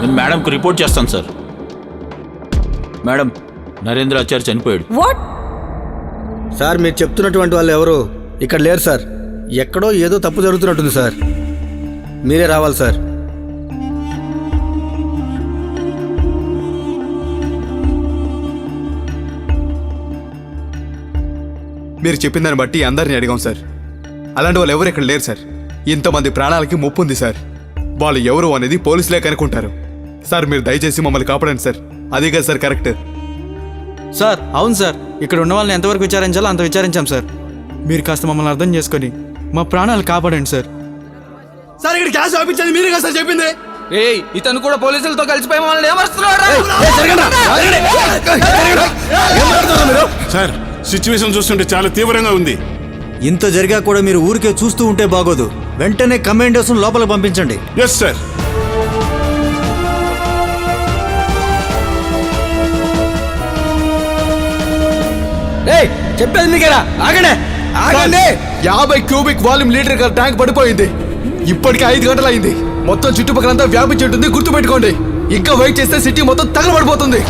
నేను మేడంకు రిపోర్ట్ చేస్తాను సార్. మేడం, నరేంద్ర ఆచార్య చనిపోయాడు. వాట్? సార్ మీరు చెప్తున్నటువంటి వాళ్ళు ఎవరు? ఇక్కడ లేరు సార్. ఎక్కడో ఏదో తప్పు జరుగుతున్నట్టుంది సార్. మీరే రావాలి సార్. మీరు చెప్పిన దాన్ని బట్టి అందరిని అడిగాం సార్. అలాంటి వాళ్ళు ఎవరు ఇక్కడ లేరు సార్. ఇంతమంది ప్రాణాలకి ముప్పు ఉంది సార్. వాళ్ళు ఎవరు అనేది పోలీసులే కనుక్కుంటారు. సార్ మీరు దయచేసి మమ్మల్ని కాపాడండి సార్. అదే కదా సార్ కరెక్ట్. సార్ అవును సార్, ఇక్కడ ఉన్న వాళ్ళని ఎంతవరకు విచారించాలో అంత విచారించాం సార్. మీరు కాస్త మమ్మల్ని అర్థం చేసుకొని మా ప్రాణాలు కాపాడండి సార్. సార్ ఇక్కడ గ్యాస్ ఆపించండి, మీరే కదా సార్ చెప్పింది. ఏయ్, ఇతను కూడా పోలీసులతో కలిసిపోయి మమ్మల్ని ఏమరుస్తున్నాడు? సార్ సిచ్యువేషన్ చూస్తుంటే చాలా తీవ్రంగా ఉంది. ఇంత జరిగా కూడా మీరు ఊరికే చూస్తూ ఉంటే బాగోదు. వెంటనే కమాండోస్ను లోపల పంపించండి. Yes sir. చెప్పేది మీకేనా? ఆగండి ఆగండి. 50 క్యూబిక్ వాల్యూమ్ లీటర్ గల ట్యాంక్ పడిపోయింది. ఇప్పటికే 5 గంటలు అయింది. మొత్తం చుట్టుపక్కలంతా వ్యాపించి ఉంటుంది. గుర్తుపెట్టుకోండి. ఇంకా వెయిట్ చేస్తే సిటీ మొత్తం తగలబడిపోతుంది.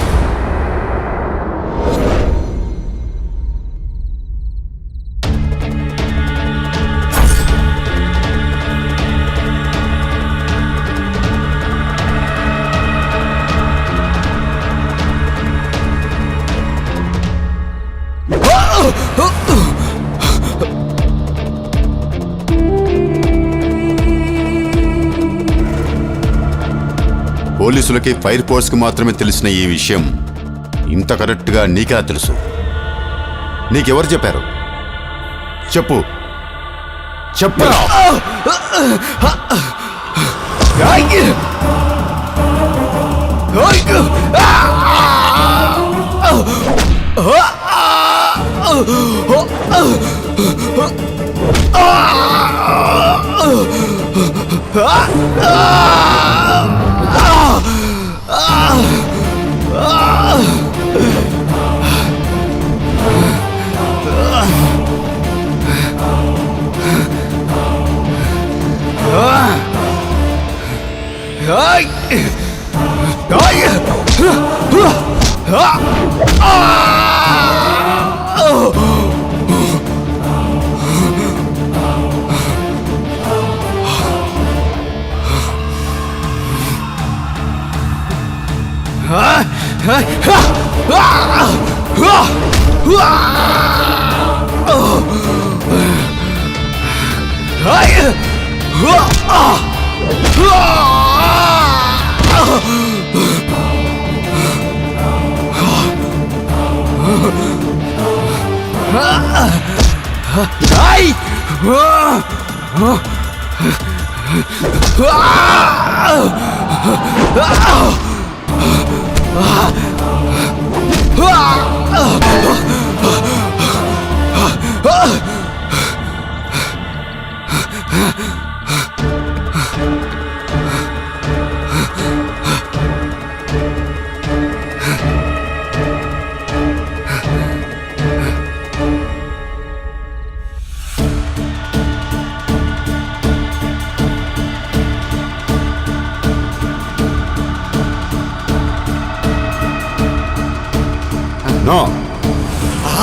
పోలీసులకి ఫైర్ ఫోర్స్కి మాత్రమే తెలిసిన ఈ విషయం ఇంత కరెక్ట్గా నీకెలా తెలుసు? నీకెవరు చెప్పారు? చెప్పు చెప్పరా.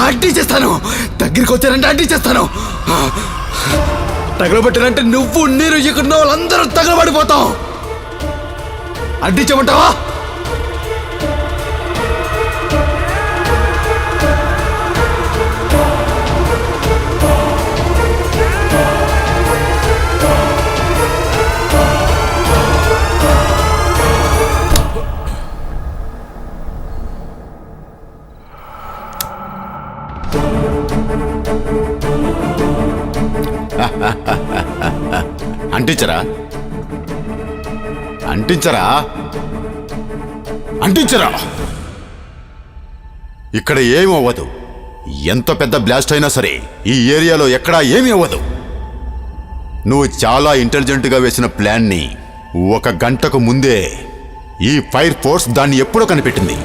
అడ్డీ చేస్తాను. దగ్గరికి వచ్చానంటే అడ్డీ చేస్తాను. తగలబెట్టానంటే నువ్వు నేను ఇక్కడ వాళ్ళందరూ తగలబడిపోతాం. అడ్డించమంటావా? అంటించరా అంటించరా అంటించరా. ఇక్కడ ఏమి అవ్వదు. ఎంత పెద్ద బ్లాస్ట్ అయినా సరే ఈ ఏరియాలో ఎక్కడా ఏమీ అవ్వదు. నువ్వు చాలా ఇంటెలిజెంట్గా వేసిన ప్లాన్ని 1 గంటకు ముందే ఈ ఫైర్ ఫోర్స్ దాన్ని ఎప్పుడో కనిపెట్టింది.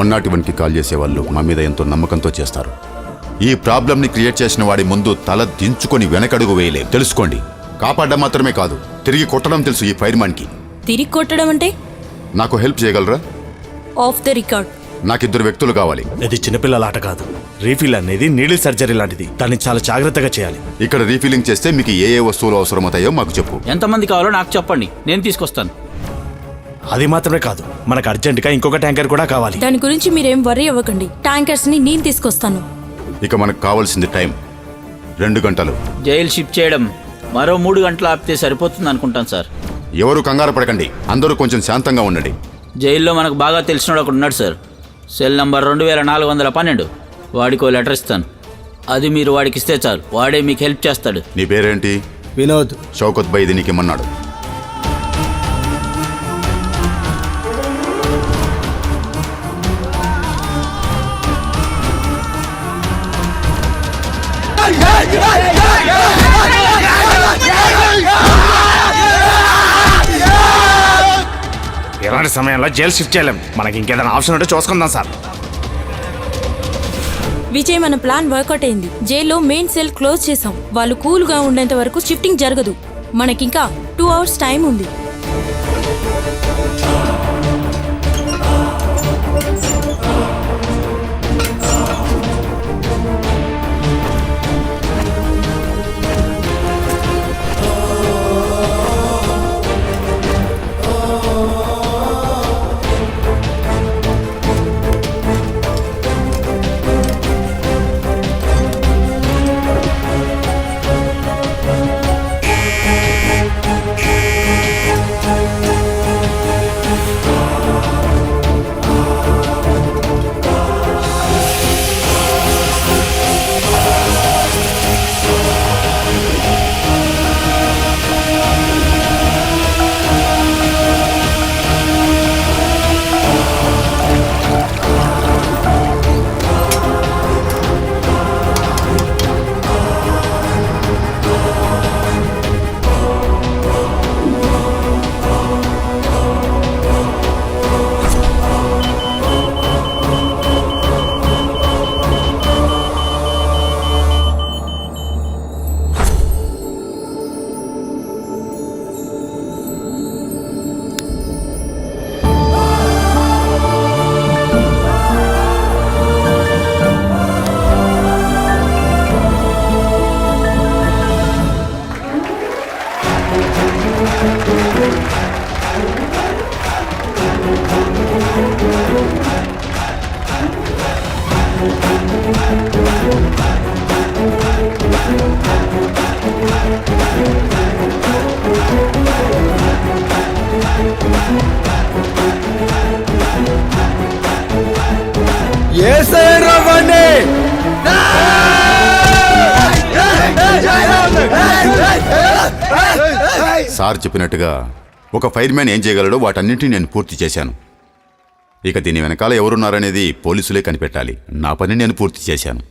101కి కాల్ చేసేవాళ్ళు మా మీద ఎంతో నమ్మకంతో చేస్తారు. ఈ ప్రాబ్లంని క్రియేట్ చేసిన వాడి ముందు తల దించుకొని వెనకడుగు వేయలేదు. తెలుసుకోండి. కాపాడడం మాత్రమే కాదు, తిరిగి కొట్టడం తెలుసు ఈ ఫైర్మాన్కి. తిరిగి కొట్టడం అంటే? నాకు హెల్ప్ చేయగలరా? Of the record. నాకు 2 వ్యక్తులు కావాలి. ఇది చిన్నపిల్లల ఆట కాదు. రీఫిల్ అనేది నీడిల్ సర్జరీ లాంటిది, దాన్ని చాలా జాగ్రత్తగా చేయాలి. ఇక్కడ రీఫిల్లింగ్ చేస్తే మీకు ఏ ఏ వస్తువులు అవసరమవుతాయో మాకు చెప్పు. ఎంతమంది కావాలో నాకు చెప్పండి, నేను తీసుకొస్తాను. అది మాత్రమే కాదు, మనకు అర్జెంటుగా ఇంకొక ట్యాంకర్ కూడా కావాలి. దాని గురించి మీరేం వర్రీ అవ్వకండి, ట్యాంకర్స్ ని నేను తీసుకొస్తాను. ఇక మనకు కావాల్సింది టైం 2 గంటలు. జైలు షిఫ్ట్ చేయడం మరో 3 గంటలు ఆపితే సరిపోతుంది అనుకుంటాను సార్. ఎవరు కంగారు పడకండి, అందరూ కొంచెం శాంతంగా ఉండండి. జైల్లో మనకు బాగా తెలిసినోడు ఒకడు ఉన్నాడు సార్, సెల్ నంబర్ 2412. వాడికో లెటర్ ఇస్తాను, అది మీరు వాడికి ఇస్తే చాలు, వాడే మీకు హెల్ప్ చేస్తాడు. నీ పేరేంటి? వినోద్. షౌకత్ బై ఇది నీకేమన్నాడు? ఇలాంటి సమయంలో జైలు షిఫ్ట్ చేయలేం, మనకి ఇంకేదైనా ఆప్షన్ ఉంటే చూసుకుందాం సార్. విజయ్, మన ప్లాన్ వర్కౌట్ అయింది. జైల్లో మెయిన్ సెల్ క్లోజ్ చేసాం. వాళ్ళు కూల్గా ఉండేంత వరకు షిఫ్టింగ్ జరగదు. మనకింకా 2 అవర్స్ టైం ఉంది. సార్ చెప్పినట్టుగా ఒక ఫైర్మ్యాన్ ఏం చేయగలడో వాటన్నింటినీ నేను పూర్తి చేశాను. ఇక దీని వెనకాల ఎవరున్నారనేది పోలీసులే కనిపెట్టాలి. నా పని నేను పూర్తి చేశాను.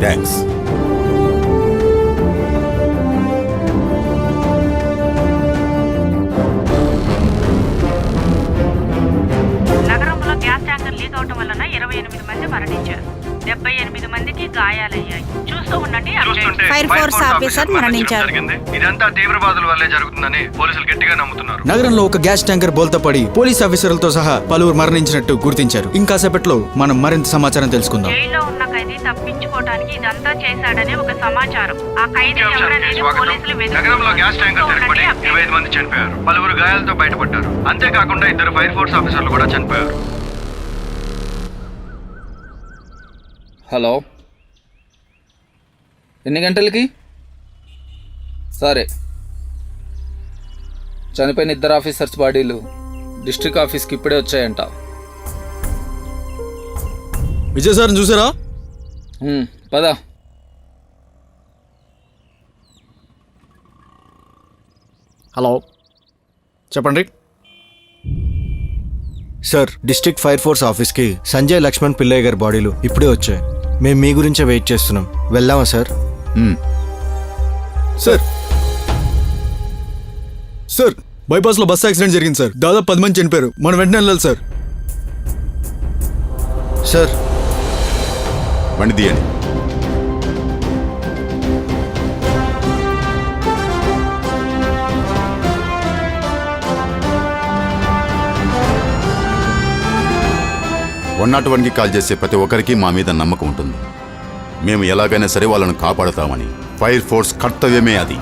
థ్యాంక్స్. నగరంలో గ్యాస్ ట్యాంకర్ లీక్ అవటం వలన 28 మంది మరణించారు, 78 మందికి గాయాలయ్యాయి. చూస్తూ ఉండండి. ఫైర్ ఫోర్స్ ఆఫీసర్ మరణించారు. ఇదంతా తీవ్రవాదుల వల్లే జరుగుతుందని పోలీసులు గట్టిగా నమ్ముతున్నారు. నగరంలో ఒక గ్యాస్ ట్యాంకర్ బోల్తా పడి పోలీస్ ఆఫీసర్లతో సహా పలువురు మరణించినట్టు గుర్తించారు. ఇంకాసేపట్లో మనం మరింత సమాచారం తెలుసుకుందాం. జైల్లో ఉన్న ఖైదీ తప్పించుకోవడానికి ఇదంతా చేశాడనే ఒక సమాచారం. ఆ ఖైదీ ఎవరనేది పోలీసులు నగరంలో గ్యాస్ ట్యాంకర్ తిరగబడి 25 మంది చనిపోయారు, పలువురు గాయాలతో బయటపడ్డారు. అంతేకాకుండా 2 ఫైర్ ఫోర్స్ ఆఫీసర్లు కూడా చనిపోయారు. హలో, ఎన్ని గంటలకి? సరే, చనిపోయిన 2 ఆఫీసర్స్ బాడీలు డిస్ట్రిక్ట్ ఆఫీస్కి ఇప్పుడే వచ్చాయంట. విజయ్ సార్ చూసారా? పదా. హలో, చెప్పండి సార్, డిస్ట్రిక్ట్ ఫైర్ ఫోర్స్ ఆఫీస్కి సంజయ్ లక్ష్మణ్ పిల్లయ్య గారి బాడీలు ఇప్పుడే వచ్చాయి. మేము మీ గురించే వెయిట్ చేస్తున్నాం. వెళ్దామా సార్? సార్ సార్, బైపాస్ లో బస్ యాక్సిడెంట్ జరిగింది సార్. దాదాపు 10 మంది చనిపోయారు. మనం వెంటనే వెళ్ళాలి సార్. సార్, బండి తీయండి. 101కి కాల్ చేసే ప్రతి ఒక్కరికి మా మీద నమ్మకం ఉంటుంది. మేము ఎలాగైనా సరే వాళ్ళను కాపాడుతామని. ఫైర్ ఫోర్స్ కర్తవ్యమే అది.